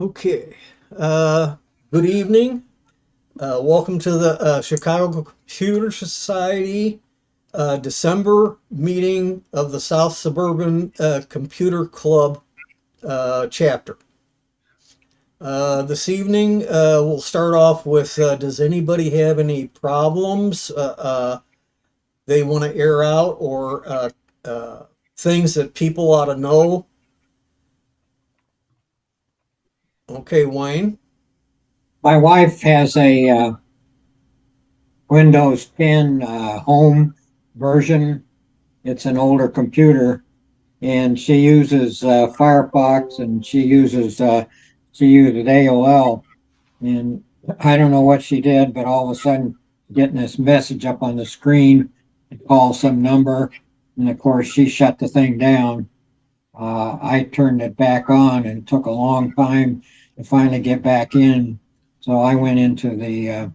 Okay. Good evening. Welcome to the Chicago Computer Society December meeting of the South Suburban Computer Club chapter. This evening, we'll start off with does anybody have any problems they want to air out or things that people ought to know? Okay, Wayne. My wife has a Windows 10 home version. It's an older computer, and she uses Firefox, and she uses AOL. And I don't know what she did, but all of a sudden, getting this message up on the screen to call some number, and of course, she shut the thing down. I turned it back on, and it took a long time to finally get back in. So I went into the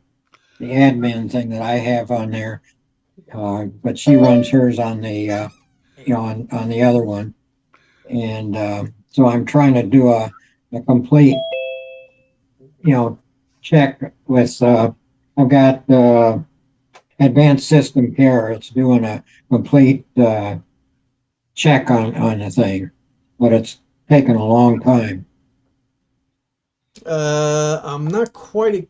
admin thing that I have on there, but she runs hers on on the other one, and so I'm trying to do a complete you know check with. I've got advanced system care. It's doing a complete check on the thing, but it's taken a long time. I'm not quite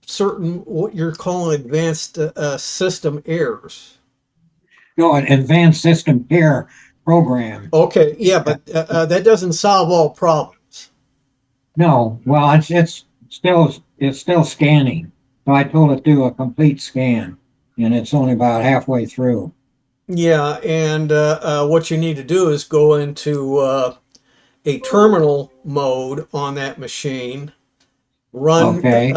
certain what you're calling advanced system errors. No, an advanced system care program. Okay, yeah, but that doesn't solve all problems. No, well, it's still scanning. So I told it to do a complete scan, and it's only about halfway through. Yeah, and what you need to do is go into a terminal mode on that machine, run Okay.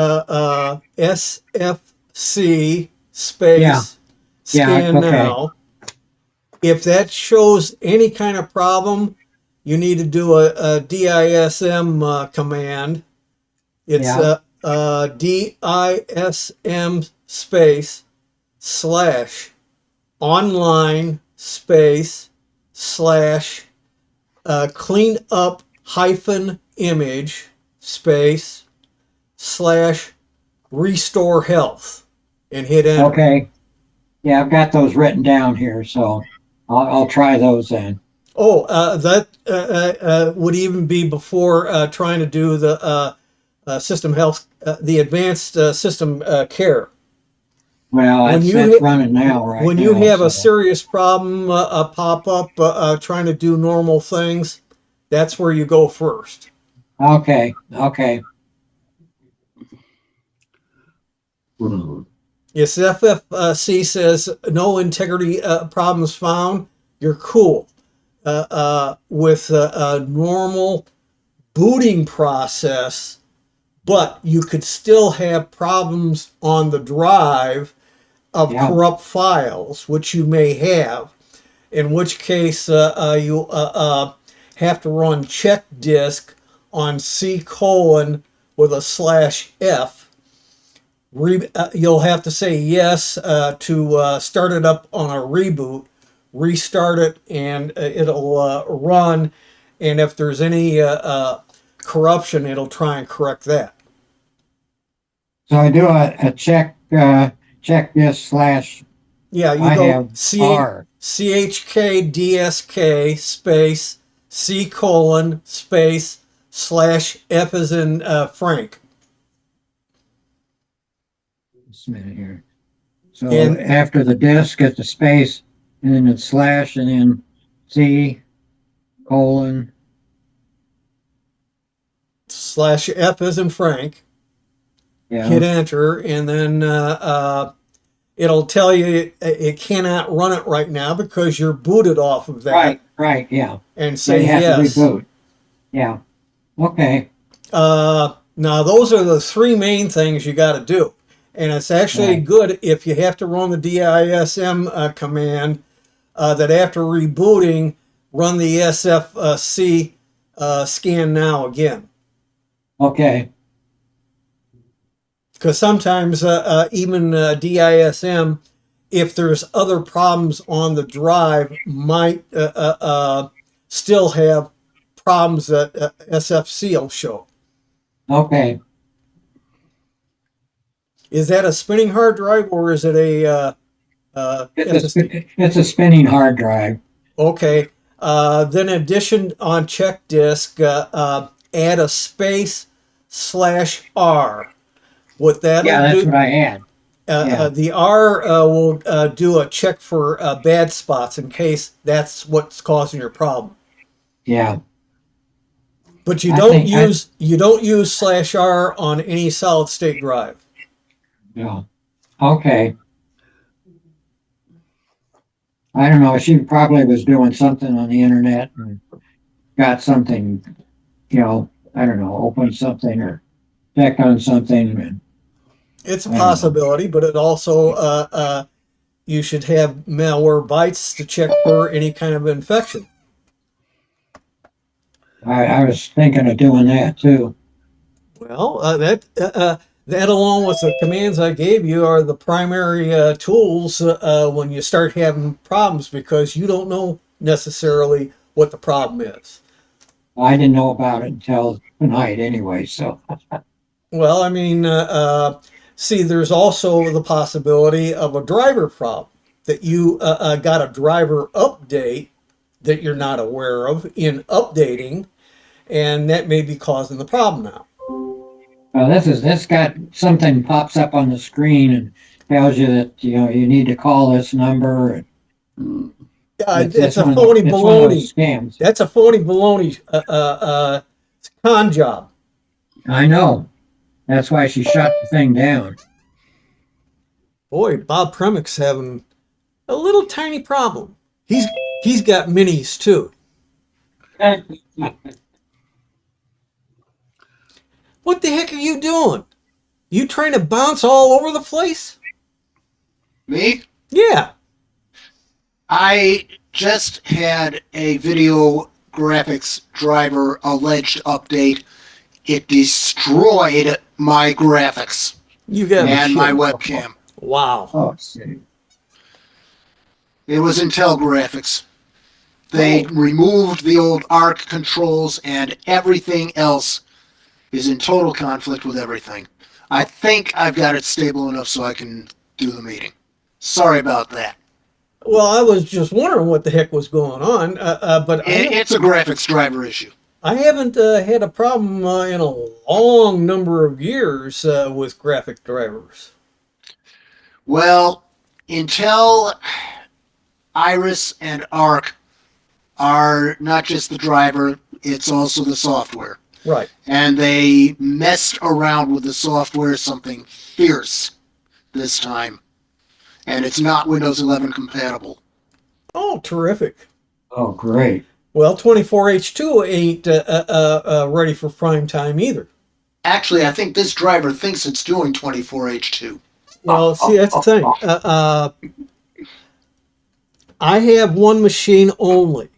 SFC Yeah. space Yeah. scan Okay. now. If that shows any kind of problem, you need to do a DISM command. It's Yeah. DISM space slash online space slash clean up hyphen image space slash restore health and hit enter. Okay. Yeah, I've got those written down here, so I'll try those then. Oh, that would even be before trying to do the system health, the advanced system care. Well, When that's you running now right when you now. have a So serious problem pop up trying to do normal things, that's where you go first. okay. Okay. If FFC says no integrity problems found, you're cool. With a normal booting process, but you could still have problems on the drive of Yeah. corrupt files, which you may have, in which case you have to run check disk on C colon with a slash F. You'll have to say yes to start it up on a reboot, restart it, and it'll run. And if there's any corruption, it'll try and correct that. So I do a check this slash. Yeah, you I go have R. CHKDSK space C colon space slash F as in Frank. Just a minute here. So And after the disk, get the space, and then it's slash, and then C colon. slash F as in Frank. Hit Yeah. enter, and then it'll tell you it cannot run it right now because you're booted off of that, Right. Right. Yeah. and Yeah. say You have to yes. reboot. Yeah. Okay. Now, those are the three main things you got to do. And it's actually Right. good if you have to run the DISM command that after rebooting, run the SFC scan now again. Okay. Because sometimes even DISM, if there's other problems on the drive, might still have problems that SFC will show. Okay. Is that a spinning hard drive or is it a SSD? It's a spinning hard drive. Okay. Then in addition on check disk, add a space /R. What Yeah, that'll that's do, what I had. Yeah, the R will do a check for bad spots in case that's what's causing your problem. yeah. But I think I you don't use /R on any solid state drive. yeah. Okay. I don't know. She probably was doing something on the internet and got something, I don't know, opened something or checked on something, and It's a I don't know. possibility, but it also you should have Malwarebytes to check for any kind of infection. I was thinking of doing that too. Well, that along with the commands I gave you are the primary tools when you start having problems because you don't know necessarily what the problem is. I didn't know about it until tonight anyway. So, Well, I mean, see, there's also the possibility of a driver problem that you got a driver update that you're not aware of in updating, and that may be causing the problem now. this got something pops up on the screen and tells you that you need to call this number. It's a phony It's one of those baloney. scams. That's a phony baloney con job. I know. That's why she shut the thing down. Boy, Bob Premick's having a little tiny problem. He's he's got minis too. What the heck are you doing? You trying to bounce all over the place? Me? Yeah. I just had a video graphics driver alleged update. It destroyed my graphics You gotta be and my kidding. webcam. Wow. Oh, see. It was Intel graphics. They Oh, removed the old ARC controls and everything else is in total conflict with everything. I think I've got it stable enough so I can do the meeting. Sorry about that. well, I was just wondering what the heck was going on, but It's a graphics driver issue. I haven't had a problem in a long number of years with graphic drivers. Well, Intel, Iris, and ARC are not just the driver, it's also the software. Right. And they messed around with the software something fierce this time. And it's not Windows 11 compatible. Oh, terrific. Oh, great. Well, 24H2 ain't ready for prime time either. Actually, I think this driver thinks it's doing 24H2. Well, see, that's the thing. I have one machine only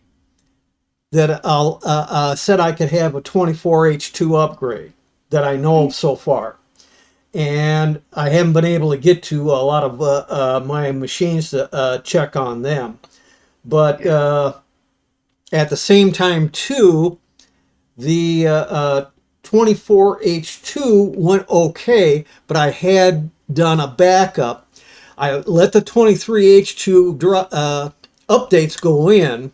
that I'll said I could have a 24H2 upgrade that I know of so far. And I haven't been able to get to a lot of my machines to check on them. But at the same time, too, the 24H2 went okay, but I had done a backup. I let the 23H2 updates go in,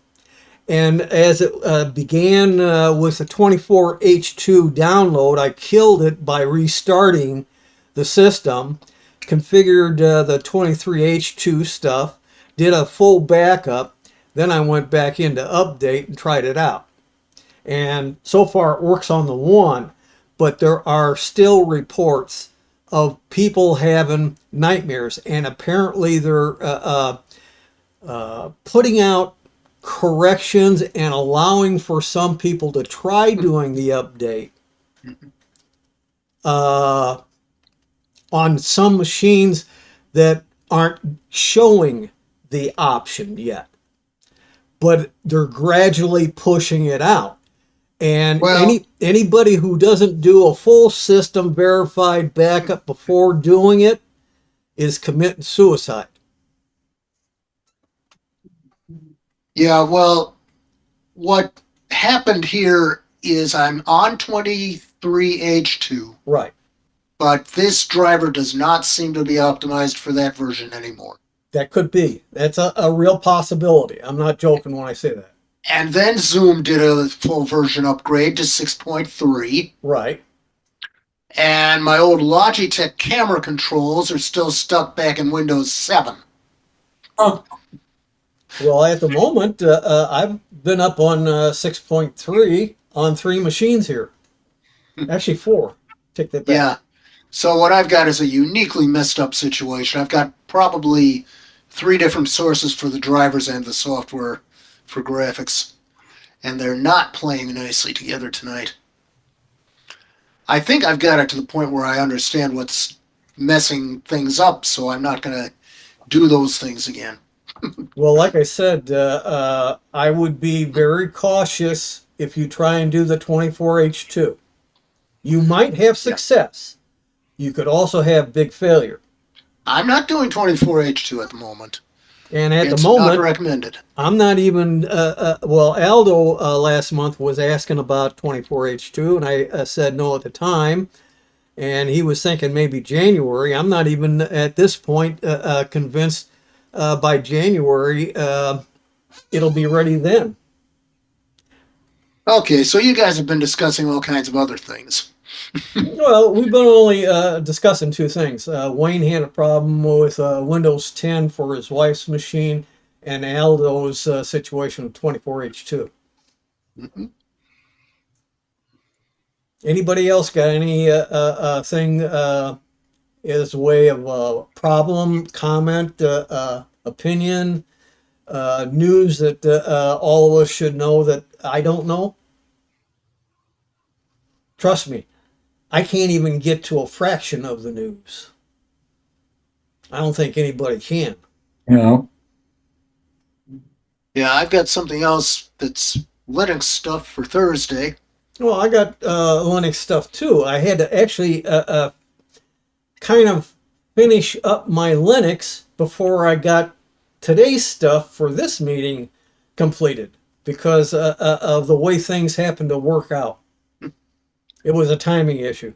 and as it began with the 24H2 download, I killed it by restarting the system, configured the 23H2 stuff, did a full backup, then I went back into update and tried it out. And so far it works on the one, but there are still reports of people having nightmares, and apparently they're putting out corrections and allowing for some people to try doing the update uh, on some machines that aren't showing the option yet, but they're gradually pushing it out. And Well, anybody who doesn't do a full system verified backup before doing it is committing suicide. yeah, what happened here is I'm on 20, 6.3H2, Right. but this driver does not seem to be optimized for that version anymore. That could be. That's a real possibility. I'm not joking when I say that. And then Zoom did a full version upgrade to 6.3. Right. And my old Logitech camera controls are still stuck back in Windows 7. Oh, Well, at the moment, I've been up on 6.3 on 3 machines here. Actually, 4. Take that back. Yeah. So what I've got is a uniquely messed up situation. I've got probably 3 different sources for the drivers and the software for graphics, and they're not playing nicely together tonight. I think I've got it to the point where I understand what's messing things up, so I'm not going to do those things again. Well, like I said, I would be very cautious if you try and do the 24H2. You might have Yeah. success. You could also have big failure. I'm not doing 24H2 at the moment. And at the It's not moment, recommended. I'm not even, well, Aldo last month was asking about 24H2, and I said no at the time. And he was thinking maybe January. I'm not even at this point convinced by January it'll be ready then. Okay, so you guys have been discussing all kinds of other things. Well, we've been only discussing 2 things. Wayne had a problem with Windows 10 for his wife's machine, and Aldo's situation with 24H2. Mhm. Anybody else got any thing as a way of problem, comment, opinion, news that all of us should know that I don't know? Trust me, I can't even get to a fraction of the news. I don't think anybody can. you know, Yeah, I've got something else that's Linux stuff for Thursday. Well, I got Linux stuff too. I had to actually kind of finish up my Linux before I got today's stuff for this meeting completed because of the way things happened to work out. It was a timing issue.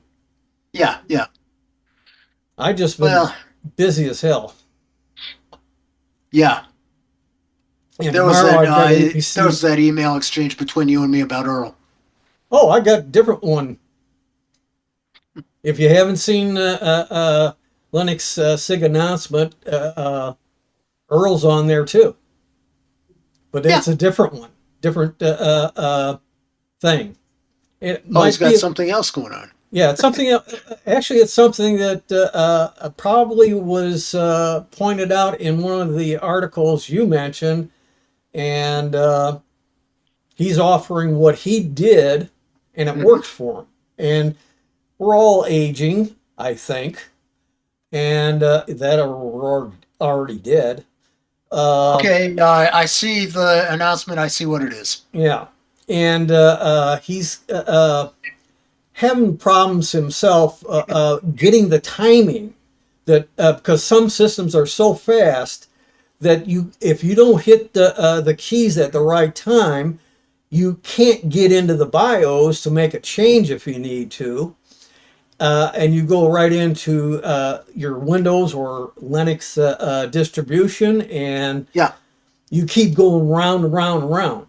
Yeah, yeah. I just been Well, busy as hell. yeah. And There was tomorrow that I've got there was APC. that email exchange between you and me about Earl. Oh, I got a different one. If you haven't seen Linux SIG announcement, Earl's on there too. But Yeah. it's a different one, different thing. It Oh, he's might got be, something else going on. yeah, it's something. Actually, it's something that probably was pointed out in one of the articles you mentioned, and he's offering what he did, and it Hmm. works for him. And we're all aging, I think, and that already did. Uh, Okay, I see the announcement. I see what it is. yeah, and he's having problems himself getting the timing that because some systems are so fast that you if you don't hit the keys at the right time, you can't get into the BIOS to make a change if you need to. And you go right into your Windows or Linux distribution, and Yeah. you keep going round and round and round.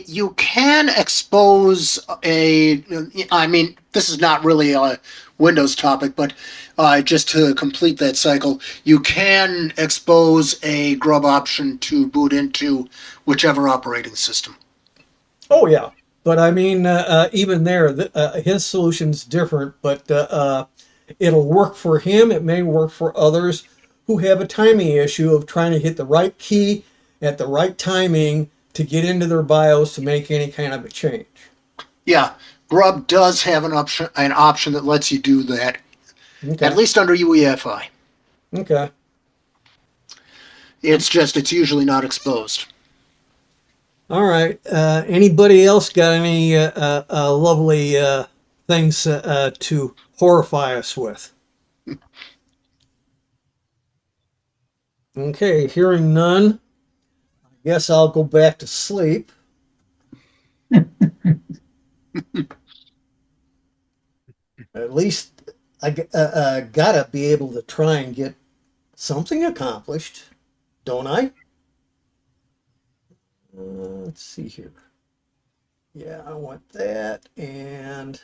You can expose a. I mean, this is not really a Windows topic, but just to complete that cycle, you can expose a grub option to boot into whichever operating system. Oh yeah, but I mean, even there, his solution's different, but it'll work for him. It may work for others who have a timing issue of trying to hit the right key at the right timing to get into their BIOS to make any kind of a change. Yeah, Grub does have an option that lets you do that, at Okay. least under UEFI. Okay. It's usually not exposed. All right. Anybody else got any lovely things to horrify us with? Okay. Hearing none, I guess I'll go back to sleep. At least I gotta be able to try and get something accomplished, don't I? Let's see here. Yeah, I want that, and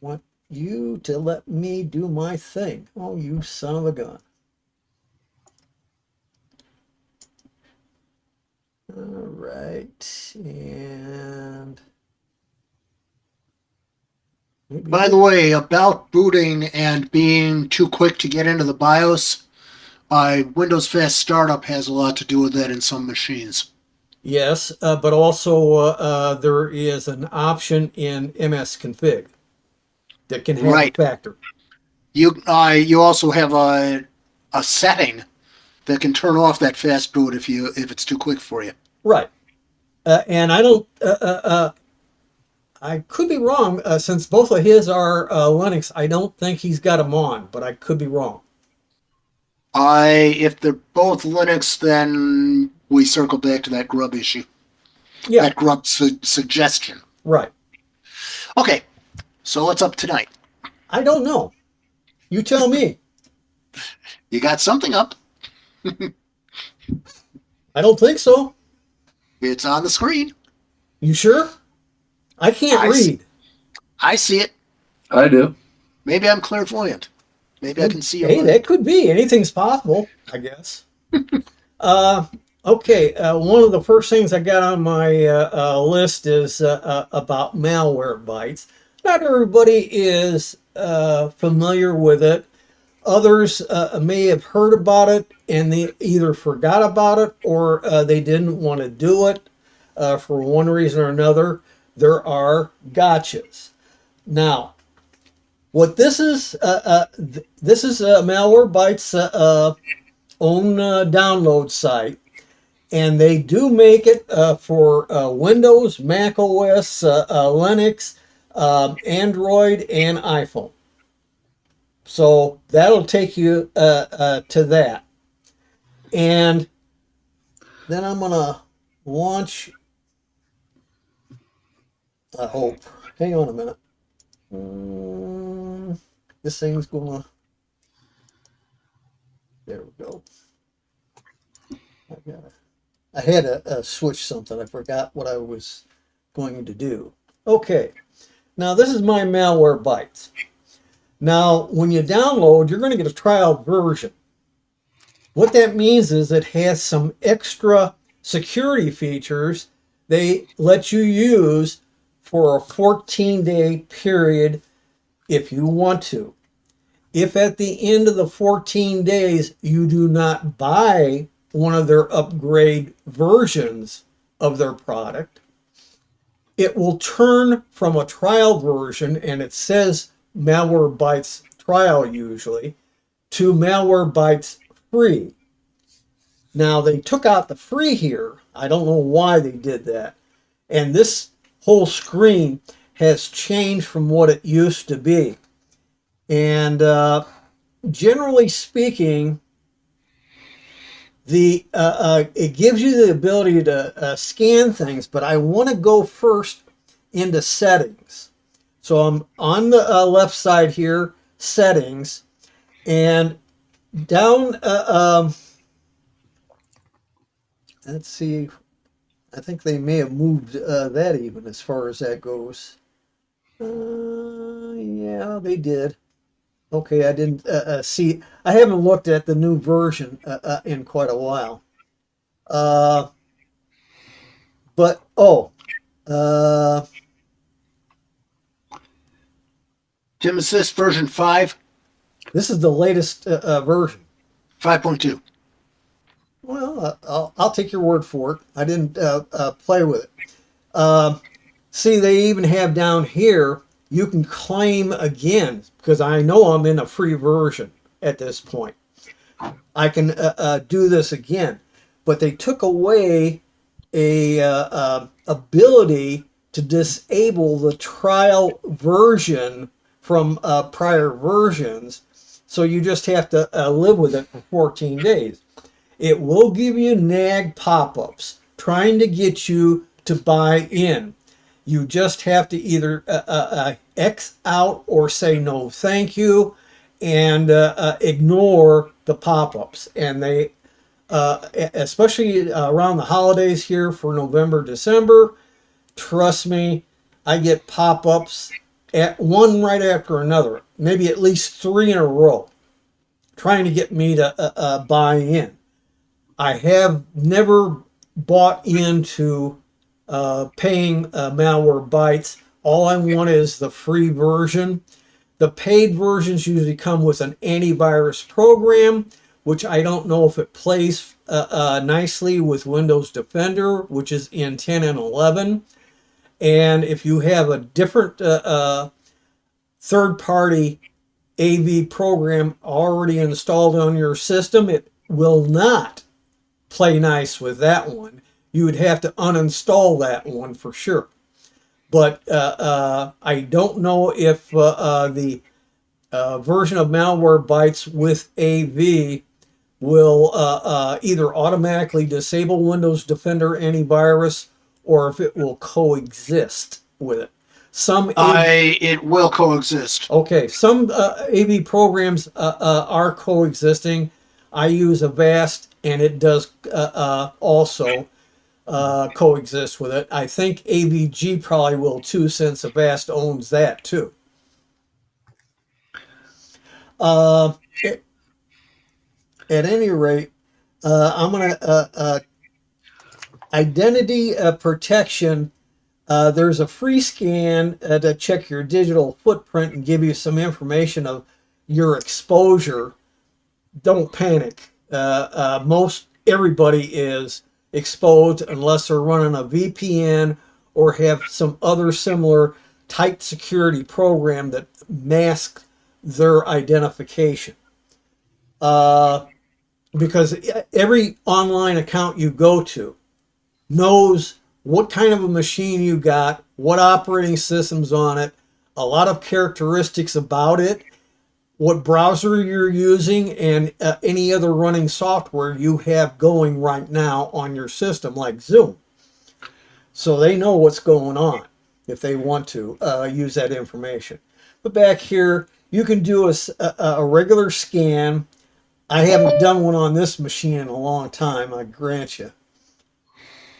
want you to let me do my thing. Oh, you son of a gun. All right, and maybe By the way, about booting and being too quick to get into the BIOS, Windows Fast Startup has a lot to do with that in some machines. yes, but also there is an option in MS config that can have a Right. factor. You also have a setting that can turn off that fast boot if it's too quick for you. Right. And I don't, I could be wrong, since both of his are Linux. I don't think he's got them on, but I could be wrong. If they're both Linux, then we circle back to that grub issue, Yeah, that grub suggestion. right. Okay, so what's up tonight? I don't know. You tell me. You got something up. I don't think so. It's on the screen. You sure? I can't I see, read. I see it. I do. Maybe I'm clairvoyant. Maybe I can see your Hey, mind. that could be. Anything's possible, I guess. Uh, okay. One of the first things I got on my list is about Malwarebytes. Not everybody is familiar with it. Others may have heard about it and they either forgot about it or they didn't want to do it for one reason or another. There are gotchas. Now, what this is Malwarebytes' own download site, and they do make it for Windows, Mac OS, Linux, Android, and iPhone. So that'll take you to that. And then I'm going to launch, I hope. Hang on a minute. This thing's going to, there we go. I had to switch something. I forgot what I was going to do. Okay. Now this is my Malwarebytes. Now, when you download, you're going to get a trial version. What that means is it has some extra security features they let you use for a 14-day period if you want to. If at the end of the 14 days you do not buy one of their upgrade versions of their product, it will turn from a trial version, and it says Malwarebytes trial usually, to Malwarebytes free. Now they took out the free here. I don't know why they did that. And this whole screen has changed from what it used to be. And generally speaking, it gives you the ability to scan things, but I want to go first into settings. So I'm on the left side here, settings, and down, let's see, I think they may have moved that even as far as that goes. Yeah, they did. Okay, I didn't see, I haven't looked at the new version in quite a while. But, oh, uh, Tim Assist version 5, this is the latest version. 5.2. Well, I'll take your word for it. I didn't play with it. Uh, See, they even have down here, you can claim again, because I know I'm in a free version at this point. I can do this again. But they took away a ability to disable the trial version from prior versions. So you just have to live with it for 14 days. It will give you nag pop-ups trying to get you to buy in. You just have to either X out or say no thank you, and ignore the pop-ups. And they, especially around the holidays here for November, December, trust me, I get pop-ups at one right after another, maybe at least three in a row, trying to get me to buy in. I have never bought into paying Malwarebytes. All I want is the free version. The paid versions usually come with an antivirus program, which I don't know if it plays nicely with Windows Defender, which is in 10 and 11. And if you have a different third-party AV program already installed on your system, it will not play nice with that one. You would have to uninstall that one for sure. But I don't know if the version of Malwarebytes with AV will either automatically disable Windows Defender antivirus or if it will coexist with it. Some It will coexist. Okay, some AV programs are coexisting. I use Avast, and it does also coexist with it. I think AVG probably will too, since Avast owns that too. Uh, at, at any rate, I'm going to identity protection. There's a free scan to check your digital footprint and give you some information of your exposure. Don't panic. Most everybody is exposed unless they're running a VPN or have some other similar tight security program that masks their identification. Because every online account you go to knows what kind of a machine you got, what operating system's on it, a lot of characteristics about it, what browser you're using, and any other running software you have going right now on your system, like Zoom. So they know what's going on if they want to use that information. But back here, you can do a regular scan. I haven't done one on this machine in a long time, I grant you.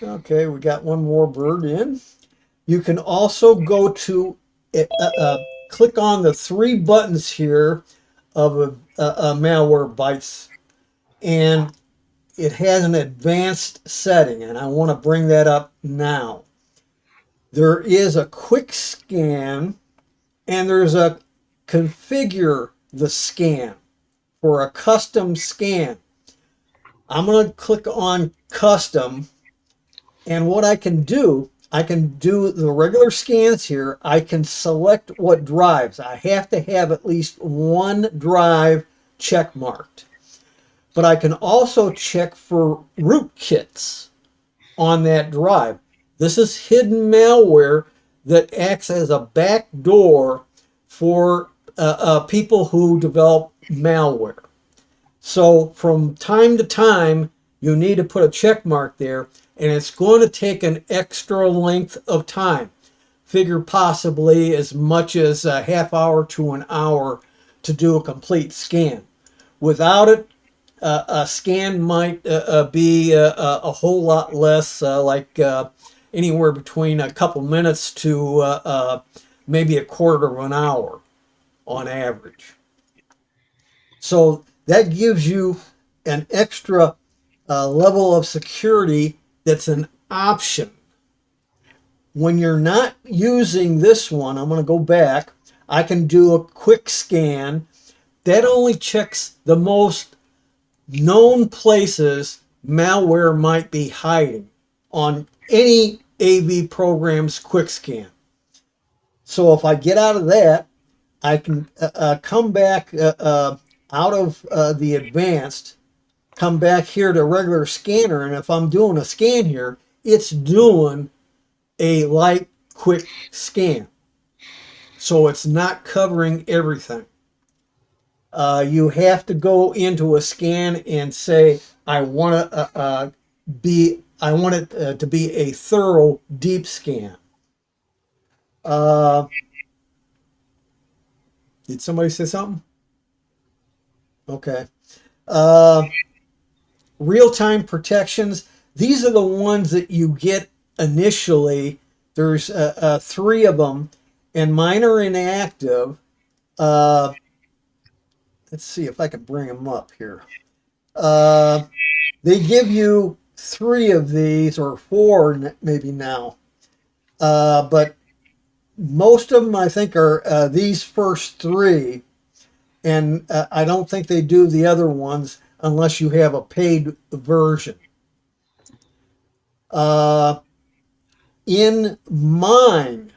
Okay, we got one more bird in. You can also go to click on the three buttons here of Malwarebytes, and it has an advanced setting, and I want to bring that up now. There is a quick scan, and there's a configure the scan for a custom scan. I'm going to click on custom, and what I can do the regular scans here. I can select what drives. I have to have at least one drive check marked. But I can also check for rootkits on that drive. This is hidden malware that acts as a backdoor for people who develop malware. So from time to time, you need to put a check mark there, and it's going to take an extra length of time. Figure possibly as much as a half hour to an hour to do a complete scan. Without it, a scan might be a whole lot less, like anywhere between a couple minutes to maybe a quarter of an hour on average. So that gives you an extra level of security that's an option. When you're not using this one, I'm going to go back. I can do a quick scan. That only checks the most known places malware might be hiding on any AV program's quick scan. So if I get out of that, I can come back out of the advanced, come back here to regular scanner, and if I'm doing a scan here, it's doing a light quick scan. So it's not covering everything. You have to go into a scan and say, I want it to be a thorough deep scan. Uh, did somebody say something? Okay. Uh, Real-time protections. These are the ones that you get initially. There's three of them, and mine are inactive. Uh, let's see if I can bring them up here. Uh, they give you three of these or four maybe now, but most of them I think are these first three, and I don't think they do the other ones unless you have a paid version. Uh, in mine,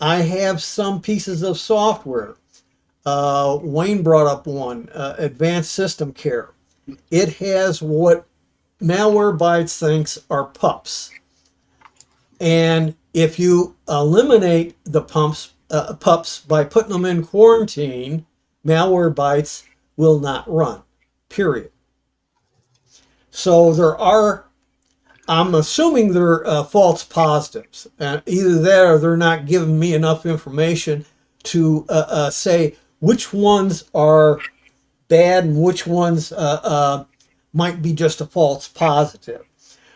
I have some pieces of software. Wayne brought up one, Advanced System Care. It has what Malwarebyte thinks are pups. And if you eliminate the pups by putting them in quarantine, Malwarebytes will not run, period. So there are, I'm assuming they're false positives. Either that or they're not giving me enough information to say which ones are bad and which ones might be just a false positive.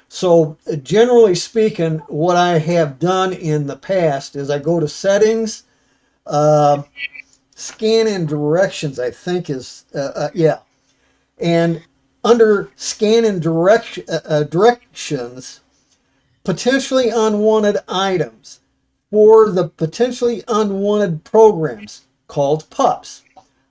So generally speaking, what I have done in the past is I go to settings, uh, scan and directions, I think is, yeah. And under scan and directions, potentially unwanted items for the potentially unwanted programs called pups.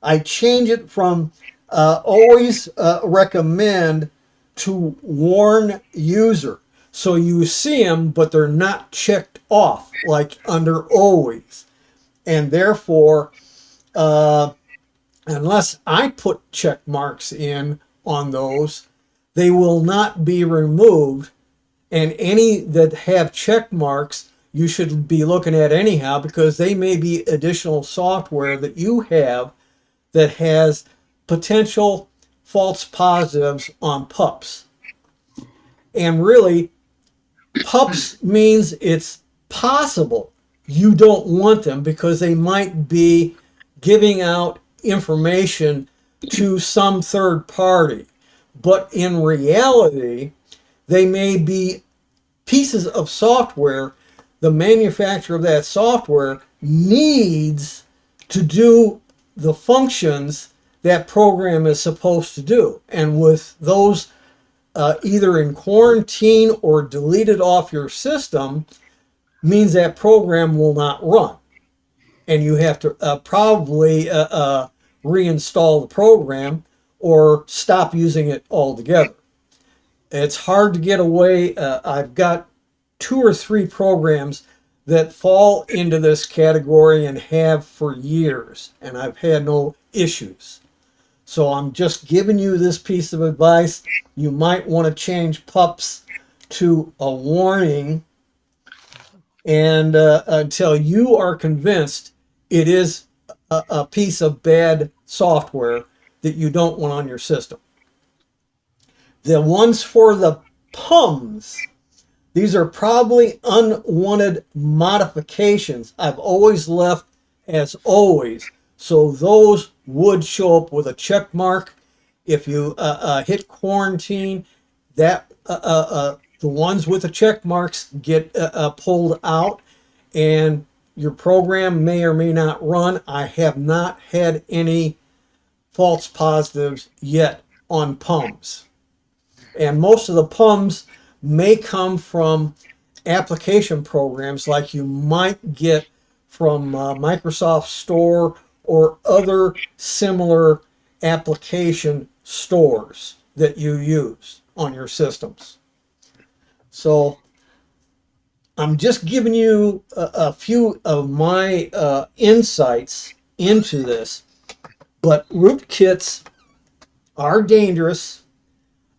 I change it from always recommend to warn user. So you see them, but they're not checked off like under always. And therefore, uh, unless I put check marks in on those, they will not be removed. And any that have check marks, you should be looking at anyhow because they may be additional software that you have that has potential false positives on pups. And really, pups means it's possible you don't want them because they might be giving out information to some third party. But in reality, they may be pieces of software the manufacturer of that software needs to do the functions that program is supposed to do. And with those either in quarantine or deleted off your system, means that program will not run. And you have to probably reinstall the program or stop using it altogether. It's hard to get away. I've got two or three programs that fall into this category and have for years, and I've had no issues. So I'm just giving you this piece of advice. You might want to change pups to a warning, and until you are convinced it is a piece of bad software that you don't want on your system. The ones for the PUMs, these are probably unwanted modifications. I've always left as always. So those would show up with a check mark. If you hit quarantine, that the ones with the check marks get pulled out and your program may or may not run. I have not had any false positives yet on PUMs. And most of the PUMs may come from application programs like you might get from Microsoft Store or other similar application stores that you use on your systems. So I'm just giving you a few of my insights into this, but rootkits are dangerous.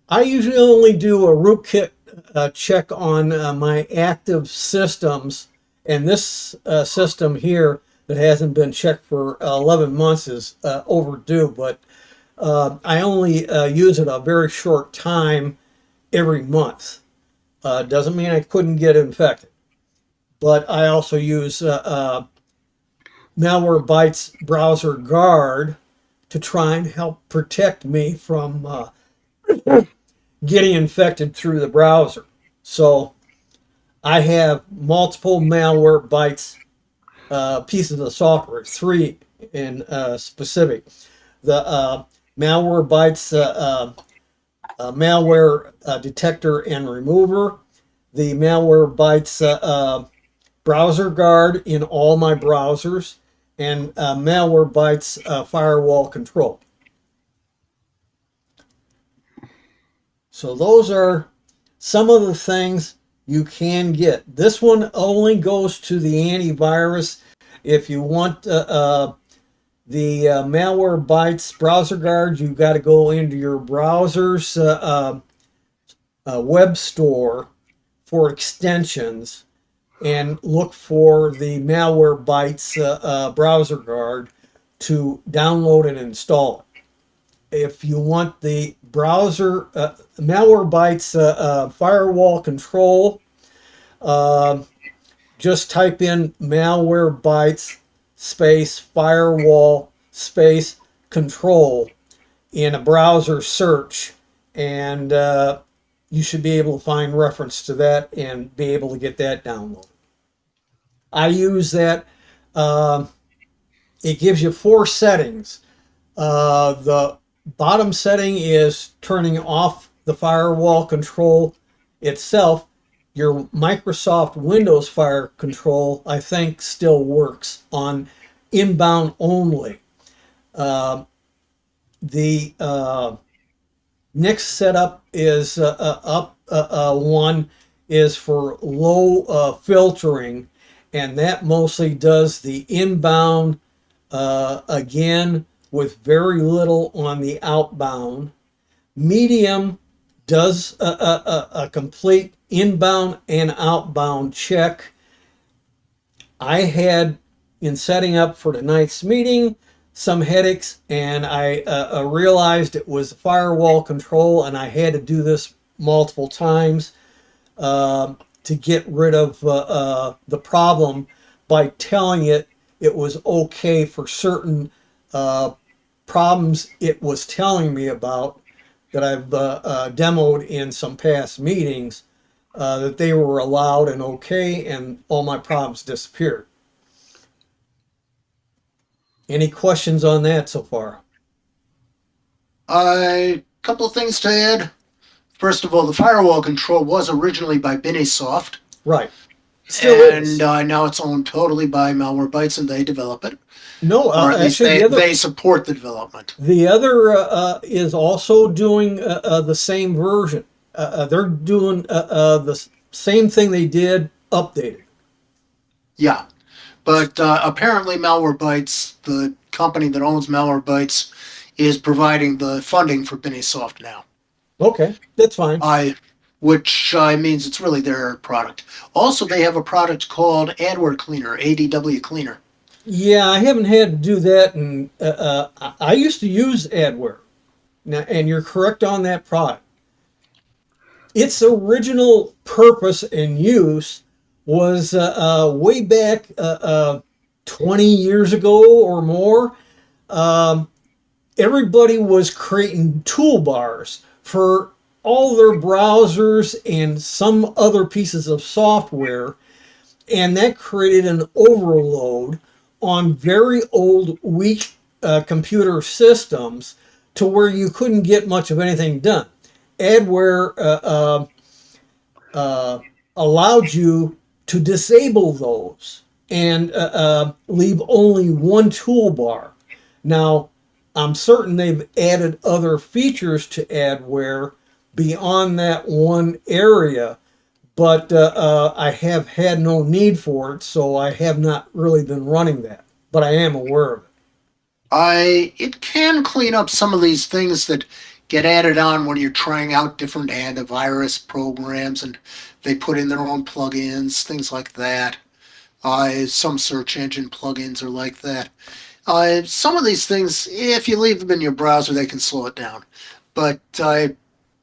I usually only do a rootkit check on my active systems, and this system here that hasn't been checked for 11 months is overdue, but I only use it a very short time every month. Doesn't mean I couldn't get infected. but I also use Malwarebyte's browser guard to try and help protect me from getting infected through the browser. So I have multiple Malwarebytes pieces of software, three in specific. The Malwarebytes malware detector and remover, the Malwarebytes browser guard in all my browsers, and Malwarebytes firewall control. So those are some of the things you can get. This one only goes to the antivirus. If you want the Malwarebytes browser guard, you've got to go into your browser's web store for extensions and look for the Malwarebytes browser guard to download and install it. If you want the browser Malwarebytes firewall control, uh, just type in Malwarebytes space firewall space control in a browser search, and you should be able to find reference to that and be able to get that downloaded. I use that. It gives you four settings. The bottom setting is turning off the firewall control itself. Your Microsoft Windows Fire Control, I think, still works on inbound only. The next setup is up one is for low filtering, and that mostly does the inbound again with very little on the outbound. Medium does a complete inbound and outbound check. I had, in setting up for tonight's meeting, some headaches, and I realized it was firewall control, and I had to do this multiple times to get rid of the problem by telling it was okay for certain problems it was telling me about that I've demoed in some past meetings, that they were allowed and okay, and all my problems disappeared. Any questions on that so far? A couple of things to add. First of all, the firewall control was originally by Binisoft, Right. Still is. and now it's owned totally by Malwarebytes, and they develop it, No, or at least actually, they support the development. the other is also doing the same version. They're doing the same thing they did, updated. Yeah, but apparently Malwarebytes, the company that owns Malwarebytes, is providing the funding for Binisoft now. Okay, that's fine. Which means it's really their product. Also, they have a product called Adware Cleaner, ADW Cleaner. Yeah, I haven't had to do that, and I used to use Adware. Now, and you're correct on that product. Its original purpose and use was way back 20 years ago or more. Um, Everybody was creating toolbars for all their browsers and some other pieces of software, and that created an overload on very old, weak computer systems to where you couldn't get much of anything done. Adware allowed you to disable those and leave only one toolbar. Now, I'm certain they've added other features to Adware beyond that one area, but I have had no need for it, so I have not really been running that. But I am aware of it. It can clean up some of these things that get added on when you're trying out different antivirus programs and they put in their own plugins, things like that. Some search engine plugins are like that. Some of these things, if you leave them in your browser, they can slow it down. But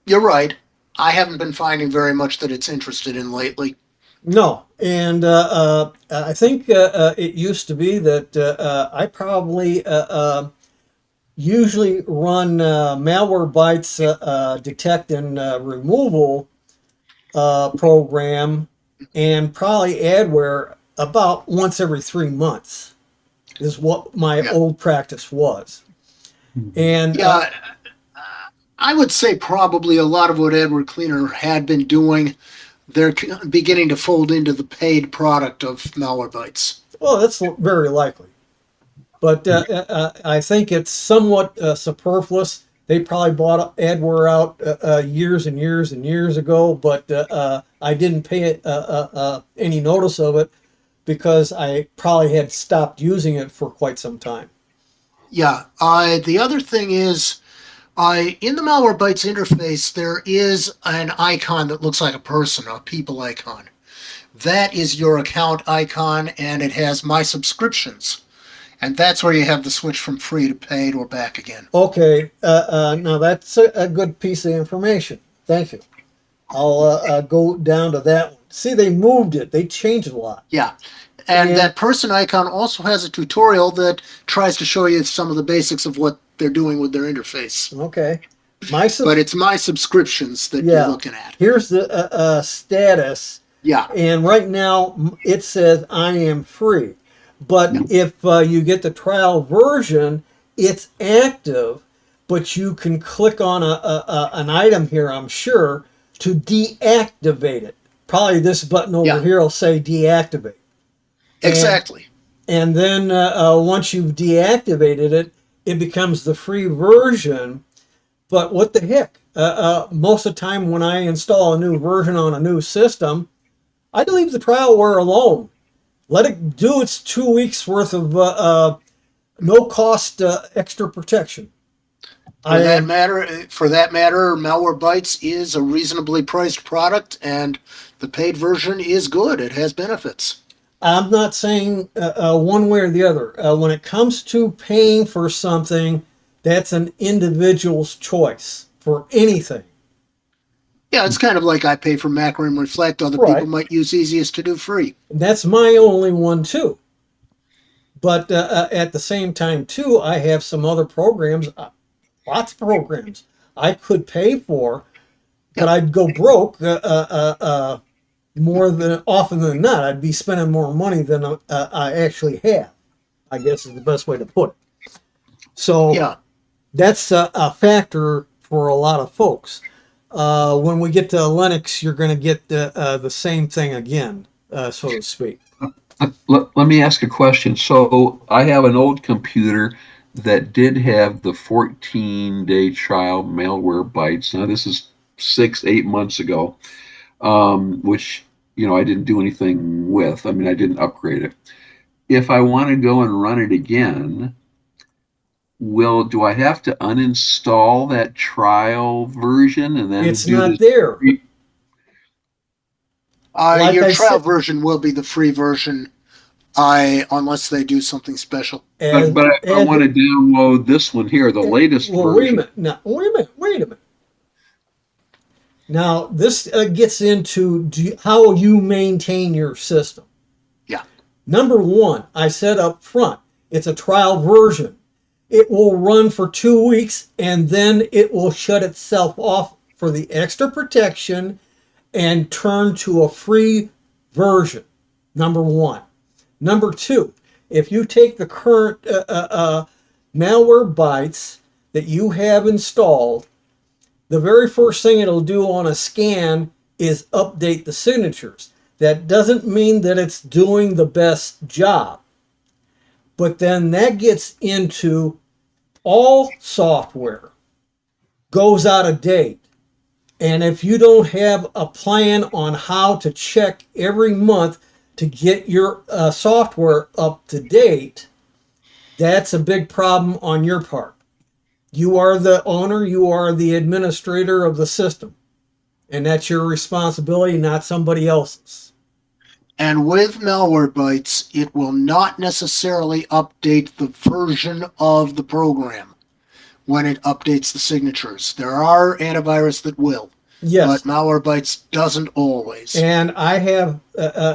you're right. I haven't been finding very much that it's interested in lately. No, and I think it used to be that I probably usually run Malwarebyte's detect and removal program, and probably adware about once every 3 months is what my Yeah. old practice was. Mhm. And Yeah, I would say probably a lot of what Edward Cleaner had been doing, they're beginning to fold into the paid product of Malwarebytes. well, that's very likely. But I think it's somewhat superfluous. They probably bought adware out years and years and years ago, but I didn't pay any notice of it because I probably had stopped using it for quite some time. Yeah. The other thing is, in the Malwarebytes interface, there is an icon that looks like a person, a people icon. That is your account icon, and it has my subscriptions. And that's where you have the switch from free to paid or back again. Okay, now that's a good piece of information. Thank you. I'll go down to that one. See, they moved it. They changed a lot. Yeah. And And that person icon also has a tutorial that tries to show you some of the basics of what they're doing with their interface. okay, my But subs. it's my subscriptions that you're Yeah, looking at. here's the status. Yeah. And right now it says I am free. But Yeah. if you get the trial version, it's active, but you can click on an item here, I'm sure, to deactivate it. Probably this button over Yeah. here will say deactivate. And Exactly. and then once you've deactivated it, it becomes the free version. But what the heck? Most of the time when I install a new version on a new system, I'd leave the trialware alone. Let it do its 2 weeks worth of no cost extra protection. For that I matter, Malwarebytes is a reasonably priced product, and the paid version is good. It has benefits. I'm not saying one way or the other. When it comes to paying for something, that's an individual's choice for anything. Yeah, it's kind of like I pay for Macro and Reflect. Other people Right. might use easiest to do free. And that's my only one too. But at the same time too, I have some other programs, lots of programs I could pay for, but Yeah, I'd go broke more than often than not. I'd be spending more money than I actually have, I guess is the best way to put it. So yeah. that's a factor for a lot of folks. When we get to Linux, you're going to get the same thing again, so to speak. Let me ask a question. So I have an old computer that did have the 14-day trial Malwarebytes. Now this is 6, 8 months ago, which I didn't do anything with. I mean, I didn't upgrade it. If I want to go and run it again, do I have to uninstall that trial version and then It's do not this? there. Like Your I trial said, version will be the free version. Unless they do something special. But as, but I as want to download this one here, the latest well, wait a version. minute. Now, wait a minute. Now, this gets into how you maintain your system. Yeah. Number one, I said up front, it's a trial version. It will run for 2 weeks and then it will shut itself off for the extra protection and turn to a free version. Number one. Number two, if you take the current Malwarebytes that you have installed, the very first thing it'll do on a scan is update the signatures. That doesn't mean that it's doing the best job. But then that gets into all software goes out of date. And if you don't have a plan on how to check every month to get your software up to date, that's a big problem on your part. You are the owner, you are the administrator of the system, and that's your responsibility, not somebody else's. And with Malwarebytes, it will not necessarily update the version of the program when it updates the signatures. There are antivirus that will. Yes. but Malwarebytes doesn't always. And I have,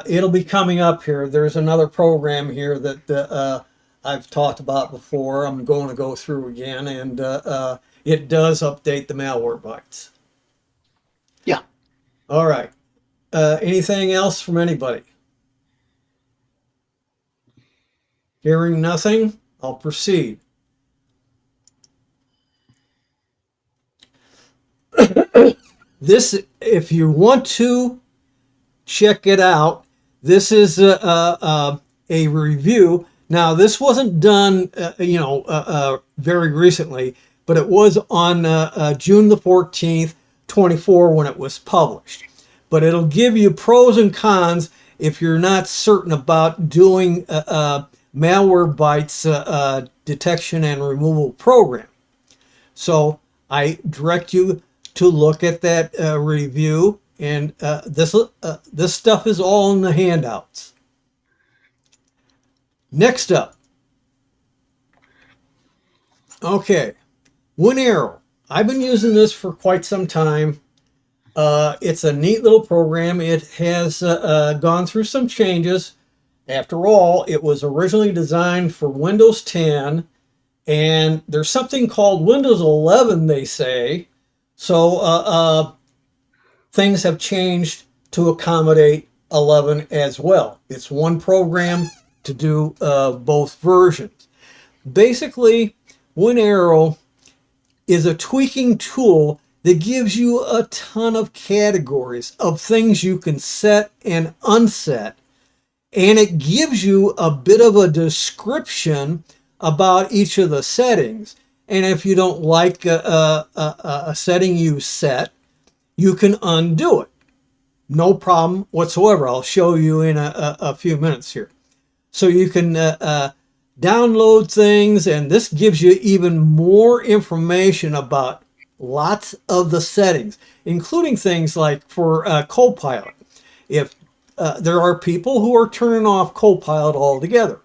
it'll be coming up here. There's another program here that I've talked about before. I'm going to go through again, and it does update the Malwarebytes. Yeah. All right. Anything else from anybody? Hearing nothing, I'll proceed. This, if you want to check it out, this is a review. Now, this wasn't done, very recently, but it was on June the 14th, 24, when it was published. But it'll give you pros and cons if you're not certain about doing Malwarebytes detection and removal program. So I direct you to look at that review, and this stuff is all in the handouts. Next up, okay, Winaero. I've been using this for quite some time. It's a neat little program. It has gone through some changes. After all, it was originally designed for Windows 10, and there's something called Windows 11, they say. So things have changed to accommodate 11 as well. It's one program to do both versions. Basically, Winaero is a tweaking tool that gives you a ton of categories of things you can set and unset. And it gives you a bit of a description about each of the settings. And if you don't like a setting you set, you can undo it. No problem whatsoever. I'll show you in a few minutes here. So you can download things, and this gives you even more information about lots of the settings, including things like for Copilot. If there are people who are turning off Copilot altogether.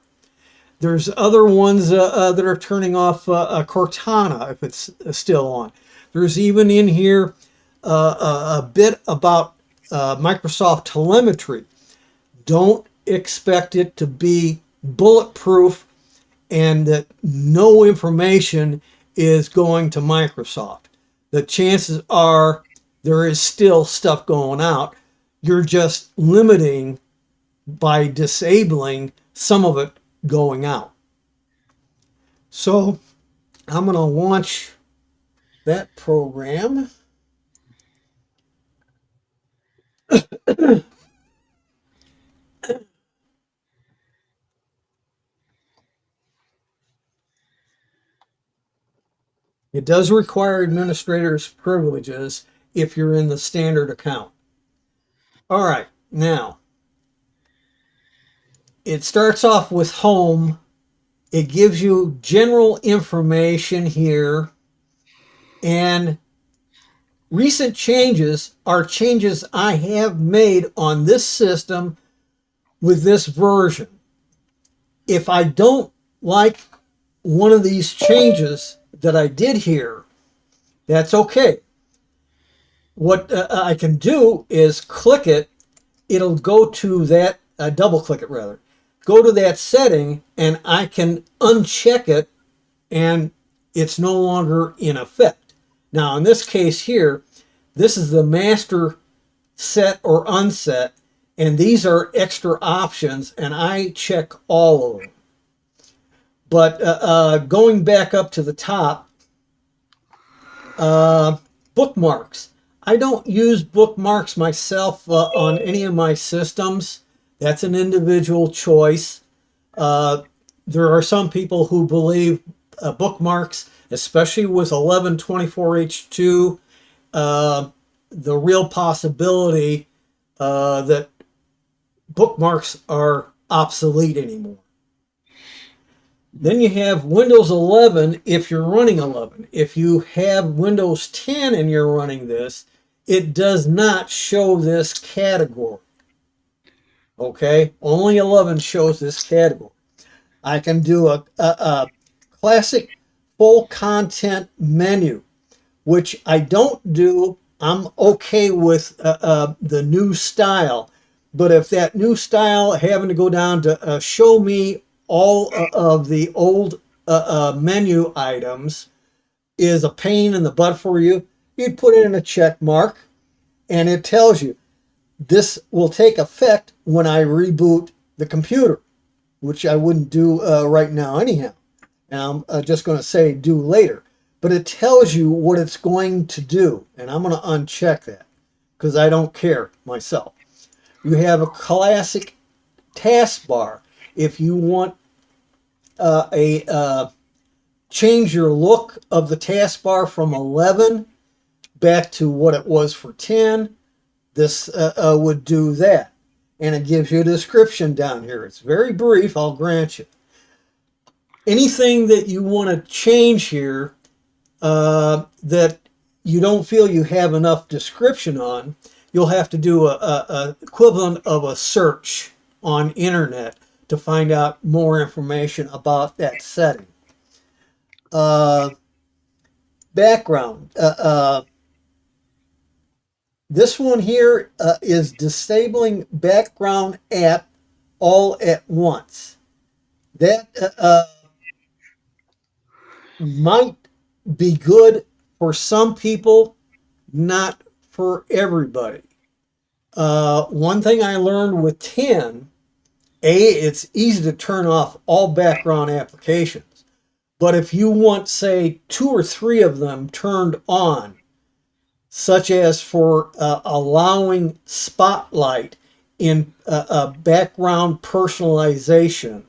There's other ones that are turning off Cortana if it's still on. There's even in here a bit about Microsoft telemetry. Don't expect it to be bulletproof and that no information is going to Microsoft. The chances are there is still stuff going out. You're just limiting by disabling some of it going out. So I'm going to launch that program. It does require administrator's privileges if you're in the standard account. All right, now it starts off with home. It gives you general information here, and recent changes are changes I have made on this system with this version. If I don't like one of these changes that I did here, that's okay. What I can do is click it. It'll go to that, double click it rather, go to that setting, and I can uncheck it, and it's no longer in effect. Now, in this case here, this is the master set or unset, and these are extra options, and I check all of them. But going back up to the top, bookmarks. I don't use bookmarks myself on any of my systems. That's an individual choice. There are some people who believe bookmarks, especially with 1124H2, the real possibility that bookmarks are obsolete anymore. Then you have Windows 11 if you're running 11. If you have Windows 10 and you're running this, it does not show this category. Okay? Only 11 shows this category. I can do a classic full content menu, which I don't do I'm okay with the new style. But if that new style having to go down to show me all of the old menu items is a pain in the butt for you, you'd put in a check mark and it tells you this will take effect when I reboot the computer, which I wouldn't do right now anyhow. And I'm just going to say do later. But it tells you what it's going to do. And I'm going to uncheck that because I don't care myself. You have a classic taskbar. If you want a change your look of the taskbar from 11 back to what it was for 10, this would do that. And it gives you a description down here. It's very brief, I'll grant you. Anything that you want to change here that you don't feel you have enough description on, you'll have to do a equivalent of a search on internet to find out more information about that setting. Background. This one here is disabling background app all at once. That might be good for some people, not for everybody. One thing I learned with 10, it's easy to turn off all background applications. But if you want, say, 2 or 3 of them turned on, such as for allowing Spotlight in background personalization,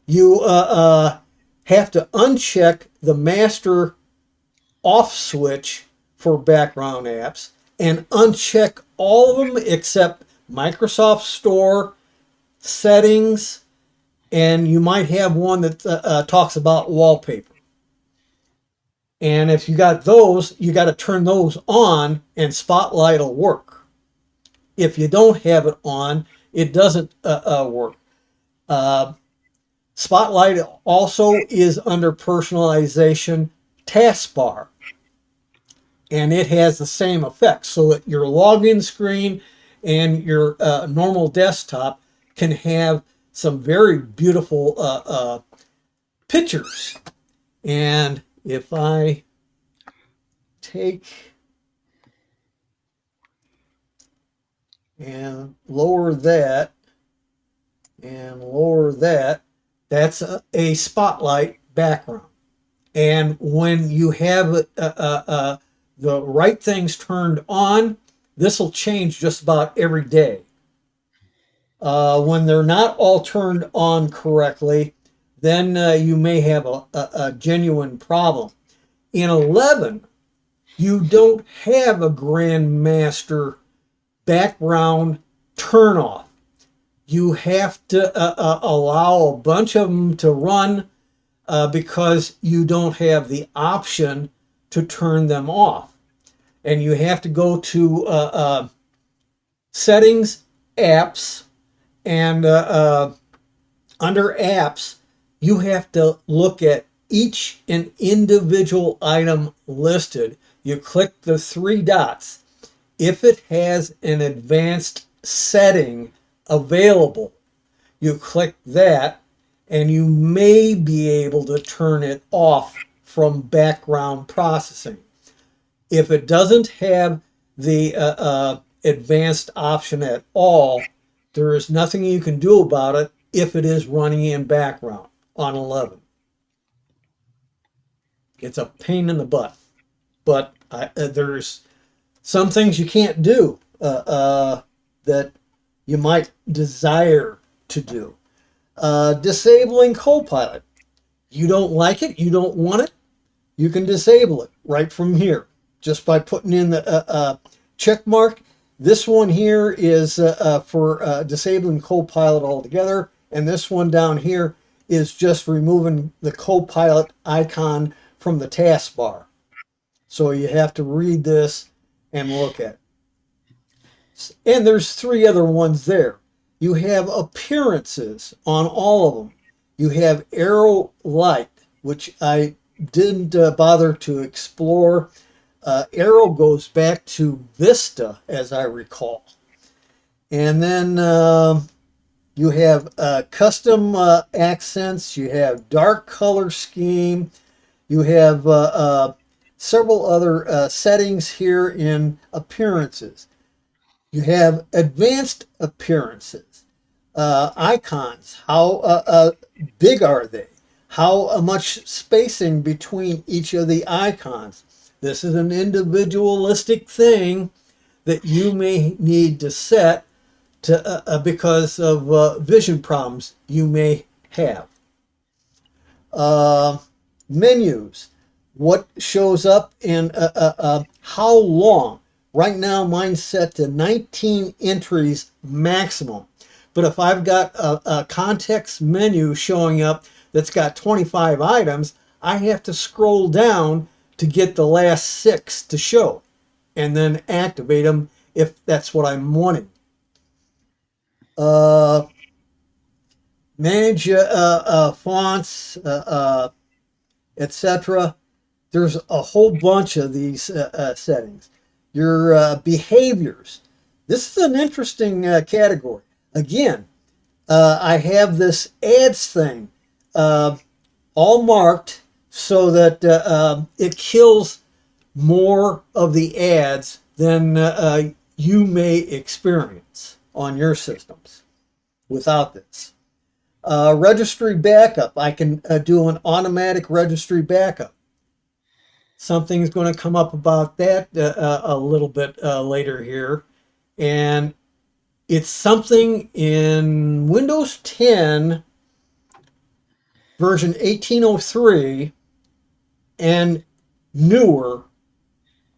you have to uncheck the master off switch for background apps and uncheck all of them except Microsoft Store, settings, and you might have one that talks about wallpaper. And if you got those, you got to turn those on and Spotlight will work. If you don't have it on, it doesn't work. Spotlight also is under personalization taskbar, and it has the same effect. So that your login screen and your normal desktop can have some very beautiful pictures. And if I take and lower that and lower that, that's a Spotlight background. And when you have the right things turned on, this will change just about every day. When they're not all turned on correctly, then you may have a genuine problem. In 11, you don't have a grandmaster background turnoff. You have to allow a bunch of them to run because you don't have the option to turn them off. And you have to go to settings, apps, and under apps, you have to look at each and individual item listed. You click the 3 dots. If it has an advanced setting available, you click that and you may be able to turn it off from background processing. If it doesn't have the advanced option at all, there is nothing you can do about it if it is running in background on 11. It's a pain in the butt, but there's some things you can't do that you might desire to do. Disabling Copilot. You don't like it, you don't want it, you can disable it right from here just by putting in the check mark. This one here is for disabling Copilot altogether, and this one down here is just removing the Copilot icon from the taskbar. So you have to read this and look at it. And there's 3 other ones there. You have appearances on all of them. You have arrow light, which I didn't bother to explore. Arrow goes back to Vista, as I recall. And then you have custom accents, you have dark color scheme, you have several other settings here in appearances. You have advanced appearances, icons. How big are they? How much spacing between each of the icons? This is an individualistic thing that you may need to set to because of vision problems you may have. Uh, Menus, what shows up and how long. Right now mine's set to 19 entries maximum. But if I've got a context menu showing up that's got 25 items, I have to scroll down to get the last 6 to show and then activate them if that's what I'm wanting. Manage fonts, etc. There's a whole bunch of these settings. Your behaviors. This is an interesting category. Again, I have this ads thing all marked so that it kills more of the ads than you may experience on your systems without this. Registry backup. I can do an automatic registry backup. Something's going to come up about that a little bit later here. And it's something in Windows 10 version 1803 and newer.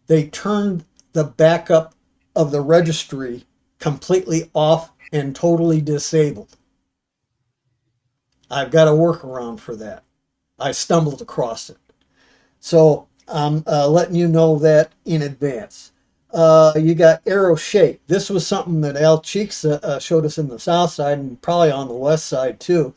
They turned the backup of the registry completely off and totally disabled. I've got a workaround for that. I stumbled across it. So I'm letting you know that in advance. You got arrow shake. This was something that Al Cheeks showed us in the south side and probably on the west side too,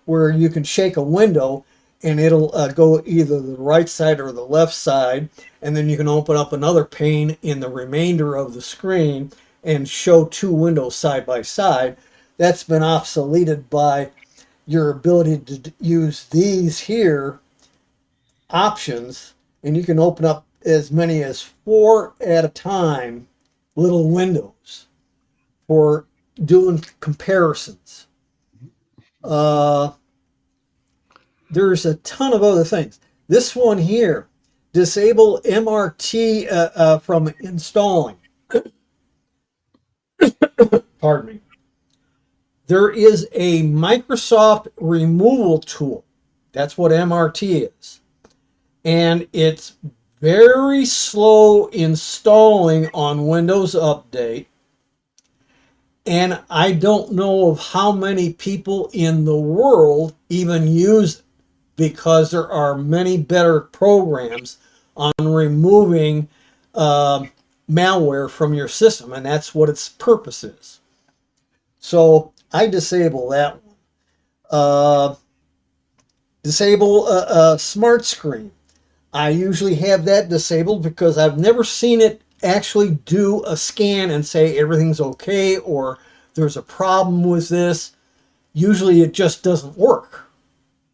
where you can shake a window and it'll go either the right side or the left side, and then you can open up another pane in the remainder of the screen and show 2 windows side by side. That's been obsoleted by your ability to use these here options, and you can open up as many as 4 at a time, little windows for doing comparisons. There's a ton of other things. This one here, disable MRT from installing. Pardon me. There is a Microsoft removal tool. That's what MRT is. And it's very slow installing on Windows Update. And I don't know of how many people in the world even use it, because there are many better programs on removing malware from your system, and that's what its purpose is. So I disable that one. Disable a smart screen. I usually have that disabled because I've never seen it actually do a scan and say everything's okay or there's a problem with this. Usually it just doesn't work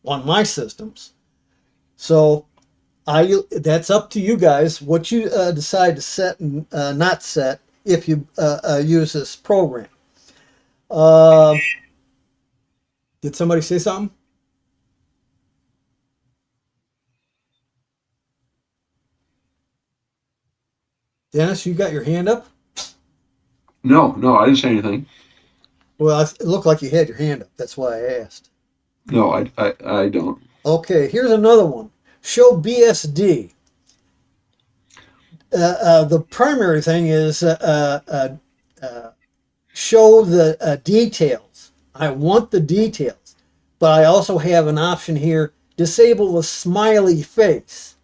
on my systems. So that's up to you guys what you decide to set and not set if you use this program. Did somebody say something? Dennis, you got your hand up? No, I didn't say anything. Well, it looked like you had your hand up. That's why I asked. No, I don't. Okay, here's another one. Show BSD. The primary thing is show the details. I want the details, but I also have an option here, disable the smiley face.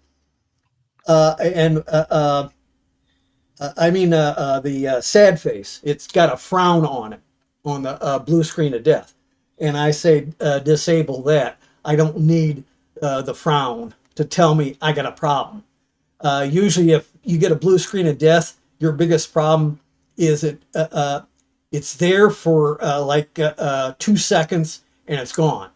The sad face. It's got a frown on it, on the blue screen of death. And I say disable that. I don't need the frown to tell me I got a problem. Usually if you get a blue screen of death, your biggest problem is it's there for 2 seconds and it's gone.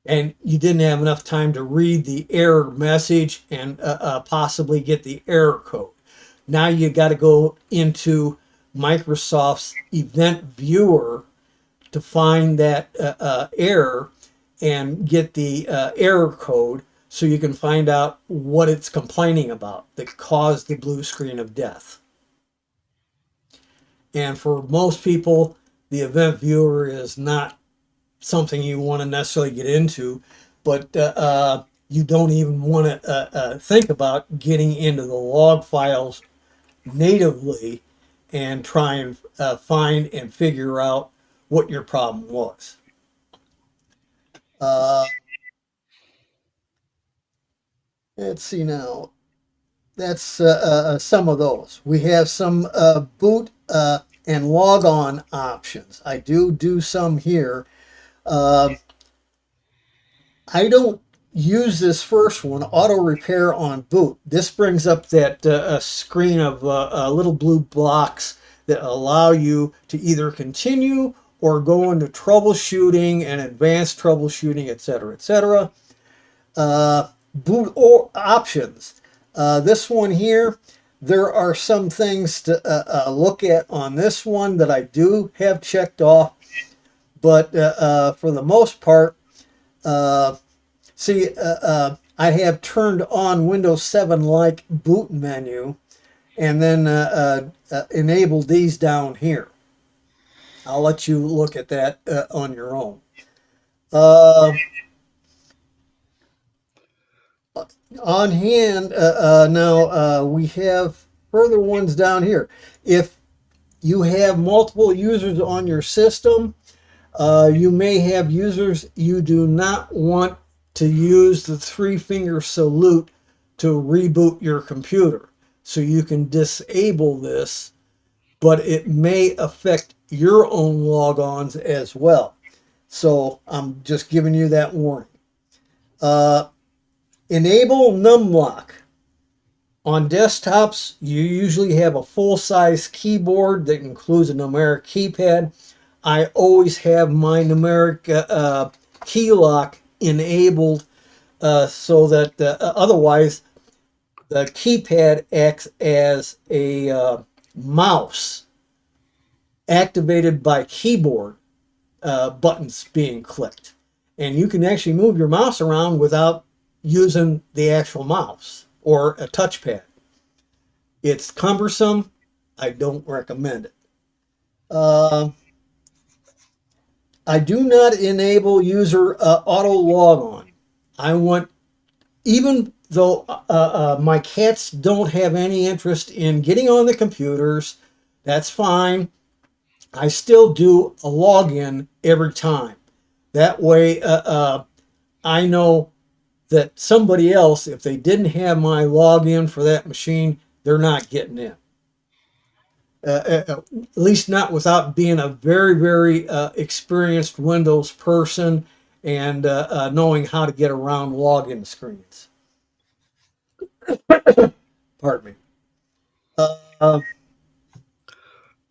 And you didn't have enough time to read the error message and possibly get the error code. Now you got to go into Microsoft's event viewer to find that error and get the error code so you can find out what it's complaining about that caused the blue screen of death. And for most people, the event viewer is not something you want to necessarily get into, but you don't even want to think about getting into the log files natively and try and find and figure out what your problem was. Let's see now. That's some of those. We have some boot and log on options. I do some here. I don't use this first one, auto repair on boot. This brings up that screen of little blue blocks that allow you to either continue or go into troubleshooting and advanced troubleshooting, etc., etc. Boot or options. This one here, there are some things to look at on this one that I do have checked off, but for the most part, I have turned on Windows 7 like boot menu and then enabled these down here. I'll let you look at that on your own. On hand, now we have further ones down here. If you have multiple users on your system, you may have users you do not want to use the three-finger salute to reboot your computer. So you can disable this, but it may affect your own logons as well. So I'm just giving you that warning. Enable numlock. On desktops, you usually have a full-size keyboard that includes a numeric keypad. I always have my numeric key lock enabled so that otherwise the keypad acts as a mouse activated by keyboard buttons being clicked. And you can actually move your mouse around without using the actual mouse or a touchpad. It's cumbersome. I don't recommend it. I do not enable user auto log on. I want, even though my cats don't have any interest in getting on the computers, that's fine. I still do a login every time. That way I know that somebody else, if they didn't have my login for that machine, they're not getting in. At least not without being a very, very experienced Windows person and knowing how to get around login screens. Pardon me.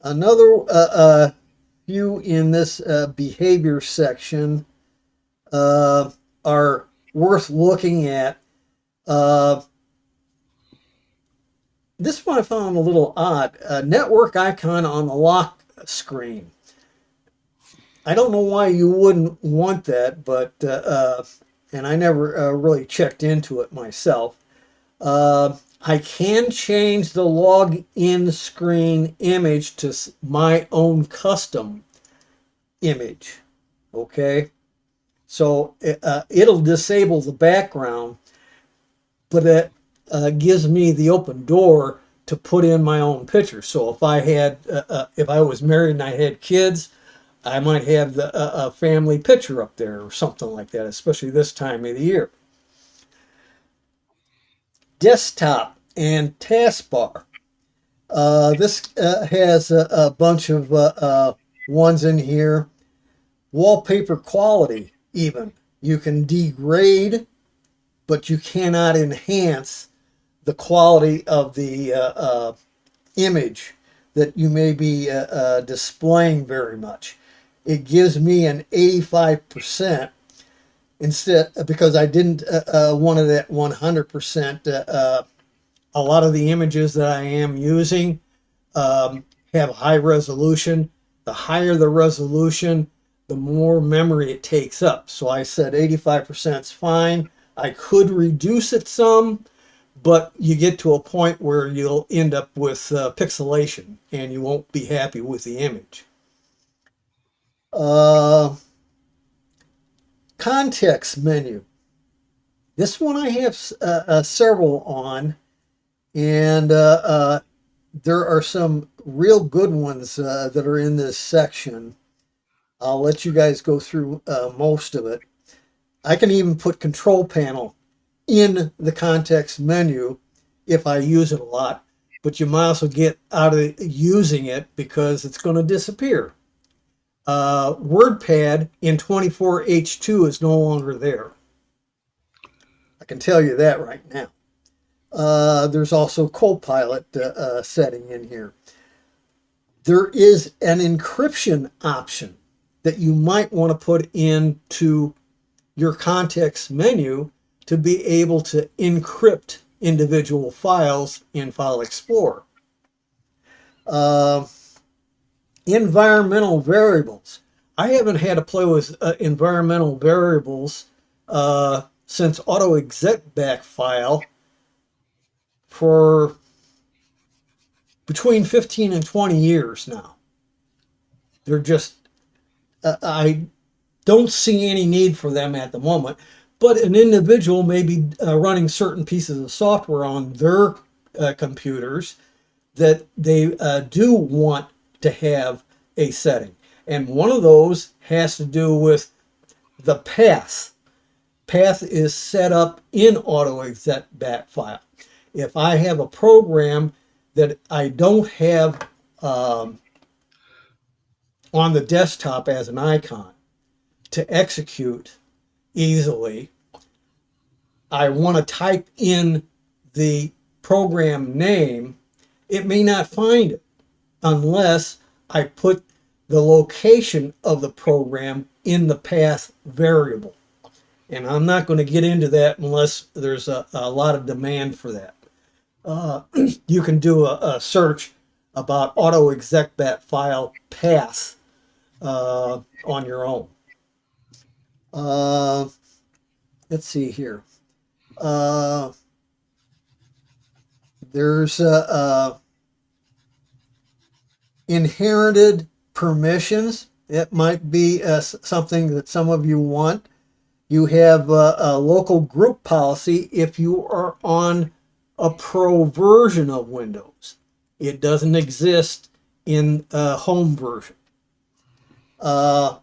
Another few in this behavior section are worth looking at. This one I found a little odd. Network icon on the lock screen. I don't know why you wouldn't want that, but and I never really checked into it myself. I can change the login screen image to my own custom image. Okay, so it'll disable the background, but it gives me the open door to put in my own picture. So if I had, if I was married and I had kids, I might have the family picture up there or something like that, especially this time of the year. Desktop and taskbar. This has a bunch of ones in here. Wallpaper quality, even. You can degrade, but you cannot enhance the quality of the image that you may be displaying very much. It gives me an 85% instead, because I didn't wanted that 100%. A lot of the images that I am using have high resolution. The higher the resolution, the more memory it takes up. So I said 85% is fine. I could reduce it some, but you get to a point where you'll end up with pixelation and you won't be happy with the image. Uh, Context menu. This one I have several on, and there are some real good ones that are in this section. I'll let you guys go through most of it. I can even put control panel in the context menu if I use it a lot, but you might also get out of using it because it's going to disappear. WordPad in 24H2 is no longer there. I can tell you that right now. There's also Copilot setting in here. There is an encryption option that you might want to put into your context menu to be able to encrypt individual files in File Explorer. Environmental variables. I haven't had to play with environmental variables since AutoExec file for between 15 and 20 years now. They're just, I don't see any need for them at the moment, but an individual may be running certain pieces of software on their computers that they do want to have a setting. And one of those has to do with the path. Path is set up in AutoExec file. If I have a program that I don't have on the desktop as an icon to execute easily, I want to type in the program name, it may not find it unless I put the location of the program in the path variable. And I'm not going to get into that unless there's a lot of demand for that. You can do a search about AutoExec file path on your own. Let's see here. There's inherited permissions. It might be something that some of you want. You have a local group policy if you are on a pro version of Windows. It doesn't exist in a home version. Lock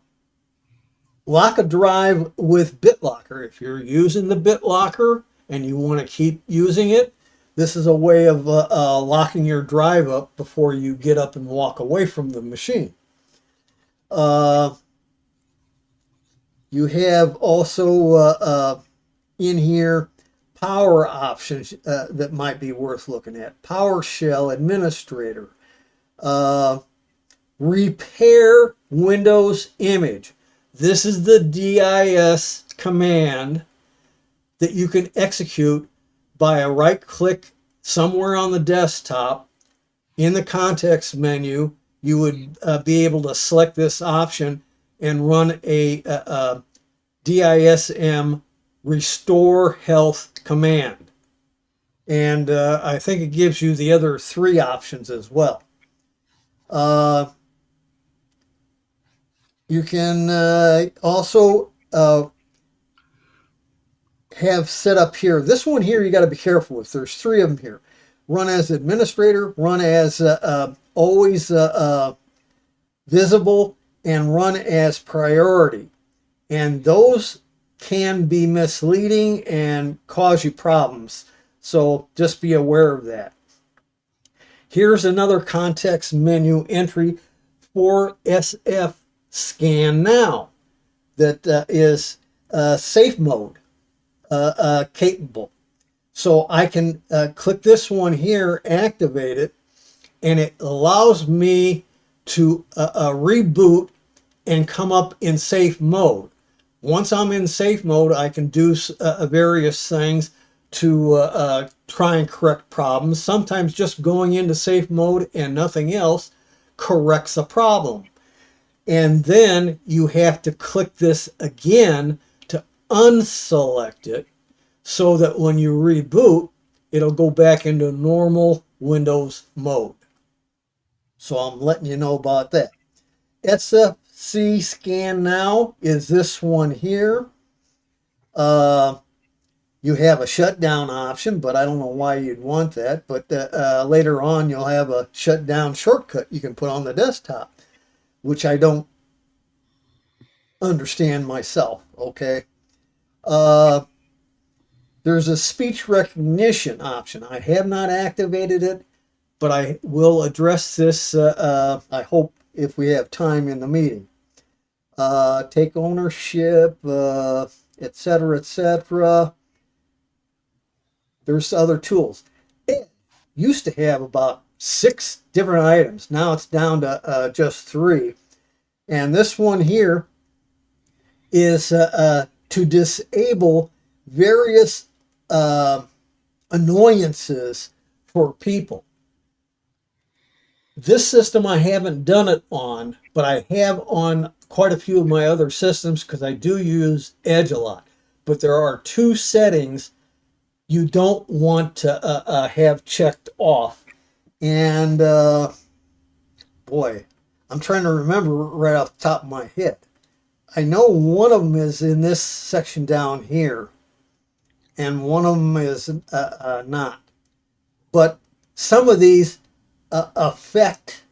a drive with BitLocker. If you're using the BitLocker and you want to keep using it, this is a way of locking your drive up before you get up and walk away from the machine. You have also in here power options that might be worth looking at. PowerShell Administrator. Repair Windows image. This is the DIS command that you can execute by a right click somewhere on the desktop. In the context menu, you would be able to select this option and run a DISM restore health command. And I think it gives you the other three options as well. You can also have set up here. This one here you got to be careful with. There's three of them here. Run as administrator, run as always visible, and run as priority. And those can be misleading and cause you problems. So just be aware of that. Here's another context menu entry for SF Scan Now that is safe mode capable. So I can click this one here, activate it, and it allows me to reboot and come up in safe mode. Once I'm in safe mode, I can do various things to try and correct problems. Sometimes just going into safe mode and nothing else corrects a problem. And then you have to click this again to unselect it so that when you reboot, it'll go back into normal Windows mode. So I'm letting you know about that. SFC scan now is this one here. You have a shutdown option, but I don't know why you'd want that. But later on, you'll have a shutdown shortcut you can put on the desktop, which I don't understand myself. Okay. There's a speech recognition option. I have not activated it, but I will address this, I hope, if we have time in the meeting. Take ownership, etc., etc. There's other tools. It used to have about 6 different items. Now it's down to just 3. And this one here is to disable various annoyances for people. This system I haven't done it on, but I have on quite a few of my other systems because I do use Edge a lot. But there are 2 settings you don't want to have checked off. And boy, I'm trying to remember right off the top of my head. I know one of them is in this section down here, and one of them is not. But some of these affect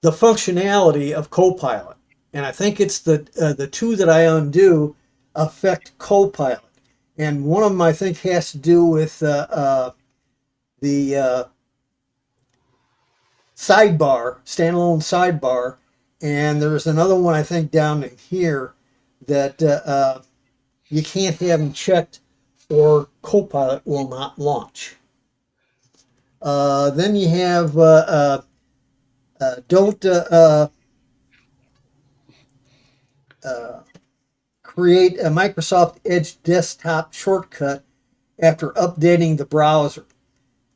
the functionality of Copilot, and I think it's the 2 that I undo affect Copilot, and one of them I think has to do with the sidebar, standalone sidebar, and there's another one I think down here that you can't have them checked or Copilot will not launch. Then you have don't create a Microsoft Edge desktop shortcut after updating the browser.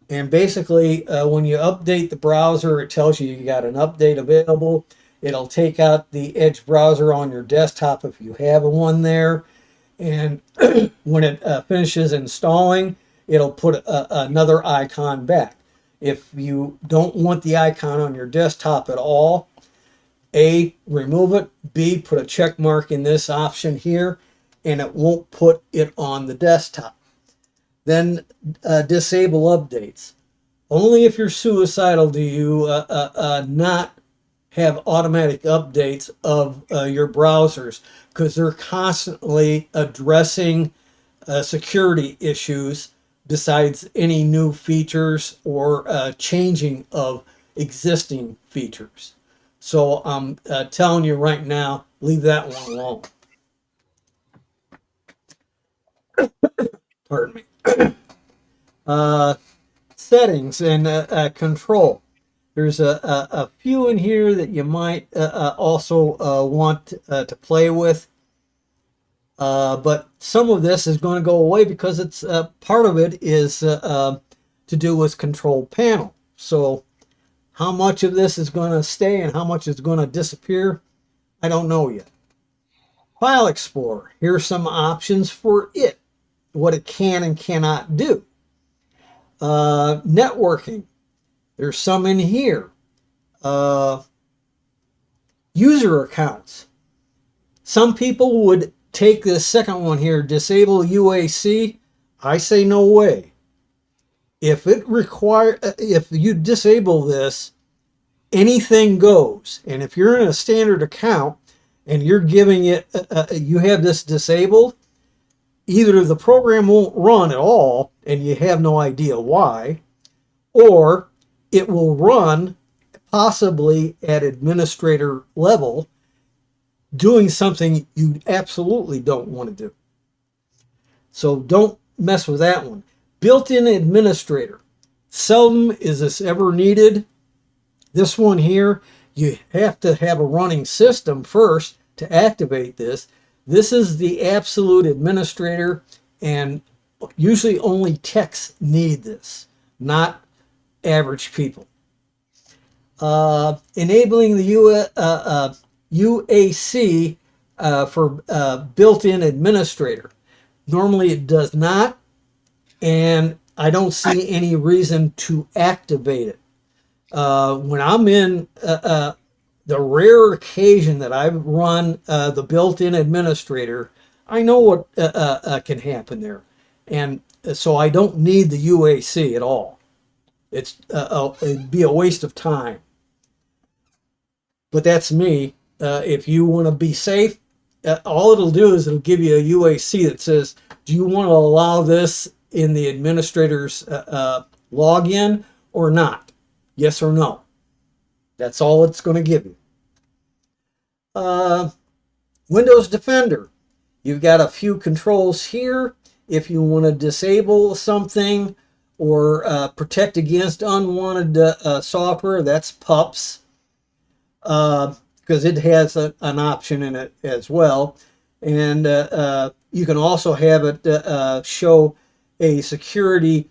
And basically, when you update the browser, it tells you you got an update available. It'll take out the Edge browser on your desktop if you have one there. And when it finishes installing, it'll put another icon back. If you don't want the icon on your desktop at all, A, remove it. B, put a check mark in this option here, and it won't put it on the desktop. Then disable updates. Only if you're suicidal do you not have automatic updates of your browsers, because they're constantly addressing security issues besides any new features or changing of existing features. So I'm telling you right now, leave that one alone. Pardon me. Settings and control. There's a few in here that you might also want to play with. But some of this is going to go away because it's part of it is to do with control panel. So how much of this is going to stay and how much is going to disappear, I don't know yet. File Explorer. Here's some options for it, what it can and cannot do. Networking. There's some in here. User accounts. Some people would take this second one here, disable UAC. I say no way. If you disable this, anything goes. And if you're in a standard account and you're giving it, you have this disabled, either the program won't run at all and you have no idea why, or it will run possibly at administrator level doing something you absolutely don't want to do. So don't mess with that one. Built-in administrator. Seldom is this ever needed. This one here, you have to have a running system first to activate this. This is the absolute administrator, and usually only techs need this, not average people. Enabling the UAC for built-in administrator. Normally it does not, and I don't see any reason to activate it. When I'm in the rare occasion that I run the built-in administrator, I know what can happen there. And so I don't need the UAC at all. It'd be a waste of time. But that's me. If you want to be safe, all it'll do is it'll give you a UAC that says, do you want to allow this in the administrator's login or not? Yes or no. That's all it's going to give you. Windows Defender. You've got a few controls here. If you want to disable something or protect against unwanted software, that's PUPS. Because it has an option in it as well. And you can also have it show a security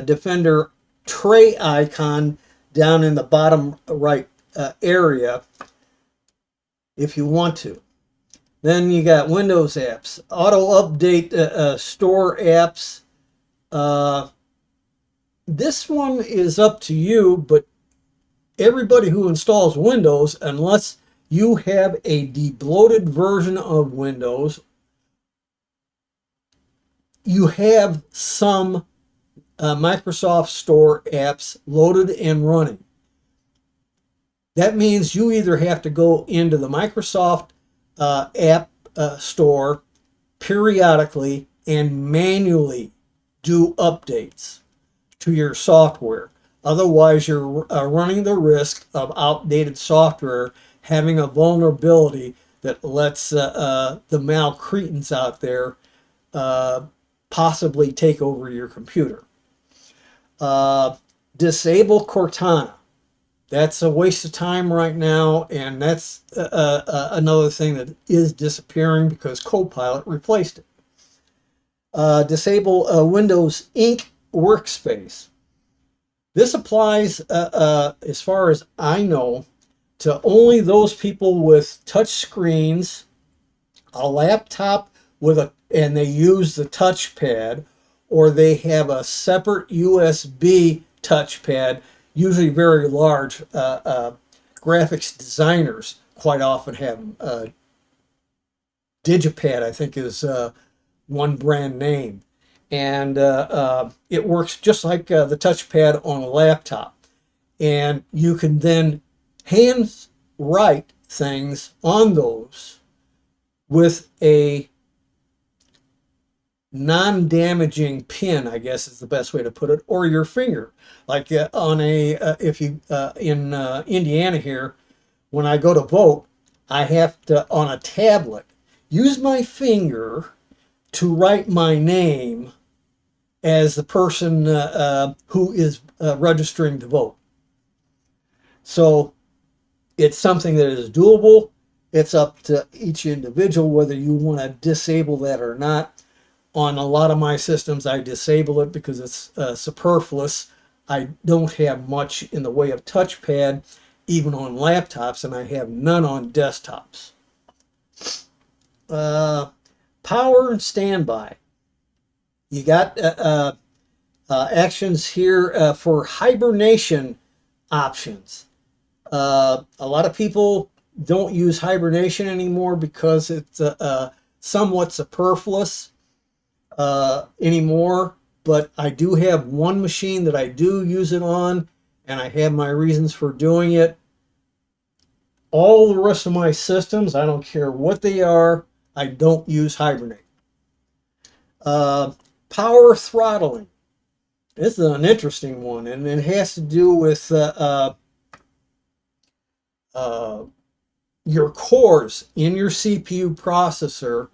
defender tray icon down in the bottom right area if you want to. Then you got Windows apps, auto update store apps. This one is up to you, but everybody who installs Windows, unless you have a debloated version of Windows, you have some Microsoft Store apps loaded and running. That means you either have to go into the Microsoft app store periodically and manually do updates to your software. Otherwise, you're running the risk of outdated software having a vulnerability that lets the malcretins out there possibly take over your computer. Disable Cortana. That's a waste of time right now, and that's another thing that is disappearing because Copilot replaced it. Disable Windows Ink Workspace. This applies, as far as I know, to only those people with touch screens, a laptop and they use the touchpad, or they have a separate USB touchpad, usually very large. Graphics designers quite often have Digipad, I think is one brand name. And it works just like the touchpad on a laptop. And you can then hand write things on those with a non-damaging pin, I guess is the best way to put it, or your finger. Like on a, if you, in Indiana here, when I go to vote, I have to, on a tablet, use my finger to write my name as the person who is registering to vote. So it's something that is doable. It's up to each individual whether you want to disable that or not. On a lot of my systems, I disable it because it's superfluous. I don't have much in the way of touchpad, even on laptops, and I have none on desktops. Power and standby. You got actions here for hibernation options. A lot of people don't use hibernation anymore because it's somewhat superfluous anymore, but I do have one machine that I do use it on, and I have my reasons for doing it. All the rest of my systems, I don't care what they are, I don't use hibernate. Power throttling. This is an interesting one, and it has to do with your cores in your CPU processor.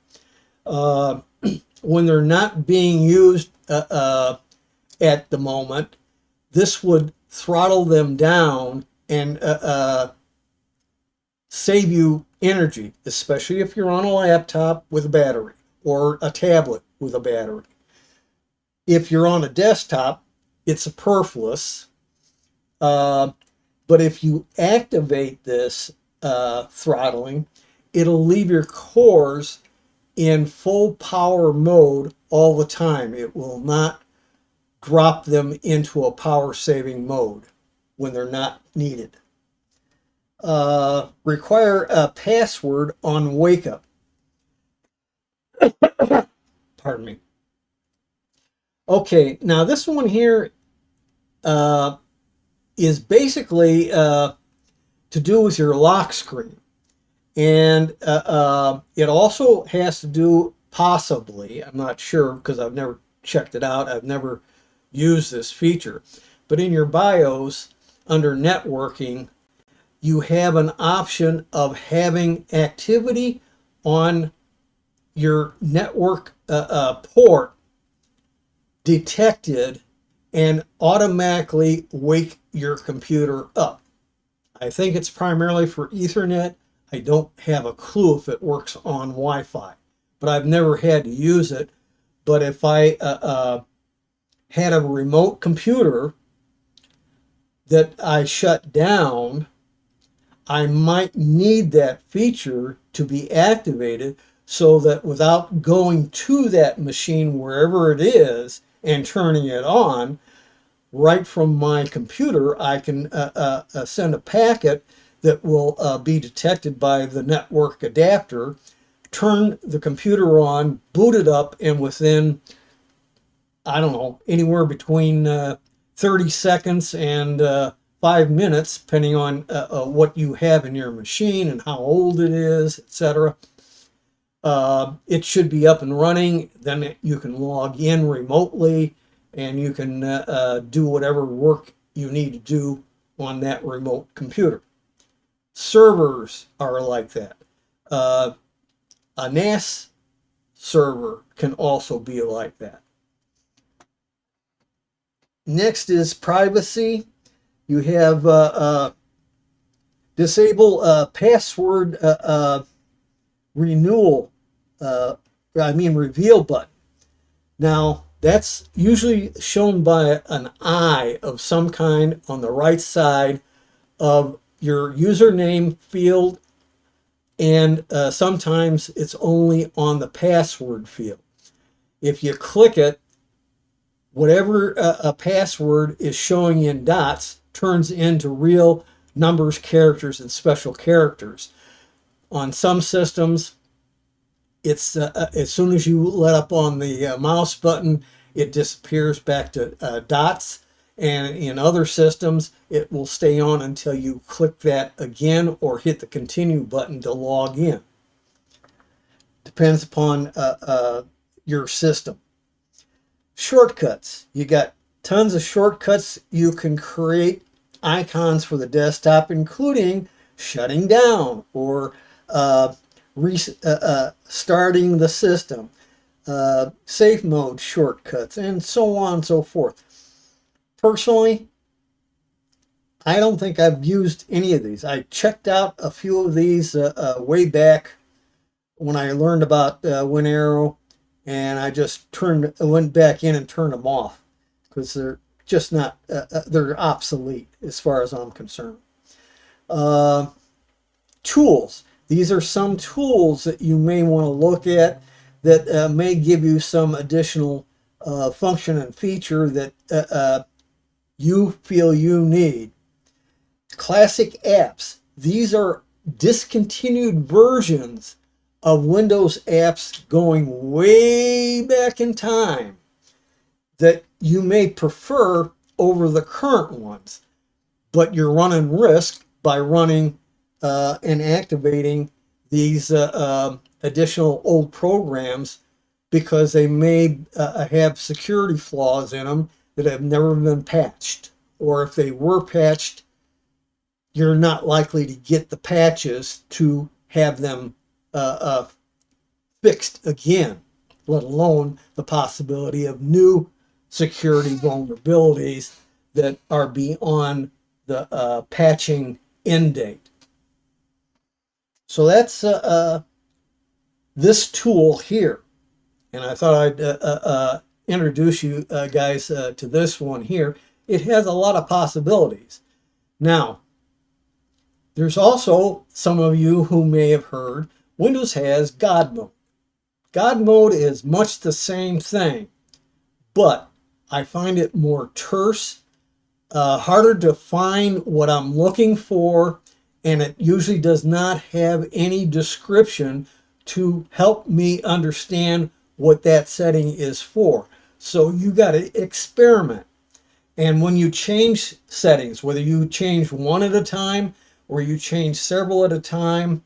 when they're not being used at the moment, this would throttle them down and save you energy, especially if you're on a laptop with a battery or a tablet with a battery. If you're on a desktop, it's superfluous. But if you activate this throttling, it'll leave your cores in full power mode all the time. It will not drop them into a power saving mode when they're not needed. Require a password on wake up. Pardon me. Okay, now this one here is basically to do with your lock screen. And it also has to do, possibly, I'm not sure because I've never checked it out, I've never used this feature, but in your BIOS, under networking, you have an option of having activity on your network port detected and automatically wake your computer up. I think it's primarily for Ethernet. I don't have a clue if it works on Wi-Fi, but I've never had to use it. But if I had a remote computer that I shut down, I might need that feature to be activated so that without going to that machine, wherever it is, and turning it on, right from my computer, I can send a packet that will be detected by the network adapter, turn the computer on, boot it up, and within, I don't know, anywhere between 30 seconds and 5 minutes, depending on what you have in your machine and how old it is, etc. It should be up and running. Then you can log in remotely and you can do whatever work you need to do on that remote computer. Servers are like that. A NAS server can also be like that. Next is privacy. You have disable password renewal, reveal button. Now, that's usually shown by an eye of some kind on the right side of your username field, and sometimes it's only on the password field. If you click it, whatever a password is showing in dots turns into real numbers, characters, and special characters. On some systems, it's as soon as you let up on the mouse button, it disappears back to dots. And in other systems, it will stay on until you click that again or hit the continue button to log in. Depends upon your system. Shortcuts. You got tons of shortcuts. You can create icons for the desktop, including shutting down or starting the system, safe mode shortcuts, and so on and so forth. Personally, I don't think I've used any of these. I checked out a few of these way back when I learned about Winaero, and I just went back in and turned them off because they're just not, they're obsolete as far as I'm concerned. Tools. These are some tools that you may want to look at that may give you some additional function and feature that you feel you need. Classic apps. These are discontinued versions of Windows apps going way back in time that you may prefer over the current ones, but you're running risk by running and activating these additional old programs because they may have security flaws in them that have never been patched. Or if they were patched, you're not likely to get the patches to have them fixed again. let alone the possibility of new security vulnerabilities that are beyond the patching end date. So that's this tool here. And I thought I'd introduce you guys to this one here. It has a lot of possibilities. Now, there's also some of you who may have heard Windows has God mode. God mode is much the same thing, but I find it more terse, harder to find what I'm looking for, and it usually does not have any description to help me understand what that setting is for. So you got to experiment. And when you change settings, whether you change one at a time or you change several at a time,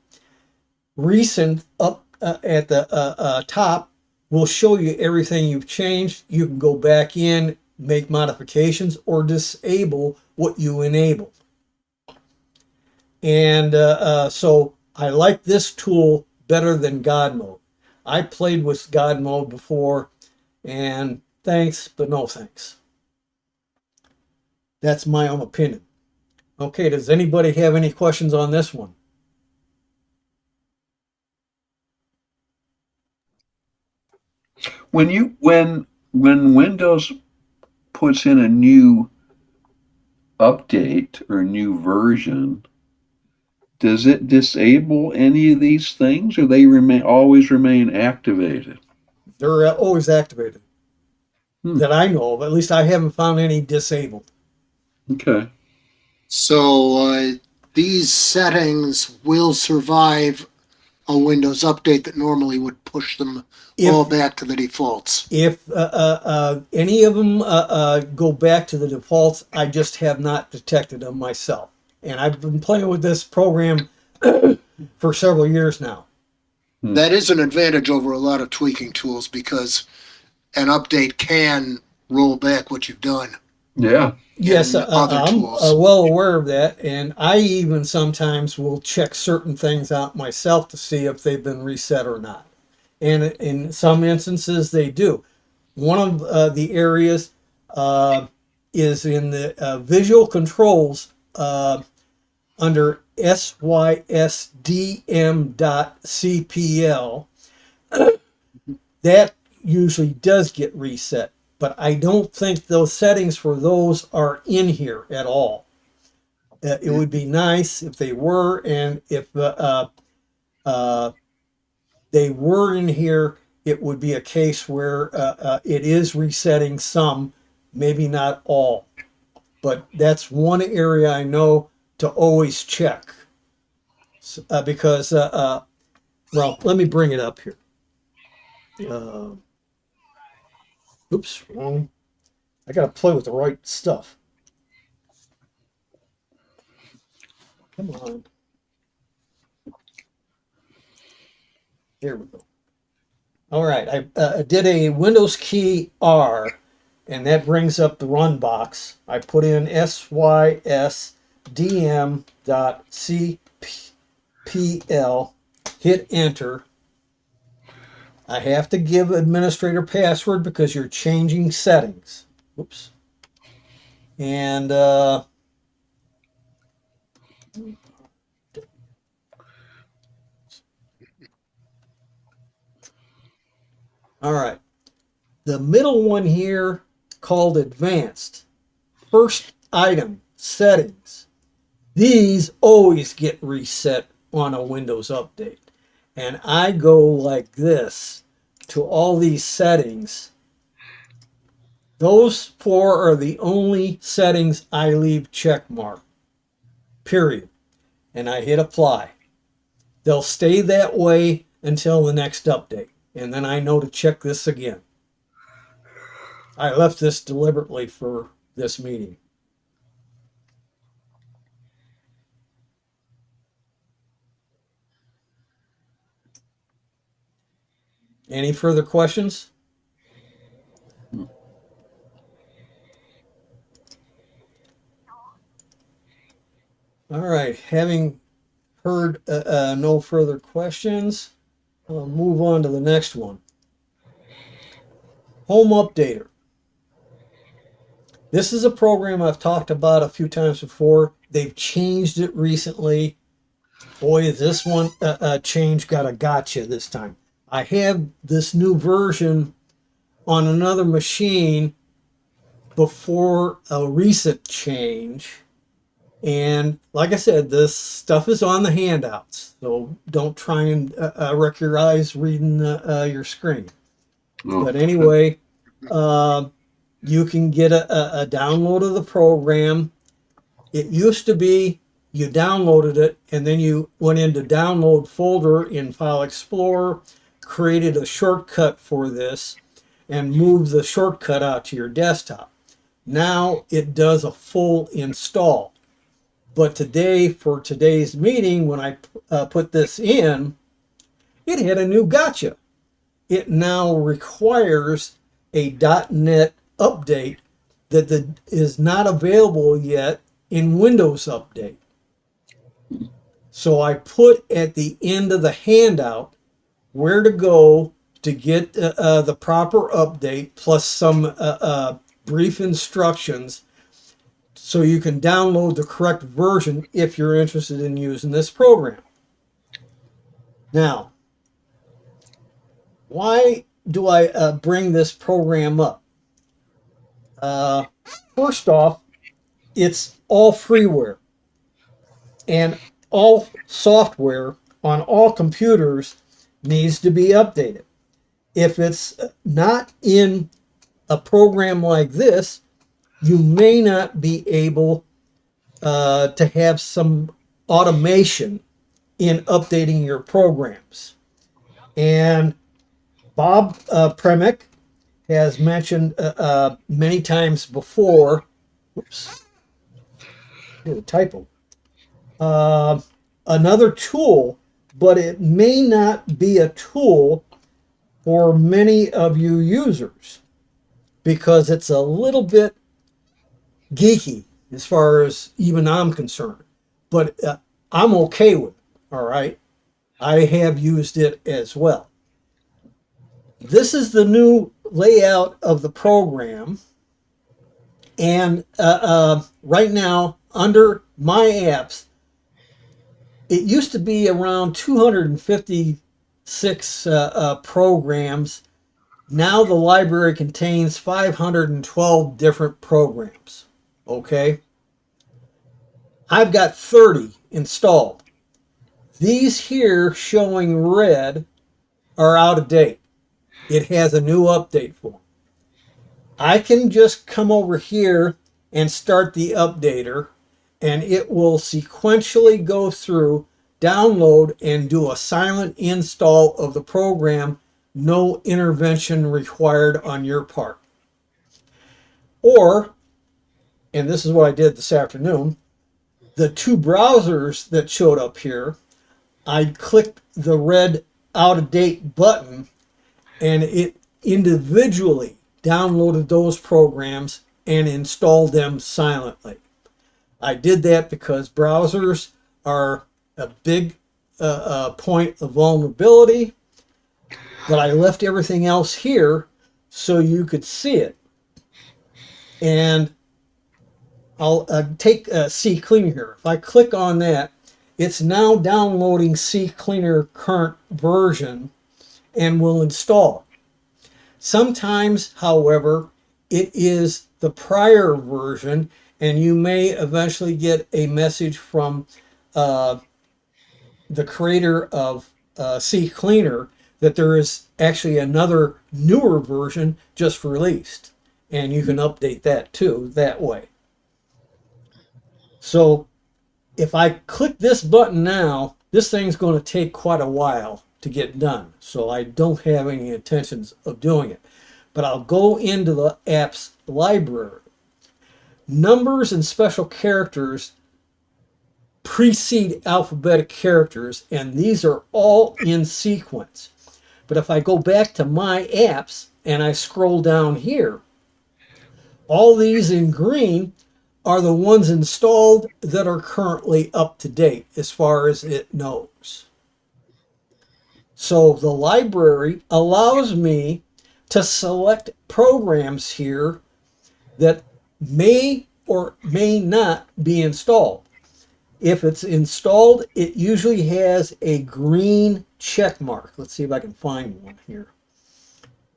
recent up at the top will show you everything you've changed. You can go back in, make modifications, or disable what you enabled. And so I like this tool better than God mode. I played with God mode before, and thanks, but no thanks. That's my own opinion. Okay, does anybody have any questions on this one? When Windows puts in a new update or new version, does it disable any of these things, or they always remain activated? They're always activated that I know of. At least I haven't found any disabled. Okay. So these settings will survive a Windows update that normally would push them all back to the defaults. If any of them go back to the defaults, I just have not detected them myself. And I've been playing with this program for several years now. That is an advantage over a lot of tweaking tools because an update can roll back what you've done. Yeah. Yes, other I'm tools. well aware of that, and I even sometimes will check certain things out myself to see if they've been reset or not. And in some instances, they do. One of the areas is in the visual controls under sysdm.cpl. That usually does get reset, but I don't think those settings for those are in here at all. It would be nice if they were, and if they were in here, it would be a case where it is resetting some, maybe not all. But that's one area I know to always check because, well, let me bring it up here. Oops, wrong. I got to play with the right stuff. Come on. Here we go. All right, I did a Windows key R, and that brings up the run box. I put in sysdm.cpl, hit enter. I have to give administrator password because you're changing settings. Oops. And all right. The middle one here called advanced. First item, settings. These always get reset on a Windows update. And I go like this to all these settings. Those four are the only settings I leave check marked, period. And I hit apply. They'll stay that way until the next update. And then I know to check this again. I left this deliberately for this meeting. Any further questions? All right, having heard no further questions, I'll move on to the next one. Home Updater. This is a program I've talked about a few times before. They've changed it recently. Boy, this one change got a gotcha this time. I have this new version on another machine before a recent change. And like I said, this stuff is on the handouts. So don't try and wreck your eyes reading your screen. Oh, But anyway, you can get a download of the program. It used to be you downloaded it and then you went into download folder in File Explorer, created a shortcut for this, and moved the shortcut out to your desktop. Now it does a full install. But today, for today's meeting, when I put this in, it had a new gotcha. It now requires a .NET update that is not available yet in Windows Update. So I put at the end of the handout where to go to get the proper update plus some brief instructions so you can download the correct version if you're interested in using this program. Now, why do I bring this program up? First off, it's all freeware, and all software on all computers needs to be updated. If it's not in a program like this, you may not be able to have some automation in updating your programs. And Bob Premick has mentioned many times before, oops, did a typo, another tool, but it may not be a tool for many of you users because it's a little bit geeky as far as even I'm concerned. But I'm okay with it, all right? I have used it as well. This is the new layout of the program. And right now, under My Apps, it used to be around 256 programs. Now the library contains 512 different programs. Okay? I've got 30 installed. These here showing red are out of date. It has a new update for them. I can just come over here and start the updater, and it will sequentially go through, download, and do a silent install of the program. No intervention required on your part. Or, and this is what I did this afternoon, the two browsers that showed up here, I clicked the red out of date button and it individually downloaded those programs and installed them silently. I did that because browsers are a big point of vulnerability, but I left everything else here so you could see it. And I'll take CCleaner here. If I click on that, it's now downloading CCleaner current version and will install. Sometimes, however, it is the prior version, and you may eventually get a message from the creator of CCleaner that there is actually another newer version just released, and you can update that too that way. So if I click this button now, this thing's going to take quite a while to get done. So I don't have any intentions of doing it. But I'll go into the apps library. Numbers and special characters precede alphabetic characters, and these are all in sequence. But if I go back to My Apps and I scroll down here, all these in green are the ones installed that are currently up to date as far as it knows. So the library allows me to select programs here that may or may not be installed. If it's installed, it usually has a green check mark. Let's see if I can find one here.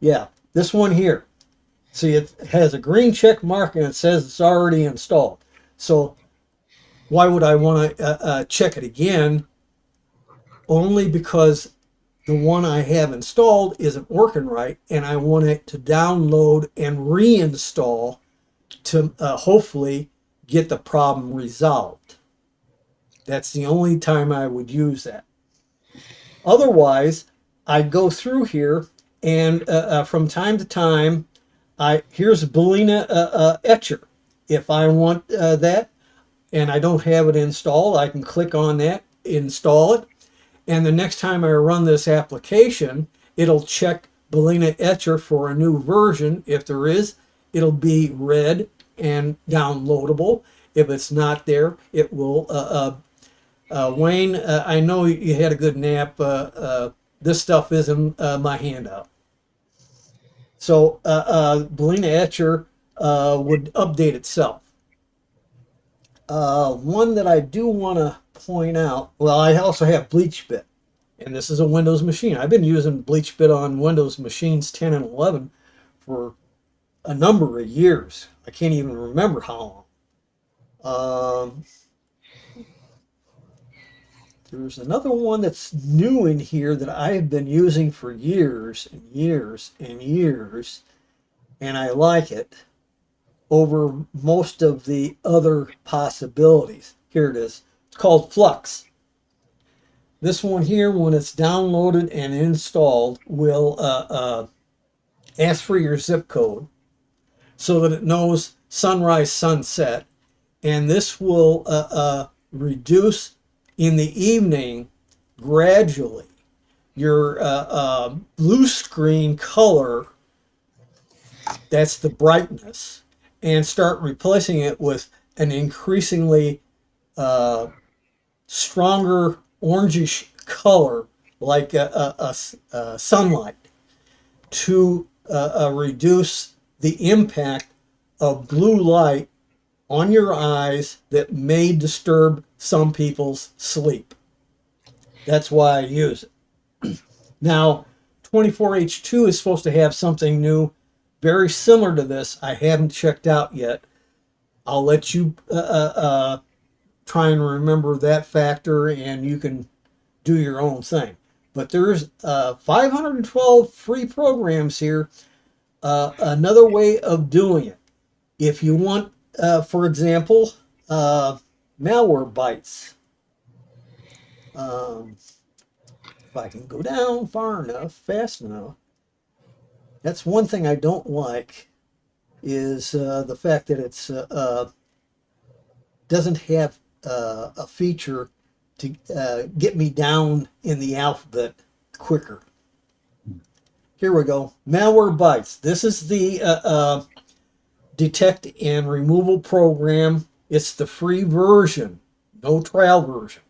Yeah, this one here. See, it has a green check mark and it says it's already installed. So why would I want to check it again? Only because the one I have installed isn't working right, and I want it to download and reinstall to hopefully get the problem resolved. That's the only time I would use that. Otherwise, I go through here and from time to time, here's Belina Etcher. If I want that and I don't have it installed, I can click on that, install it, and the next time I run this application, it'll check Belina Etcher for a new version. If there is, it'll be read and downloadable. If it's not there, it will. Wayne, I know you had a good nap. This stuff is in my handout. So Belina Etcher would update itself. One that I do want to point out, well, I also have BleachBit, and this is a Windows machine. I've been using BleachBit on Windows machines 10 and 11 for a number of years. I can't even remember how long. There's another one that's new in here that I have been using for years and years and years, and I like it over most of the other possibilities. Here it is. It's called Flux. This one here, when it's downloaded and installed, will ask for your zip code so that it knows sunrise, sunset, and this will reduce in the evening gradually your blue screen color, that's the brightness, and start replacing it with an increasingly stronger orangish color like sunlight to reduce the impact of blue light on your eyes that may disturb some people's sleep. That's why I use it. Now, 24H2 is supposed to have something new very similar to this. I haven't checked out yet. I'll let you try and remember that factor, and you can do your own thing. But there's 512 free programs here. Another way of doing it. If you want, for example, Malwarebytes. If I can go down far enough, fast enough. That's one thing I don't like is the fact that it's doesn't have a feature to get me down in the alphabet quicker. Here we go. Malwarebytes. This is the detect and removal program. It's the free version, no trial version.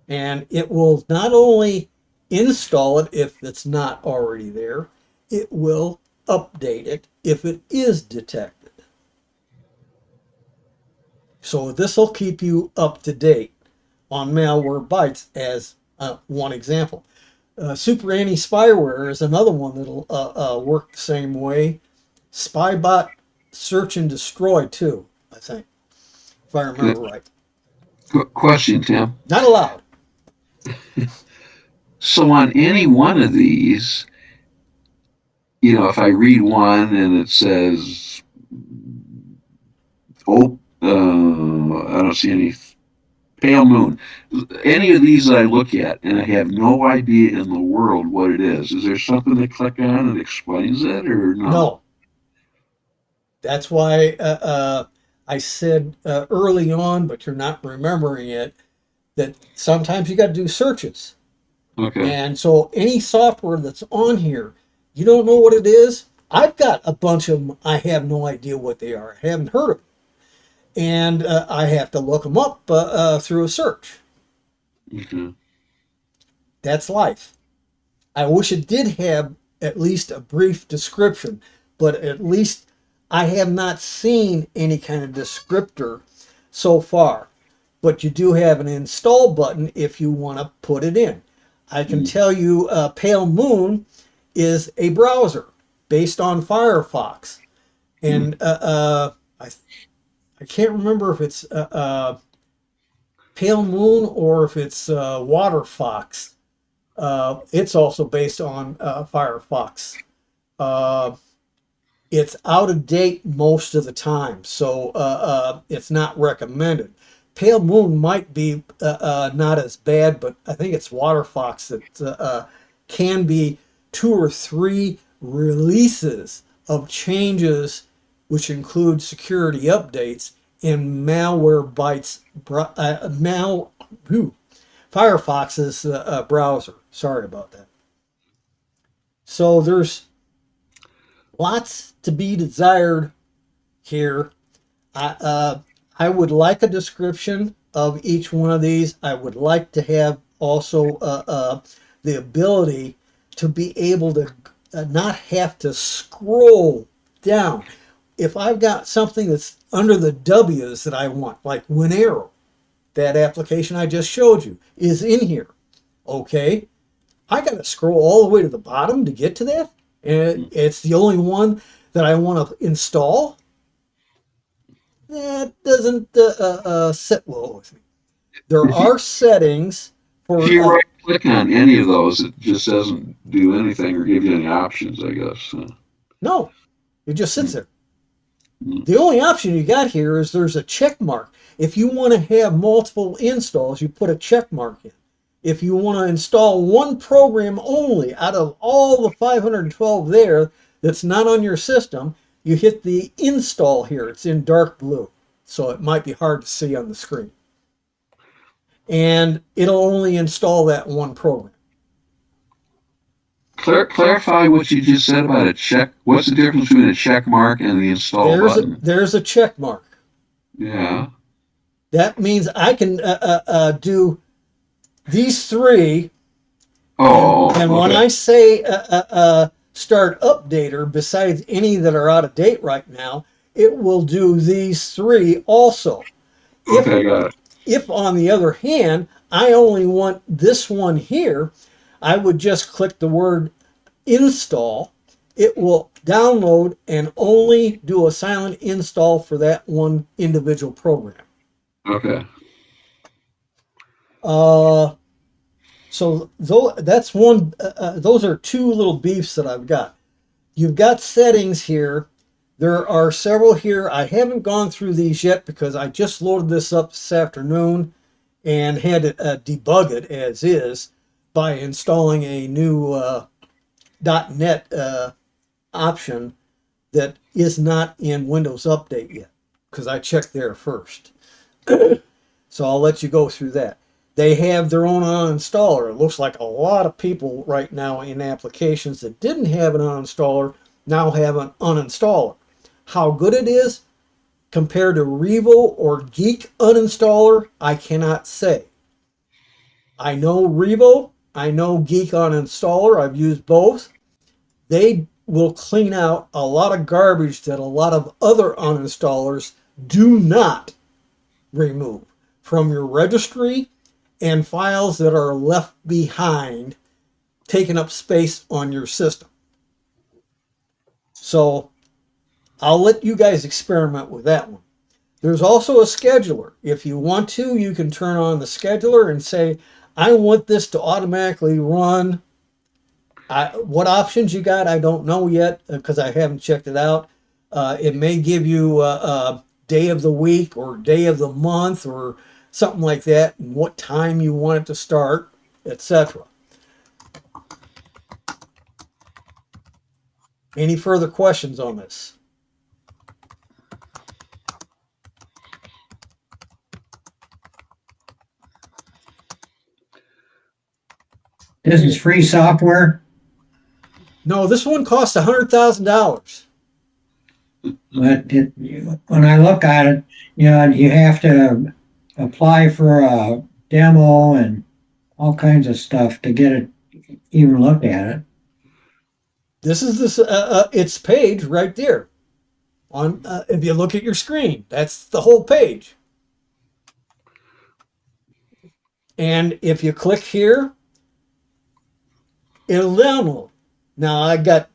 And it will not only install it if it's not already there, it will update it if it is detected. So this will keep you up to date on Malwarebytes as one example. Super Anti-spyware is another one that'll work the same way. Spybot search and destroy too, I think, if I remember right. Question, Tim. Not allowed. So on any one of these, if I read one and it says, oh, I don't see any pale moon. Any of these I look at and I have no idea in the world what it is. Is there something to click on that explains it or no? No. That's why I said early on, but you're not remembering it, that sometimes you got to do searches. Okay. And so any software that's on here, you don't know what it is. I've got a bunch of them. I have no idea what they are. I haven't heard of them. And I have to look them up through a search. Okay. That's life. I wish it did have at least a brief description, but at least I have not seen any kind of descriptor so far. But you do have an install button if you want to put it in. I can tell you Pale Moon is a browser based on Firefox. And I can't remember if it's Pale Moon or if it's Waterfox. It's also based on Firefox. Uh, it's out of date most of the time, so it's not recommended. Pale Moon might be not as bad, but I think it's Waterfox that can be 2 or 3 releases of changes, which include security updates and Malwarebytes. Firefox's browser. Sorry about that. So there's lots to be desired here. I would like a description of each one of these. I would like to have also the ability to be able to not have to scroll down. If I've got something that's under the W's that I want, like Winaero, that application I just showed you, is in here. Okay, I got to scroll all the way to the bottom to get to that. And it's the only one that I want to install. That doesn't sit well with me. There If you, are settings for. if you right click on any of those, it just doesn't do anything or give you any options, I guess. No, it just sits there. Mm. The only option you got here is there's a check mark. If you want to have multiple installs, you put a check mark in. If you want to install one program only out of all the 512 there that's not on your system, you hit the install here. It's in dark blue, so it might be hard to see on the screen. And it'll only install that one program. Clarify what you just said about a check. What's the difference between a check mark and the install button? There's a check mark. Yeah. That means I can do these 3. Oh, And when okay. I say start updater, besides any that are out of date right now, it will do these 3 also. Okay, got it. If on the other hand, I only want this one here, I would just click the word install. It will download and only do a silent install for that one individual program. Okay. So that's one. Those are 2 little beefs that I've got. You've got settings here. There are several here. I haven't gone through these yet because I just loaded this up this afternoon and had to debug it as is by installing a new .NET option that is not in Windows Update yet because I checked there first. So I'll let you go through that. They have their own uninstaller. It looks like a lot of people right now in applications that didn't have an uninstaller now have an uninstaller. How good it is compared to Revo or Geek uninstaller, I cannot say. I know Revo, I know Geek uninstaller, I've used both. They will clean out a lot of garbage that a lot of other uninstallers do not remove from your registry and files that are left behind, taking up space on your system. So I'll let you guys experiment with that one. There's also a scheduler. If you want to, you can turn on the scheduler and say, I want this to automatically run. What options you got, I don't know yet because I haven't checked it out. It may give you a day of the week or day of the month or something like that, and what time you want it to start, etc. Any further questions on this? This is free software. No, this one costs $100,000. But when I look at it, you have to apply for a demo and all kinds of stuff to get it, even look at it. This is this its page right there. On if you look at your screen, that's the whole page. And if you click here, it'll download. Now I got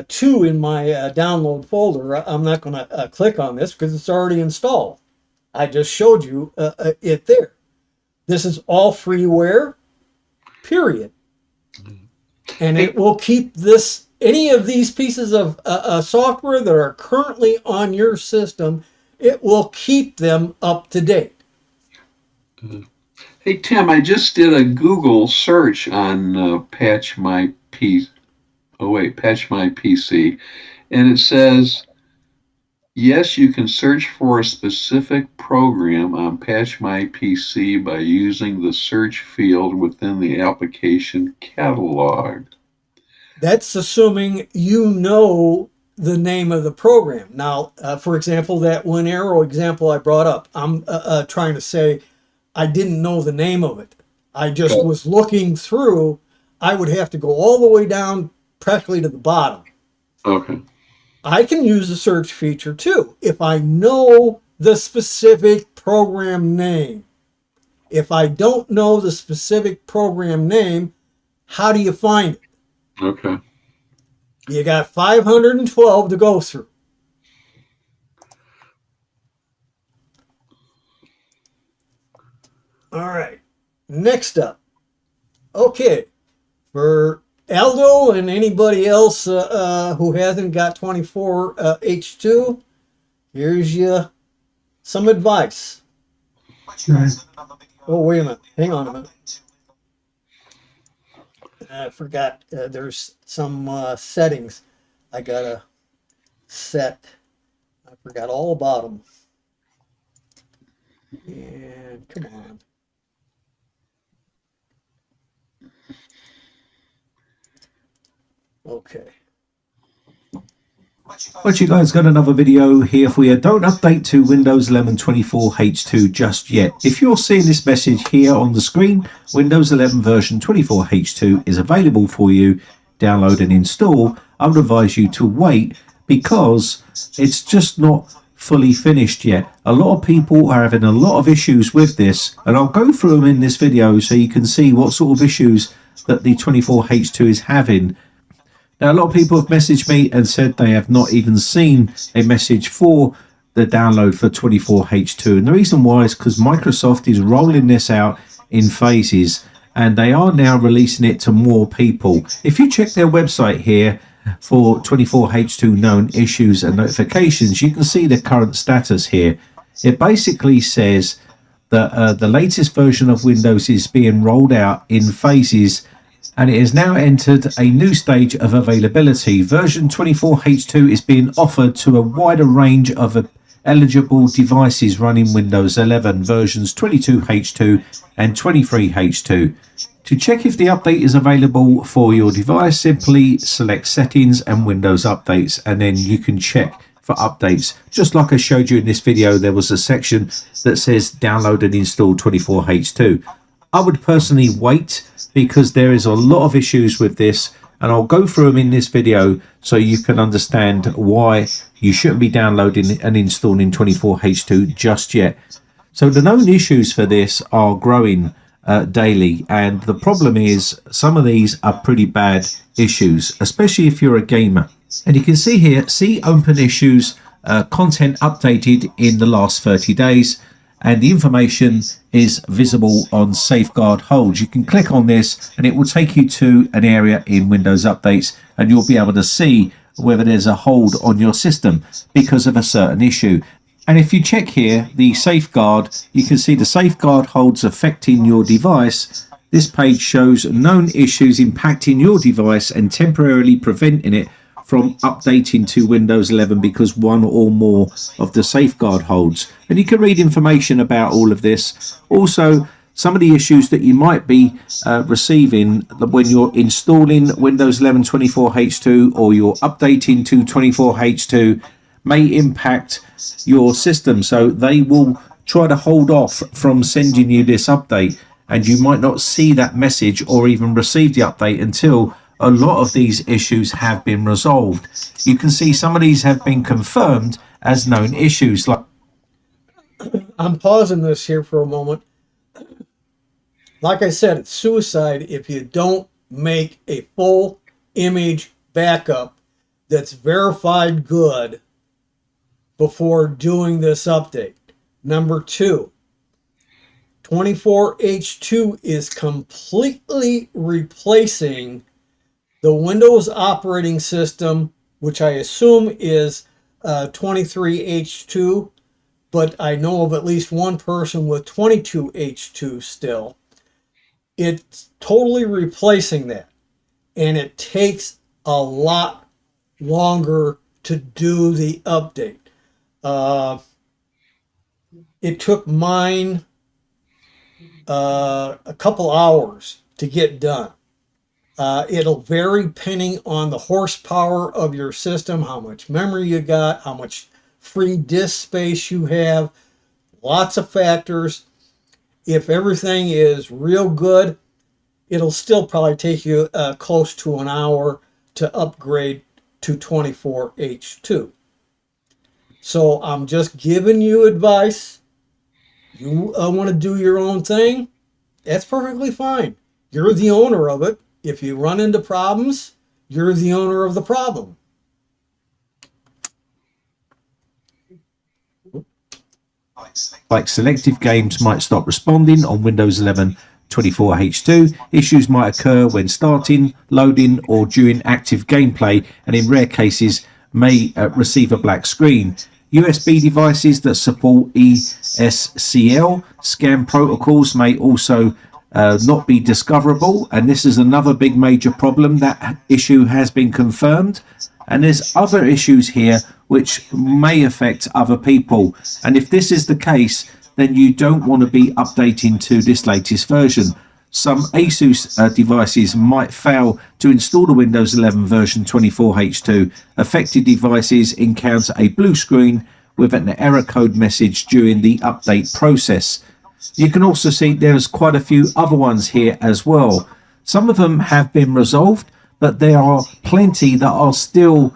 two in my download folder. I'm not going to click on this because it's already installed. I just showed you it there. This is all freeware, period. And it will keep this, any of these pieces of software that are currently on your system, it will keep them up to date. Hey, Tim, I just did a Google search on Patch My PC. Oh, wait, Patch My PC. And it says, yes, you can search for a specific program on Patch My PC by using the search field within the application catalog. That's assuming you know the name of the program. Now, for example, that Winaero example I brought up, I'm trying to say I didn't know the name of it. I just Okay. was looking through. I would have to go all the way down practically to the bottom. Okay. I can use the search feature too if I know the specific program name. If I don't know the specific program name, how do you find it? Okay. You got 512 to go through. All right. Next up. Okay. For Aldo and anybody else who hasn't got 24H2, here's you some advice. Oh, wait a minute. Hang on a minute. I forgot there's some settings I gotta set. I forgot all about them. And come on. Okay. But you guys got another video here for you. Don't update to Windows 11 24H2 just yet. If you're seeing this message here on the screen, Windows 11 version 24H2 is available for you. Download and install. I would advise you to wait because it's just not fully finished yet. A lot of people are having a lot of issues with this, and I'll go through them in this video so you can see what sort of issues that the 24H2 is having. Now, a lot of people have messaged me and said they have not even seen a message for the download for 24H2. And the reason why is because Microsoft is rolling this out in phases and they are now releasing it to more people. If you check their website here for 24H2 known issues and notifications, you can see the current status here. It basically says that the latest version of Windows is being rolled out in phases, and it has now entered a new stage of availability. Version 24H2 is being offered to a wider range of eligible devices running Windows 11 versions 22H2 and 23H2. To check if the update is available for your device, simply select Settings and Windows Updates, and then you can check for updates. Just like I showed you in this video, there was a section that says download and install 24H2. I would personally wait because there is a lot of issues with this, and I'll go through them in this video so you can understand why you shouldn't be downloading and installing 24H2 just yet. So the known issues for this are growing daily, and the problem is some of these are pretty bad issues, especially if you're a gamer. And you can see here, see open issues, content updated in the last 30 days. And the information is visible on safeguard holds. You can click on this and it will take you to an area in Windows Updates, and you'll be able to see whether there's a hold on your system because of a certain issue. And if you check here, the safeguard, you can see the safeguard holds affecting your device. This page shows known issues impacting your device and temporarily preventing it from updating to Windows 11 because one or more of the safeguard holds. And you can read information about all of this. Also, some of the issues that you might be receiving when you're installing Windows 11 24H2 or you're updating to 24H2 may impact your system. So they will try to hold off from sending you this update, and you might not see that message or even receive the update until a lot of these issues have been resolved. You can see some of these have been confirmed as known issues. Like, I'm pausing this here for a moment. Like I said, it's suicide if you don't make a full image backup that's verified good before doing this update. Number two, 24H2 is completely replacing the Windows operating system, which I assume is 23H2, but I know of at least one person with 22H2 still. It's totally replacing that, and it takes a lot longer to do the update. It took mine a couple hours to get done. It'll vary depending on the horsepower of your system, how much memory you got, how much free disk space you have, lots of factors. If everything is real good, it'll still probably take you close to an hour to upgrade to 24H2. So I'm just giving you advice. You want to do your own thing, that's perfectly fine. You're the owner of it. If you run into problems, you're the owner of the problem. like selective games might stop responding on Windows 11 24H2. Issues might occur when starting, loading, or during active gameplay, and in rare cases may receive a black screen. USB devices that support ESCL scan protocols may also not be discoverable, and this is another big major problem. That issue has been confirmed, and there's other issues here which may affect other people, and if this is the case, then you don't want to be updating to this latest version. Some ASUS devices might fail to install the Windows 11 version 24H2. Affected devices encounter a blue screen with an error code message during the update process. You can also see there's quite a few other ones here as well. Some of them have been resolved, but there are plenty that are still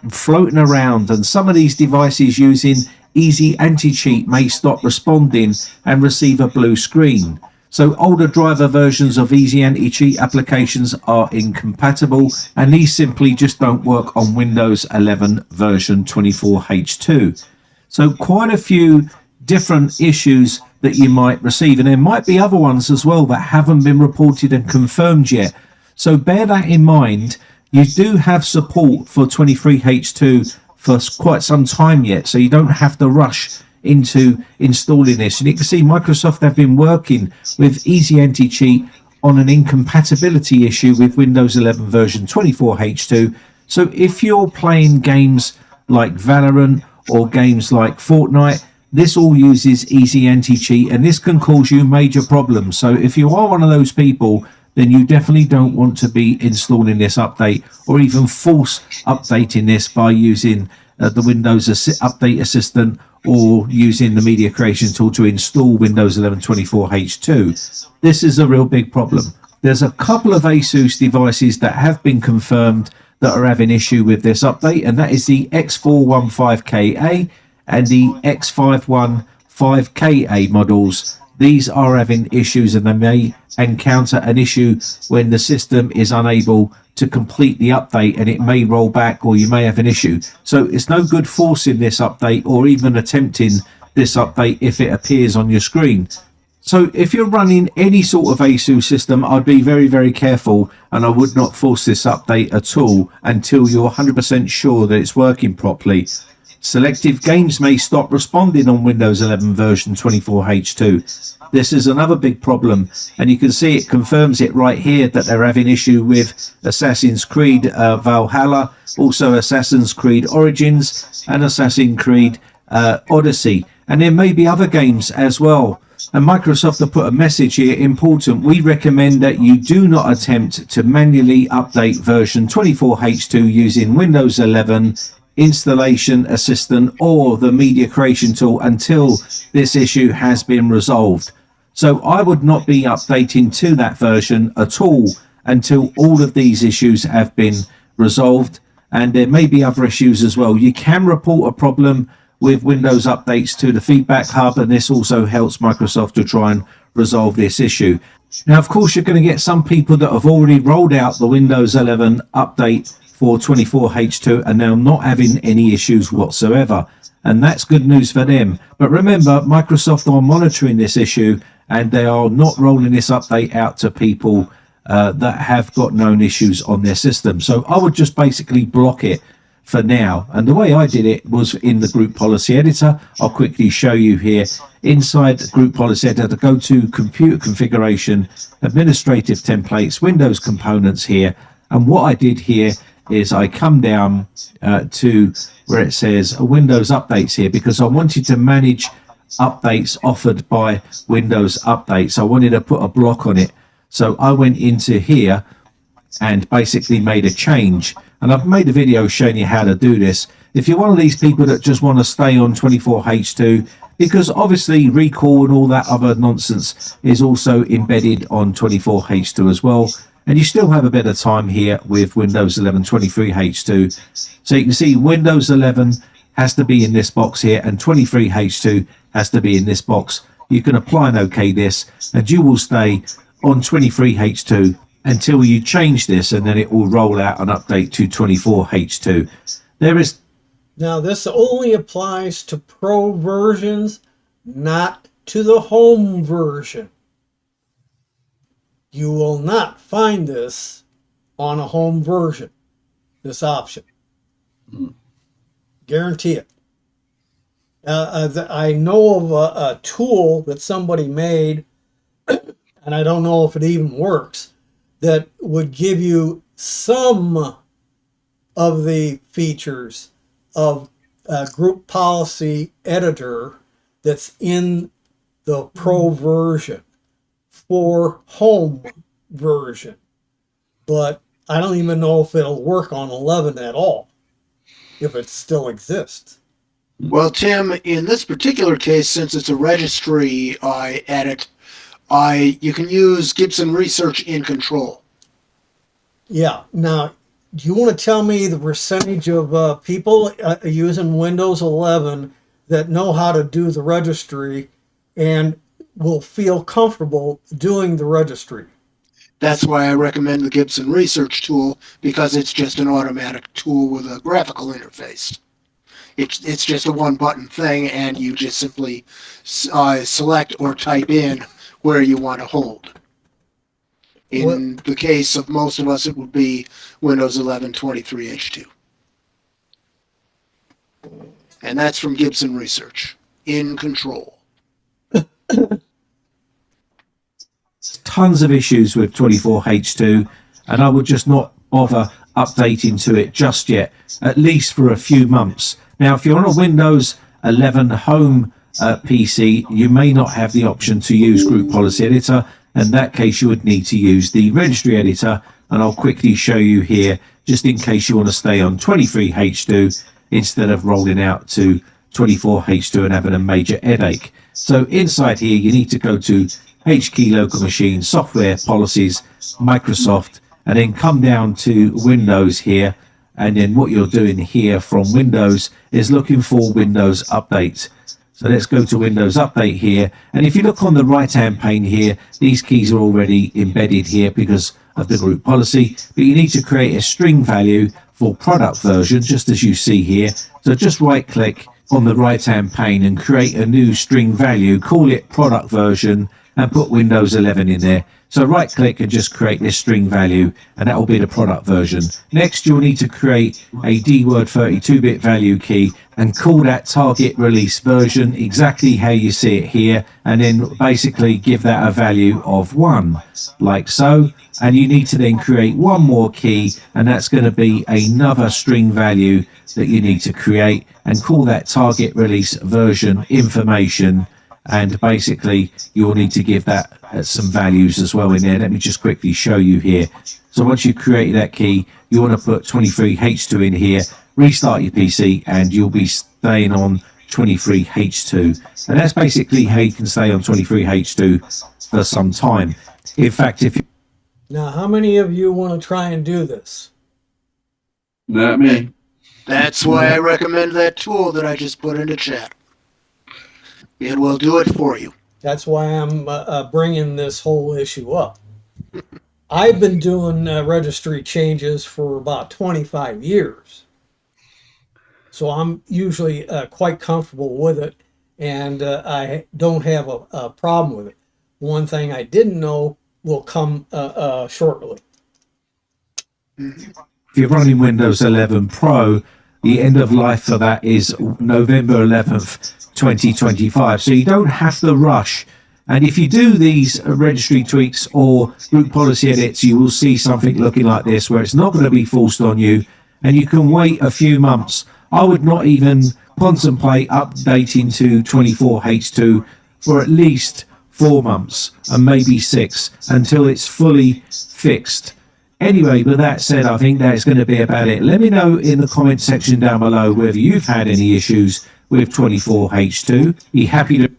floating around, and some of these devices using Easy Anti-Cheat may stop responding and receive a blue screen. So older driver versions of Easy Anti-Cheat applications are incompatible, and these simply just don't work on Windows 11 version 24H2. So quite a few different issues that you might receive, and there might be other ones as well that haven't been reported and confirmed yet. So bear that in mind. You do have support for 23H2 for quite some time yet, so you don't have to rush into installing this. And you can see Microsoft have been working with Easy Anti-Cheat on an incompatibility issue with Windows 11 version 24H2. So if you're playing games like Valorant or games like Fortnite, this all uses Easy Anti-Cheat, and this can cause you major problems. So if you are one of those people, then you definitely don't want to be installing this update or even force updating this by using the Windows Update Assistant or using the media creation tool to install Windows 11 24H2. This is a real big problem. There's a couple of ASUS devices that have been confirmed that are having issue with this update, and that is the X415KA and the X515KA models. These are having issues, and they may encounter an issue when the system is unable to complete the update, and it may roll back, or you may have an issue. So it's no good forcing this update or even attempting this update if it appears on your screen. So if you're running any sort of ASUS system, I'd be very, very careful, and I would not force this update at all until you're 100% sure that it's working properly. Selective games may stop responding on Windows 11 version 24H2. This is another big problem, and you can see it confirms it right here that they're having issue with Assassin's Creed Valhalla, also Assassin's Creed Origins and Assassin's Creed Odyssey, and there may be other games as well. And Microsoft have put a message here, important: we recommend that you do not attempt to manually update version 24H2 using Windows 11 Installation Assistant or the media creation tool until this issue has been resolved. So I would not be updating to that version at all until all of these issues have been resolved. And there may be other issues as well. You can report a problem with Windows updates to the feedback hub, and this also helps Microsoft to try and resolve this issue. Now, of course, you're going to get some people that have already rolled out the Windows 11 update for 24H2 and now not having any issues whatsoever. And that's good news for them. But remember, Microsoft are monitoring this issue, and they are not rolling this update out to people that have got known issues on their system. So I would just basically block it for now. And the way I did it was in the group policy editor. I'll quickly show you here. Inside the group policy editor, go to computer configuration, administrative templates, Windows components here. And what I did here is I come down to where it says Windows updates here, because I wanted to manage updates offered by Windows updates. I wanted to put a block on it. So I went into here and basically made a change. And I've made a video showing you how to do this. If you're one of these people that just want to stay on 24H2, because obviously recall and all that other nonsense is also embedded on 24H2 as well. And you still have a bit of time here with Windows 11 23H2. So you can see Windows 11 has to be in this box here, and 23H2 has to be in this box. You can apply and OK this, and you will stay on 23H2 until you change this, and then it will roll out an update to 24H2. There is Now, this only applies to Pro versions, not to the Home version. You will not find this on a Home version, this option. Guarantee it. I know of a tool that somebody made, and I don't know if it even works, that would give you some of the features of a group policy editor that's in the Pro version for Home version. But I don't even know if it'll work on 11 at all, if it still exists. Well, Tim, in this particular case, since it's a registry edit, you can use Gibson Research in Control. Yeah. Now, do you want to tell me the percentage of people using Windows 11 that know how to do the registry and will feel comfortable doing the registry? That's why I recommend the Gibson Research tool, because it's just an automatic tool with a graphical interface. It's just a one-button thing, and you just simply select or type in where you want to hold. In the case of most of us, it would be Windows 11 23H2. And that's from Gibson Research, in Control. tons of issues with 24H2, and I would just not bother updating to it just yet, at least for a few months. Now, if you're on a Windows 11 Home PC, you may not have the option to use Group Policy Editor. In that case, you would need to use the Registry Editor, and I'll quickly show you here, just in case you want to stay on 23H2 instead of rolling out to 24H2 and having a major headache. So inside here, you need to go to HKey Local Machine, Software, Policies, Microsoft, and then come down to Windows here. And then what you're doing here from Windows is looking for Windows Update. So let's go to Windows Update here. And if you look on the right-hand pane here, these keys are already embedded here because of the group policy. But you need to create a string value for product version, just as you see here. So just right-click on the right-hand pane and create a new string value. Call it product version and put Windows 11 in there. So right-click and just create this string value, and that will be the product version. Next, you'll need to create a DWORD 32-bit value key and call that target release version exactly how you see it here, and then basically give that a value of 1, like so. And you need to then create one more key, and that's going to be another string value that you need to create, and call that target release version information. And basically you'll need to give that some values as well in there. Let me just quickly show you here. So once you've created that key, you want to put 23H2 in here, restart your PC, and you'll be staying on 23H2. And that's basically how you can stay on 23H2 for some time. In fact, if you... Now, how many of you want to try and do this? Not me. That's why I recommend that tool that I just put into chat. It will do it for you. That's why I'm bringing this whole issue up. I've been doing registry changes for about 25 years. So I'm usually quite comfortable with it, and I don't have a problem with it. One thing I didn't know will come shortly. If you're running Windows 11 Pro, the end of life for that is November 11th, 2025. So you don't have to rush. And if you do these registry tweaks or group policy edits, you will see something looking like this, where it's not going to be forced on you, and you can wait a few months. I would not even contemplate updating to 24H2 for at least 4 months and maybe 6 until it's fully fixed. Anyway, with that said, I think that's going to be about it. Let me know in the comment section down below whether you've had any issues with 24H2. Be happy to...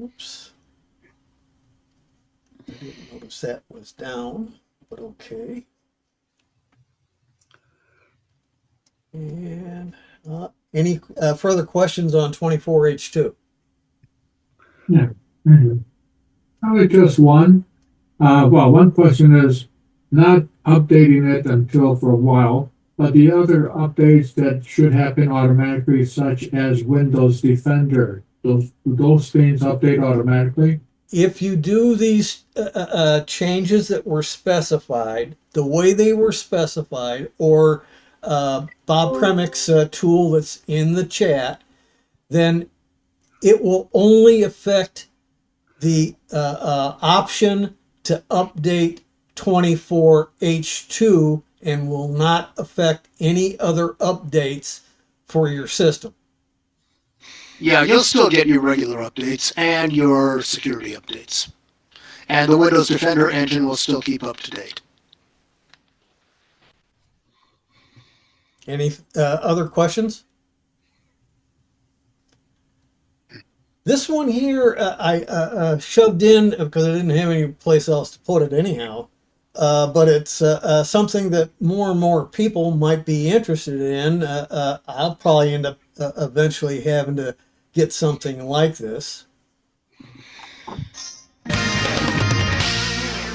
Oops. I didn't notice that was down, but okay. And any further questions on 24H2? Yeah. Probably just one. One question is not updating it until for a while, but the other updates that should happen automatically, such as Windows Defender, those things update automatically. If you do these changes that were specified, the way they were specified, or Bob Premick's tool that's in the chat, then it will only affect the option to update 24H2 and will not affect any other updates for your system. Yeah, you'll still get your regular updates and your security updates. And the Windows Defender engine will still keep up to date. Any other questions? This one here I shoved in because I didn't have any place else to put it anyhow. But it's something that more and more people might be interested in. I'll probably end up eventually having to get something like this.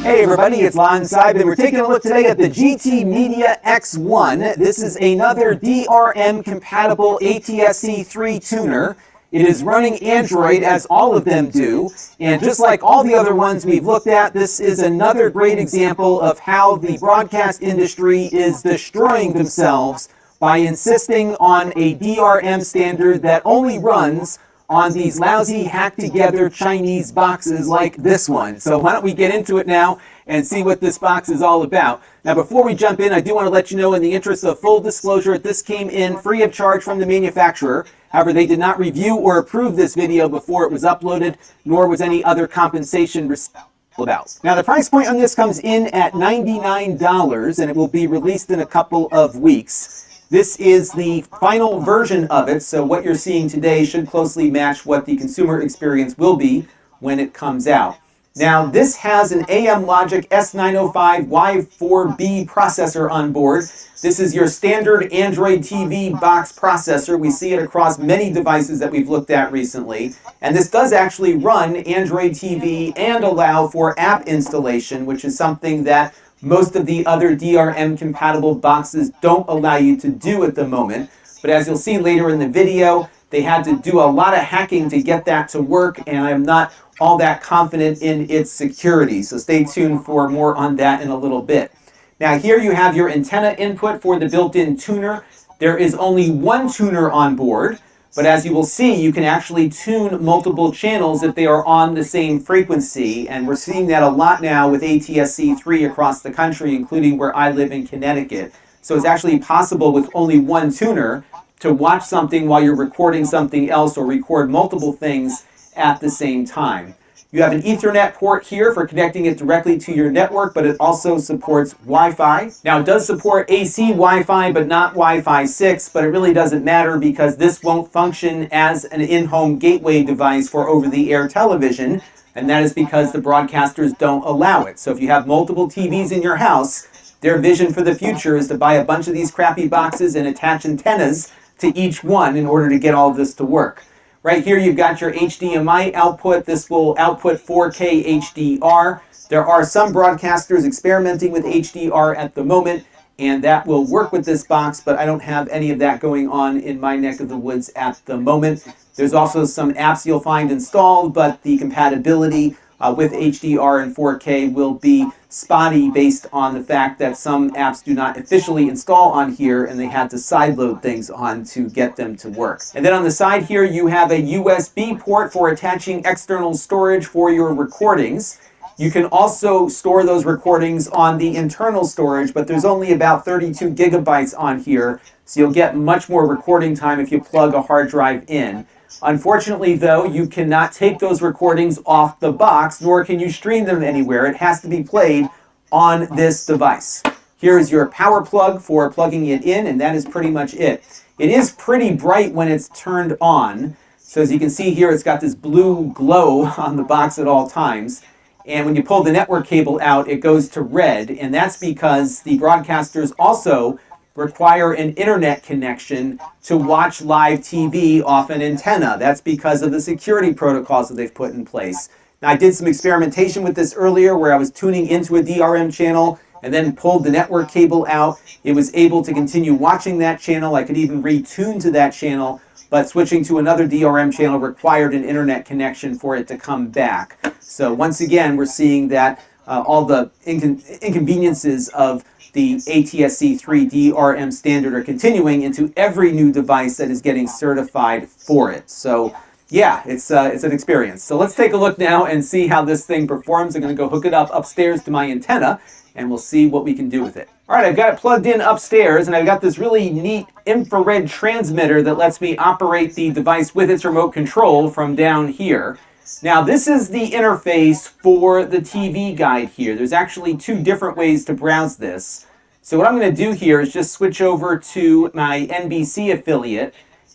Hey everybody, it's Lon Seib, and we're taking a look today at the GT Media X1. This is another DRM compatible ATSC3 tuner. It is running Android, as all of them do, and just like all the other ones we've looked at, this is another great example of how the broadcast industry is destroying themselves by insisting on a DRM standard that only runs on these lousy, hacked-together Chinese boxes like this one. So why don't we get into it now and see what this box is all about. Now, before we jump in, I do want to let you know, in the interest of full disclosure, this came in free of charge from the manufacturer. However, they did not review or approve this video before it was uploaded, nor was any other compensation received. About. Now, the price point on this comes in at $99, and it will be released in a couple of weeks. This is the final version of it, so what you're seeing today should closely match what the consumer experience will be when it comes out. Now, this has an AM Logic S905Y4B processor on board. This is your standard Android TV box processor. We see it across many devices that we've looked at recently. And this does actually run Android TV and allow for app installation, which is something that most of the other DRM compatible boxes don't allow you to do at the moment. But as you'll see later in the video, they had to do a lot of hacking to get that to work, and I'm not all that confident in its security. So stay tuned for more on that in a little bit. Now here you have your antenna input for the built-in tuner. There is only one tuner on board, but as you will see, you can actually tune multiple channels if they are on the same frequency, and we're seeing that a lot now with ATSC3 across the country, including where I live in Connecticut. So it's actually possible with only one tuner to watch something while you're recording something else, or record multiple things at the same time. You have an Ethernet port here for connecting it directly to your network, but it also supports Wi-Fi. Now, it does support AC Wi-Fi, but not Wi-Fi 6, but it really doesn't matter because this won't function as an in-home gateway device for over-the-air television. and that is because the broadcasters don't allow it. So if you have multiple TVs in your house, their vision for the future is to buy a bunch of these crappy boxes and attach antennas to each one in order to get all of this to work. Right here you've got your HDMI output. This will output 4K HDR. There are some broadcasters experimenting with HDR at the moment, and that will work with this box, but I don't have any of that going on in my neck of the woods at the moment. There's also some apps you'll find installed, but the compatibility with HDR and 4K will be spotty based on the fact that some apps do not officially install on here and they had to sideload things on to get them to work. And then on the side here you have a USB port for attaching external storage for your recordings. You can also store those recordings on the internal storage, but there's only about 32 gigabytes on here, so you'll get much more recording time if you plug a hard drive in. Unfortunately, though, you cannot take those recordings off the box, nor can you stream them anywhere. It has to be played on this device. Here is your power plug for plugging it in, and that is pretty much it. It is pretty bright when it's turned on. So as you can see here, it's got this blue glow on the box at all times. And when you pull the network cable out, it goes to red. And that's because the broadcasters also require an internet connection to watch live TV off an antenna. That's because of the security protocols that they've put in place. Now, I did some experimentation with this earlier where I was tuning into a DRM channel and then pulled the network cable out. It was able to continue watching that channel. I could even retune to that channel, but switching to another DRM channel required an internet connection for it to come back. So once again, we're seeing that all the inconveniences of the ATSC3 DRM standard are continuing into every new device that is getting certified for it. So yeah, it's an experience. So let's take a look now and see how this thing performs. I'm going to go hook it up upstairs to my antenna, and we'll see what we can do with it. All right, I've got it plugged in upstairs, and I've got this really neat infrared transmitter that lets me operate the device with its remote control from down here. Now, this is the interface for the TV guide here. There's actually two different ways to browse this. So what I'm going to do here is just switch over to my NBC affiliate.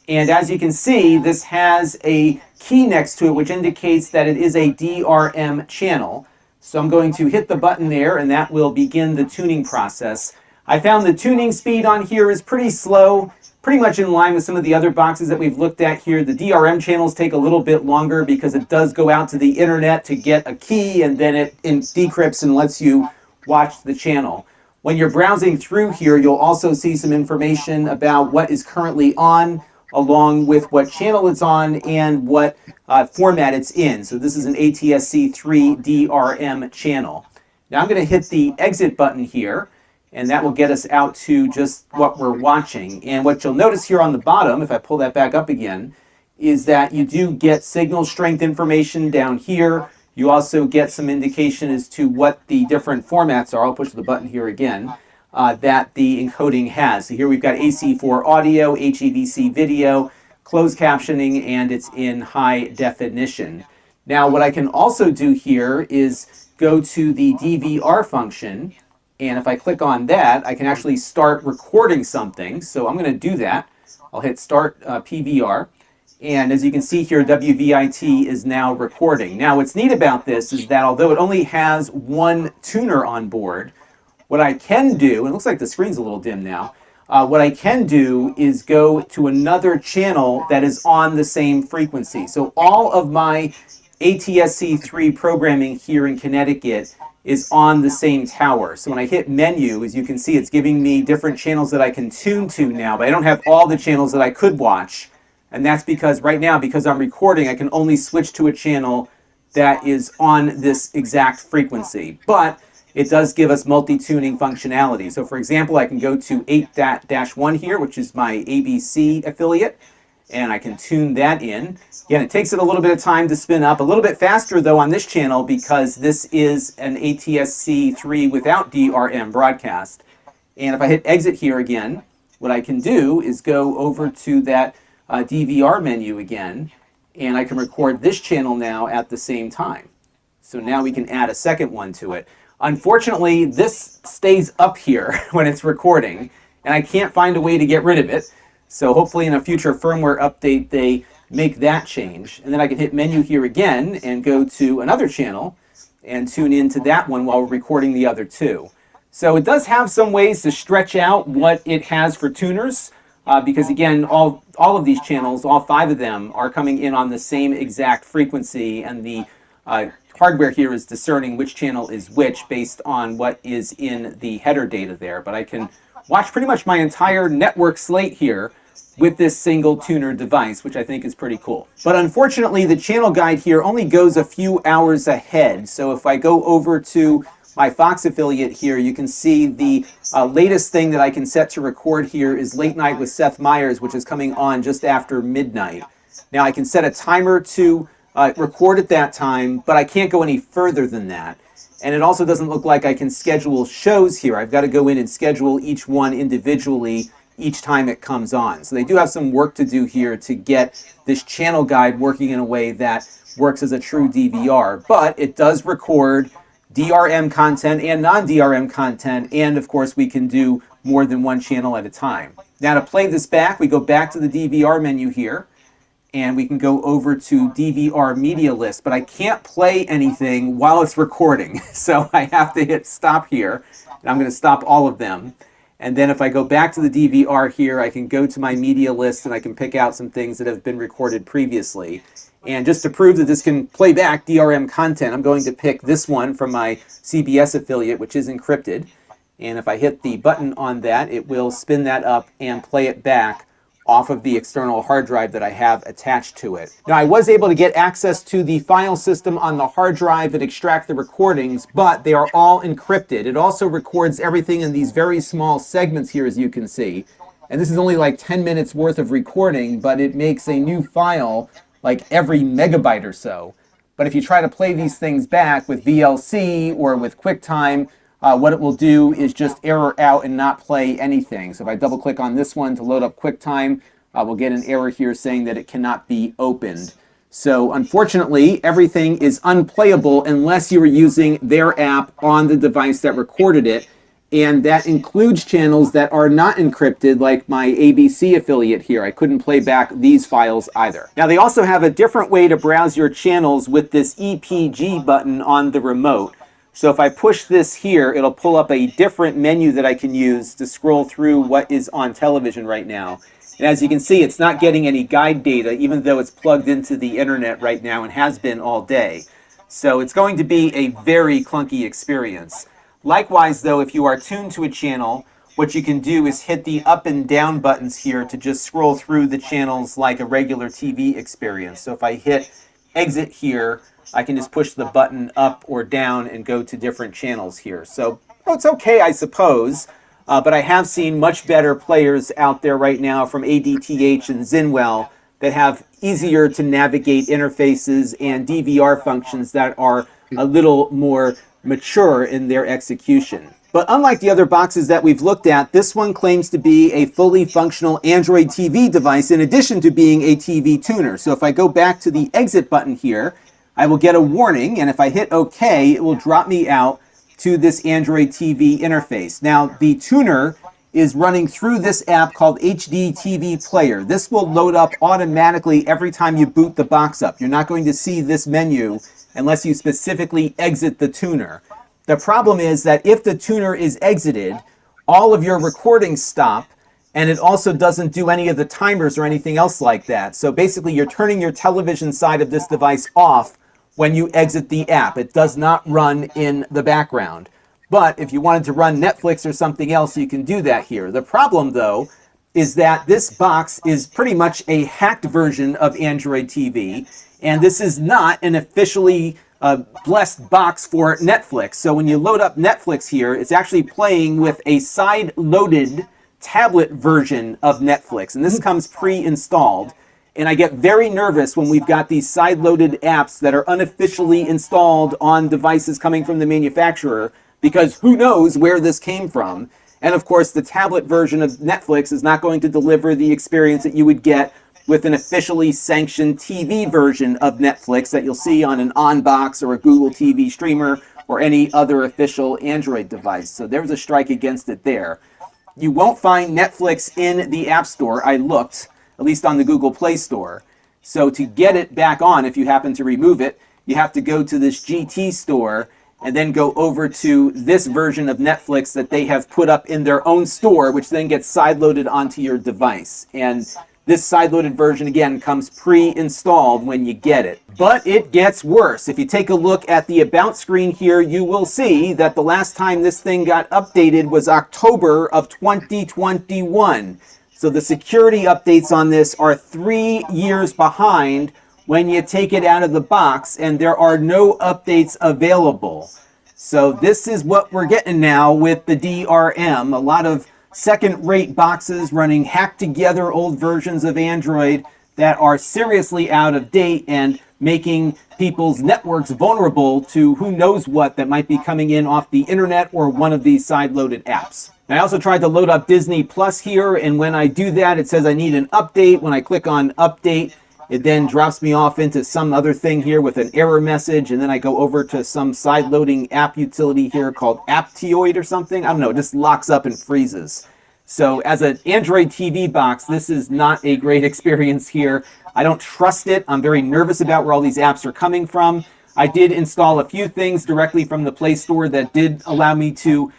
And as you can see, this has a key next to it, which indicates that it is a DRM channel. So I'm going to hit the button there, and that will begin the tuning process. I found the tuning speed on here is pretty slow, pretty much in line with some of the other boxes that we've looked at here. The DRM channels take a little bit longer because it does go out to the internet to get a key, and then it decrypts and lets you watch the channel. When you're browsing through here, you'll also see some information about what is currently on, along with what channel it's on and what format it's in. So this is an ATSC3 DRM channel. Now I'm going to hit the exit button here, and that will get us out to just what we're watching. And what you'll notice here on the bottom, if I pull that back up again, is that you do get signal strength information down here. You also get some indication as to what the different formats are. I'll push the button here again. That the encoding has. So here we've got AC4 audio, HEVC video, closed captioning, and it's in high definition. Now what I can also do here is go to the DVR function, and if I click on that, I can actually start recording something. So I'm going to do that. I'll hit start PVR, and as you can see here, WVIT is now recording. Now what's neat about this is that although it only has one tuner on board, what I can do, and it looks like the screen's a little dim now, what I can do is go to another channel that is on the same frequency. So all of my ATSC3 programming here in Connecticut is on the same tower. So when I hit menu, as you can see, it's giving me different channels that I can tune to now, but I don't have all the channels that I could watch. And that's because right now, because I'm recording, I can only switch to a channel that is on this exact frequency. But it does give us multi-tuning functionality. So for example, I can go to 8-1 here, which is my ABC affiliate, and I can tune that in. Again, it takes it a little bit of time to spin up, a little bit faster though on this channel because this is an ATSC3 without DRM broadcast. And if I hit exit here again, what I can do is go over to that DVR menu again, and I can record this channel now at the same time. So now we can add a second one to it. Unfortunately, this stays up here when it's recording, and I can't find a way to get rid of it. So hopefully in a future firmware update, they make that change. And then I can hit menu here again and go to another channel and tune into that one while we're recording the other two. So it does have some ways to stretch out what it has for tuners, because again, all of these channels, all 5 of them, are coming in on the same exact frequency, and the hardware here is discerning which channel is which based on what is in the header data there. But I can watch pretty much my entire network slate here with this single tuner device, which I think is pretty cool. But unfortunately, the channel guide here only goes a few hours ahead. So if I go over to my Fox affiliate here, you can see the latest thing that I can set to record here is Late Night with Seth Meyers, which is coming on just after midnight. Now I can set a timer to record at that time, but I can't go any further than that. And it also doesn't look like I can schedule shows here. I've got to go in and schedule each one individually each time it comes on. So they do have some work to do here to get this channel guide working in a way that works as a true DVR. But it does record DRM content and non-DRM content, and of course we can do more than one channel at a time. Now to play this back, we go back to the DVR menu here, and we can go over to DVR media list, but I can't play anything while it's recording. So I have to hit stop here, and I'm going to stop all of them. And then if I go back to the DVR here, I can go to my media list and I can pick out some things that have been recorded previously. And just to prove that this can play back DRM content, I'm going to pick this one from my CBS affiliate, which is encrypted. And if I hit the button on that, it will spin that up and play it back off of the external hard drive that I have attached to it. Now, I was able to get access to the file system on the hard drive and extract the recordings, but they are all encrypted. It also records everything in these very small segments here, as you can see. And this is only like 10 minutes worth of recording, but it makes a new file like every megabyte or so. But if you try to play these things back with VLC or with QuickTime, what it will do is just error out and not play anything. So if I double click on this one to load up QuickTime, we'll get an error here saying that it cannot be opened. So unfortunately, everything is unplayable unless you were using their app on the device that recorded it. And that includes channels that are not encrypted, like my ABC affiliate here. I couldn't play back these files either. Now, they also have a different way to browse your channels with this EPG button on the remote. So if I push this here, it'll pull up a different menu that I can use to scroll through what is on television right now. And as you can see, it's not getting any guide data, even though it's plugged into the internet right now and has been all day. So it's going to be a very clunky experience. Likewise, though, if you are tuned to a channel, what you can do is hit the up and down buttons here to just scroll through the channels like a regular TV experience. So if I hit exit here, I can just push the button up or down and go to different channels here. So it's okay, I suppose, but I have seen much better players out there right now from ADTH and Zinwell that have easier to navigate interfaces and DVR functions that are a little more mature in their execution. But unlike the other boxes that we've looked at, this one claims to be a fully functional Android TV device in addition to being a TV tuner. So if I go back to the exit button here, I will get a warning, and if I hit OK, it will drop me out to this Android TV interface. Now, the tuner is running through this app called HD TV Player. This will load up automatically every time you boot the box up. You're not going to see this menu unless you specifically exit the tuner. The problem is that if the tuner is exited, all of your recordings stop, and it also doesn't do any of the timers or anything else like that. So basically, you're turning your television side of this device off when you exit the app. It does not run in the background. But if you wanted to run Netflix or something else, you can do that here. The problem, though, is that this box is pretty much a hacked version of Android TV, and this is not an officially blessed box for Netflix. So when you load up Netflix here, it's actually playing with a side-loaded tablet version of Netflix, and this comes pre-installed. And I get very nervous when we've got these side-loaded apps that are unofficially installed on devices coming from the manufacturer, because who knows where this came from. And of course, the tablet version of Netflix is not going to deliver the experience that you would get with an officially sanctioned TV version of Netflix that you'll see on an OnBox or a Google TV streamer or any other official Android device. So there's a strike against it there. You won't find Netflix in the App Store. I looked, at least on the Google Play Store. So to get it back on, if you happen to remove it, you have to go to this GT store and then go over to this version of Netflix that they have put up in their own store, which then gets sideloaded onto your device. And this sideloaded version, again, comes pre-installed when you get it. But it gets worse. If you take a look at the About screen here, you will see that the last time this thing got updated was October of 2021. So the security updates on this are 3 years behind when you take it out of the box, and there are no updates available. So this is what we're getting now with the DRM. A lot of second-rate boxes running hacked together old versions of Android that are seriously out of date and making people's networks vulnerable to who knows what that might be coming in off the internet or one of these side-loaded apps. I also tried to load up Disney Plus here, and when I do that, it says I need an update. When I click on update, it then drops me off into some other thing here with an error message, and then I go over to some side-loading app utility here called Aptioid or something. I don't know, it just locks up and freezes. So as an Android TV box, this is not a great experience here. I don't trust it. I'm very nervous about where all these apps are coming from. I did install a few things directly from the Play Store that did allow me to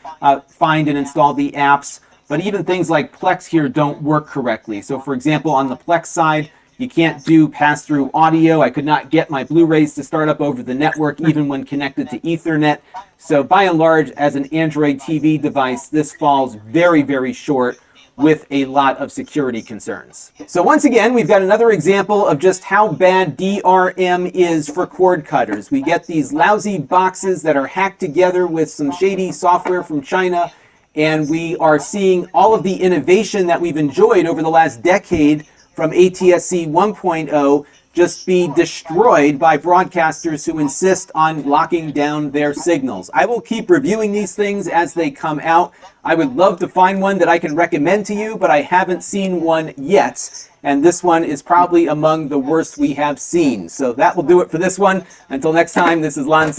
find and install the apps, but even things like Plex here don't work correctly. So for example, on the Plex side, you can't do pass-through audio. I could not get my Blu-rays to start up over the network even when connected to Ethernet. So by and large, as an Android TV device, this falls very, very short with a lot of security concerns. So once again, we've got another example of just how bad DRM is for cord cutters. We get these lousy boxes that are hacked together with some shady software from China, and we are seeing all of the innovation that we've enjoyed over the last decade from ATSC 1.0 just be destroyed by broadcasters who insist on locking down their signals. I will keep reviewing these things as they come out. I would love to find one that I can recommend to you, but I haven't seen one yet. And this one is probably among the worst we have seen. So that will do it for this one. Until next time, this is Lon.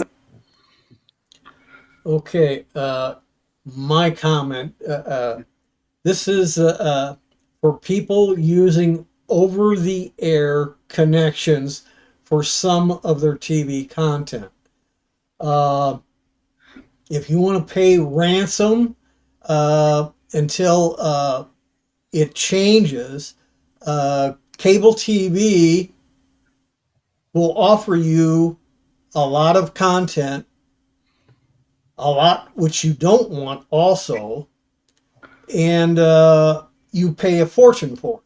Okay, my comment. This is for people using over-the-air connections for some of their TV content. If you want to pay ransom until it changes, cable TV will offer you a lot of content, a lot which you don't want also, and you pay a fortune for it.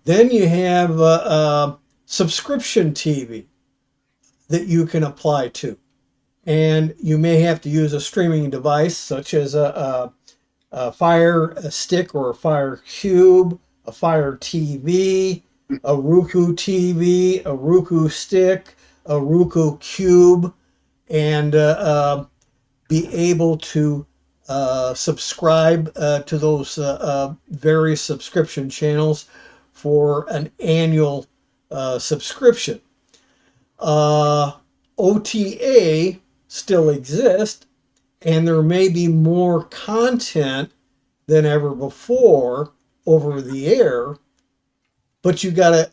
Then you have subscription TV that you can apply to. And you may have to use a streaming device such as a Fire Stick or a Fire Cube, a Fire TV, a Roku TV, a Roku Stick, a Roku Cube, and be able to subscribe to those various subscription channels for an annual subscription. OTA still exists, and there may be more content than ever before over the air, but you got to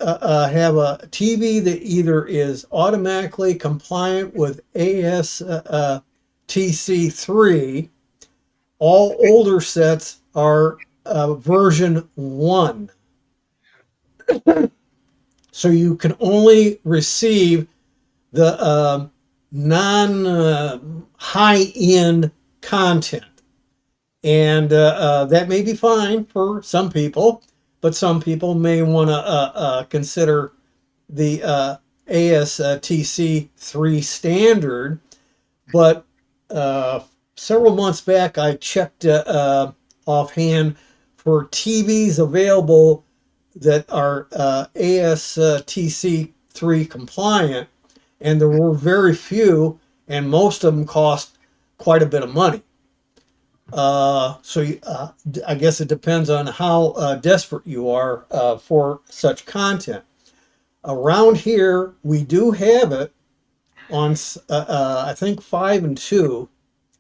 have a TV that either is automatically compliant with ASTC3. All older sets are version 1. So you can only receive the non-high-end content. And that may be fine for some people, but some people may want to consider the ASTC3 standard. But several months back, I checked offhand for TVs available that are ASTC3 compliant, and there were very few, and most of them cost quite a bit of money. So I guess it depends on how desperate you are for such content. Around here, we do have it on, I think 5 and 2,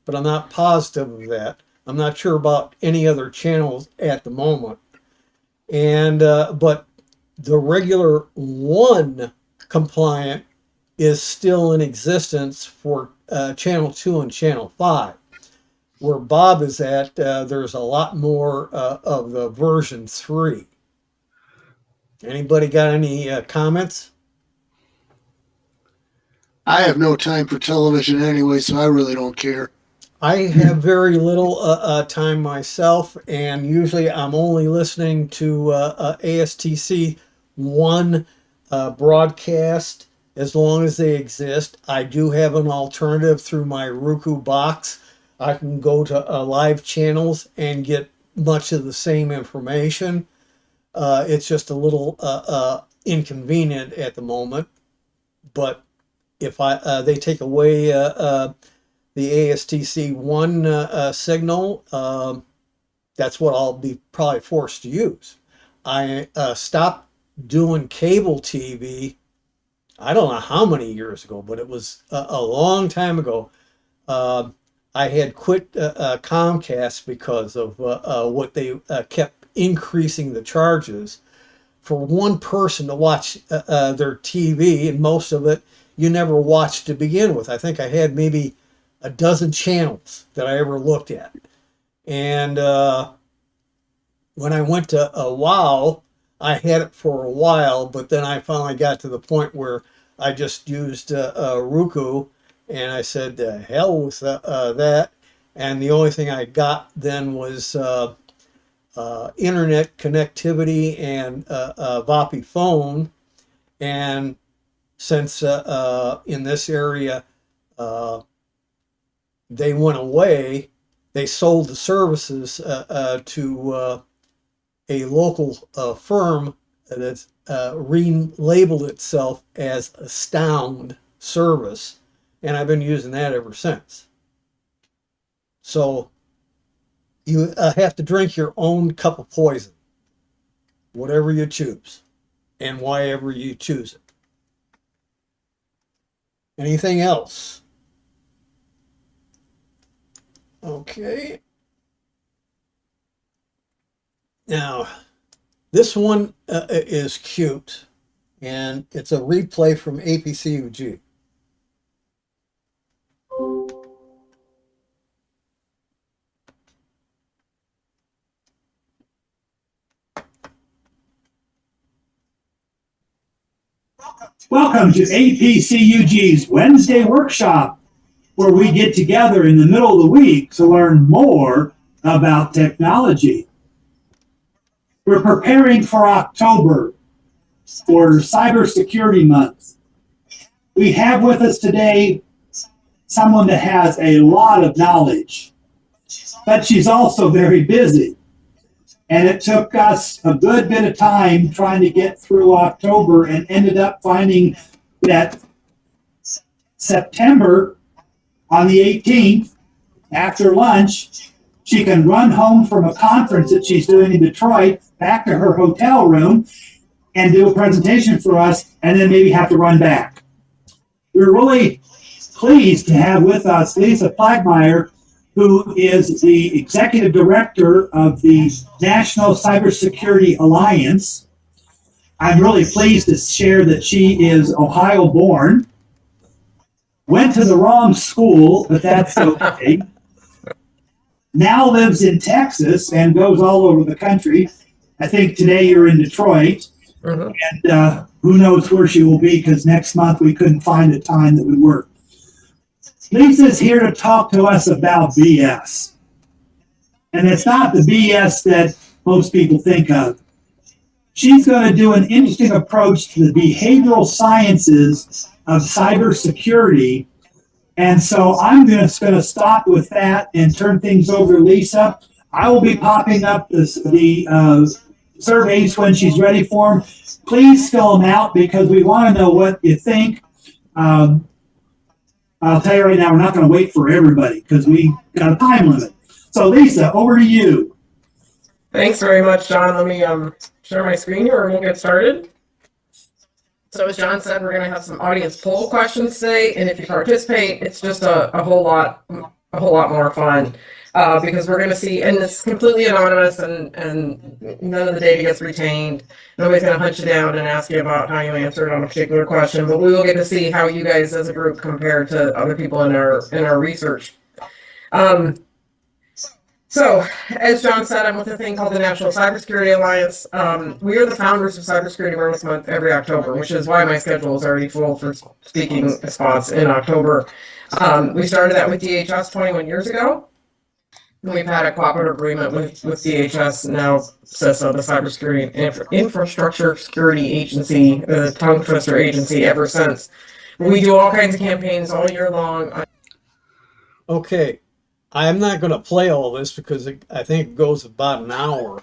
but I'm not positive of that. I'm not sure about any other channels at the moment. And but the regular 1 compliant is still in existence for channel 2 and channel 5. Where Bob is at, there's a lot more of the version 3. Anybody got any comments? I have no time for television anyway, so I really don't care. I have very little time myself, and usually I'm only listening to ASTC 1 broadcast as long as they exist. I do have an alternative through my Roku box. I can go to live channels and get much of the same information. It's just a little inconvenient at the moment, but if they take away the ASTC 1 signal, that's what I'll be probably forced to use. I stopped doing cable TV, I don't know how many years ago, but it was a long time ago. I had quit Comcast because of what they kept increasing the charges for one person to watch their TV, and most of it you never watched to begin with. I think I had maybe a dozen channels that I ever looked at. And when I went to WoW, I had it for a while, but then I finally got to the point where I just used Roku, and I said, hell with that. And the only thing I got then was internet connectivity and VoPy phone. And since in this area they went away, they sold the services to a local firm that relabeled itself as Astound Service, and I've been using that ever since. So you have to drink your own cup of poison, whatever you choose, and why ever you choose it. Anything else? Okay. Now, this one is cute, and it's a replay from APCUG. Welcome to APCUG's Wednesday workshop, where we get together in the middle of the week to learn more about technology. We're preparing for October, for Cybersecurity Month. We have with us today someone that has a lot of knowledge, but she's also very busy. And it took us a good bit of time trying to get through October, and ended up finding that September, on the 18th, after lunch, she can run home from a conference that she's doing in Detroit back to her hotel room and do a presentation for us, and then maybe have to run back. We're really pleased to have with us Lisa Plagmeyer, who is the executive director of the National Cybersecurity Alliance. I'm really pleased to share that she is Ohio born, went to the wrong school, but that's okay. Now lives in Texas and goes all over the country. I think today you're in Detroit, and who knows where she will be, because next month we couldn't find a time that would work. Lisa's here to talk to us about BS. And it's not the BS that most people think of. She's going to do an interesting approach to the behavioral sciences of cybersecurity. And so I'm just going to stop with that and turn things over to Lisa. I will be popping up the surveys when she's ready for them. Please fill them out, because we want to know what you think. I'll tell you right now, we're not going to wait for everybody because we got a time limit. So Lisa, over to you. Thanks very much, John. Let me share my screen here and we'll get started. So as John said, we're going to have some audience poll questions today. And if you participate, it's just a whole lot a whole lot more fun. Because we're going to see, and it's completely anonymous, and none of the data gets retained. Nobody's going to hunt you down and ask you about how you answered on a particular question, but we will get to see how you guys as a group compare to other people in our research. So, as John said, I'm with a thing called the National Cybersecurity Alliance. We are the founders of Cybersecurity Awareness Month every October, which is why my schedule is already full for speaking spots in October. We started that with DHS 21 years ago. We've had a cooperative agreement with DHS, now CISA, the Cybersecurity Infrastructure Security Agency, the tongue twister agency, ever since. We do all kinds of campaigns all year long. Okay, I'm not going to play all this because I think it goes about an hour.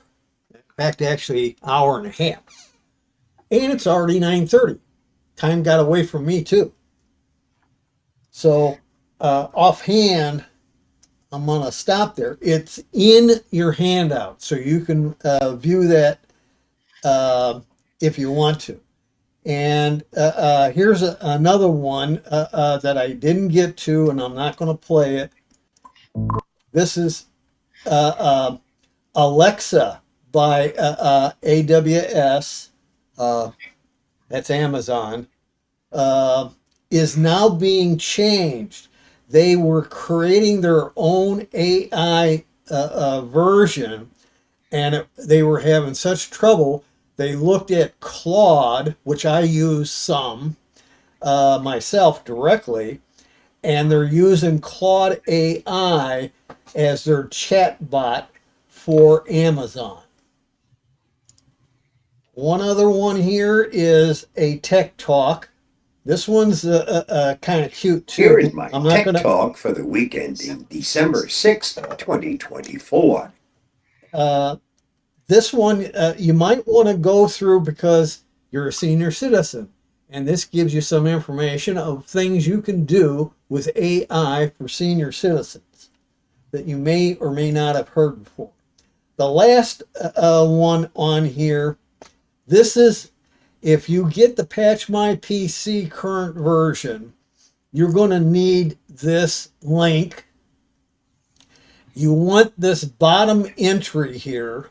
In fact, actually, hour and a half. And it's already 9:30. Time got away from me too. So, offhand, I'm going to stop there. It's in your handout, so you can view that if you want to. And here's another one that I didn't get to, and I'm not going to play it. This is Alexa by AWS. That's Amazon. Is now being changed. They were creating their own AI version, and they were having such trouble. They looked at Claude, which I use some myself directly, and they're using Claude AI as their chat bot for Amazon. One other one here is a tech talk. This one's kind of cute too. Here is my I'm not tech gonna, talk for the weekend in December 6th, 2024. This one you might want to go through because you're a senior citizen. And this gives you some information of things you can do with AI for senior citizens that you may or may not have heard before. The last one on here, this is if you get the Patch My PC current version, you're going to need this link. You want this bottom entry here.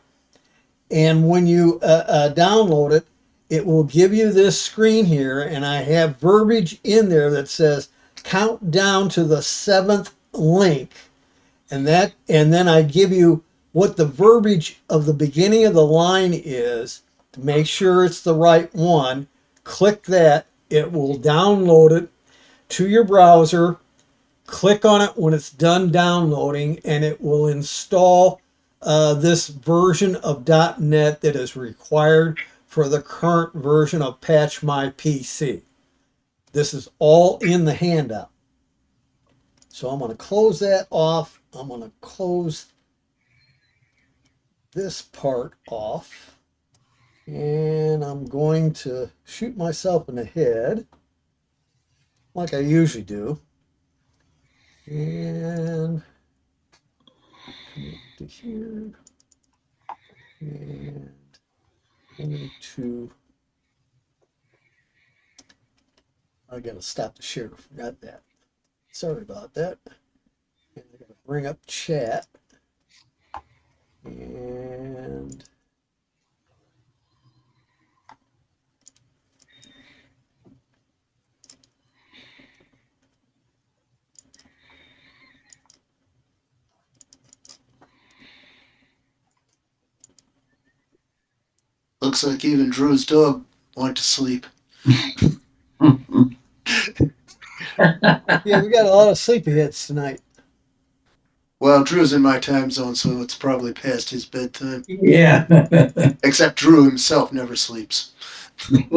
And when you download it, it will give you this screen here. And I have verbiage in there that says count down to the 7th link. And then I give you what the verbiage of the beginning of the line is to make sure it's the right one. Click that. It will download it to your browser. Click on it when it's done downloading, and it will install this version of .NET that is required for the current version of Patch My PC. This is all in the handout. So I'm going to close that off. I'm going to close this part off. And I'm going to shoot myself in the head like I usually do. And come to here. And going to, I got to stop the share. Forgot that. Sorry about that. And I got to bring up chat. And Looks like even Drew's dog went to sleep. yeah, we got a lot of sleepyheads tonight. Well, Drew's in my time zone, so it's probably past his bedtime. Yeah. Except Drew himself never sleeps. What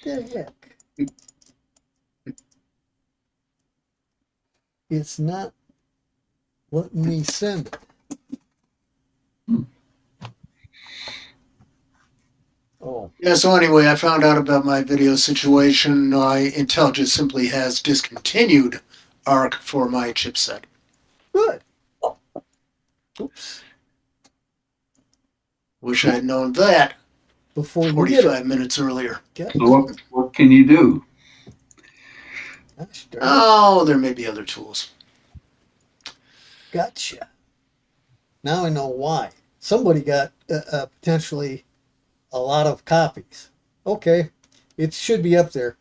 the heck? It's not letting me send it. Oh, Yeah, so anyway, I found out about my video situation. Intel just simply has discontinued ARC for my chipset. good. Oops. Wish I had known that before you get 45 it. minutes earlier. Yeah. So what can you do? Gosh darn it. Oh, there may be other tools. Gotcha. Now I know why. Somebody got potentially a lot of copies. Okay, it should be up there.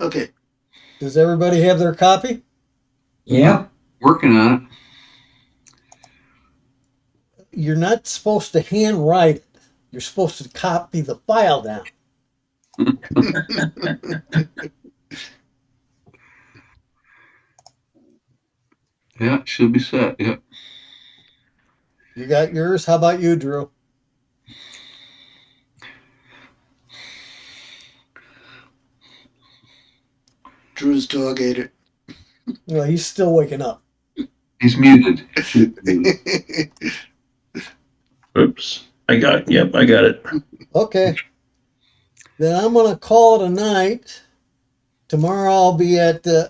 Okay. Does everybody have their copy? Yeah. Working on it. You're not supposed to handwrite it. You're supposed to copy the file down. Yeah, it should be set. Yep. You got yours? How about you, Drew? Drew's dog ate it. Well, he's still waking up. He's muted. Should be muted. Oops. I got it. Okay. Then I'm going to call it a night. Tomorrow I'll be at the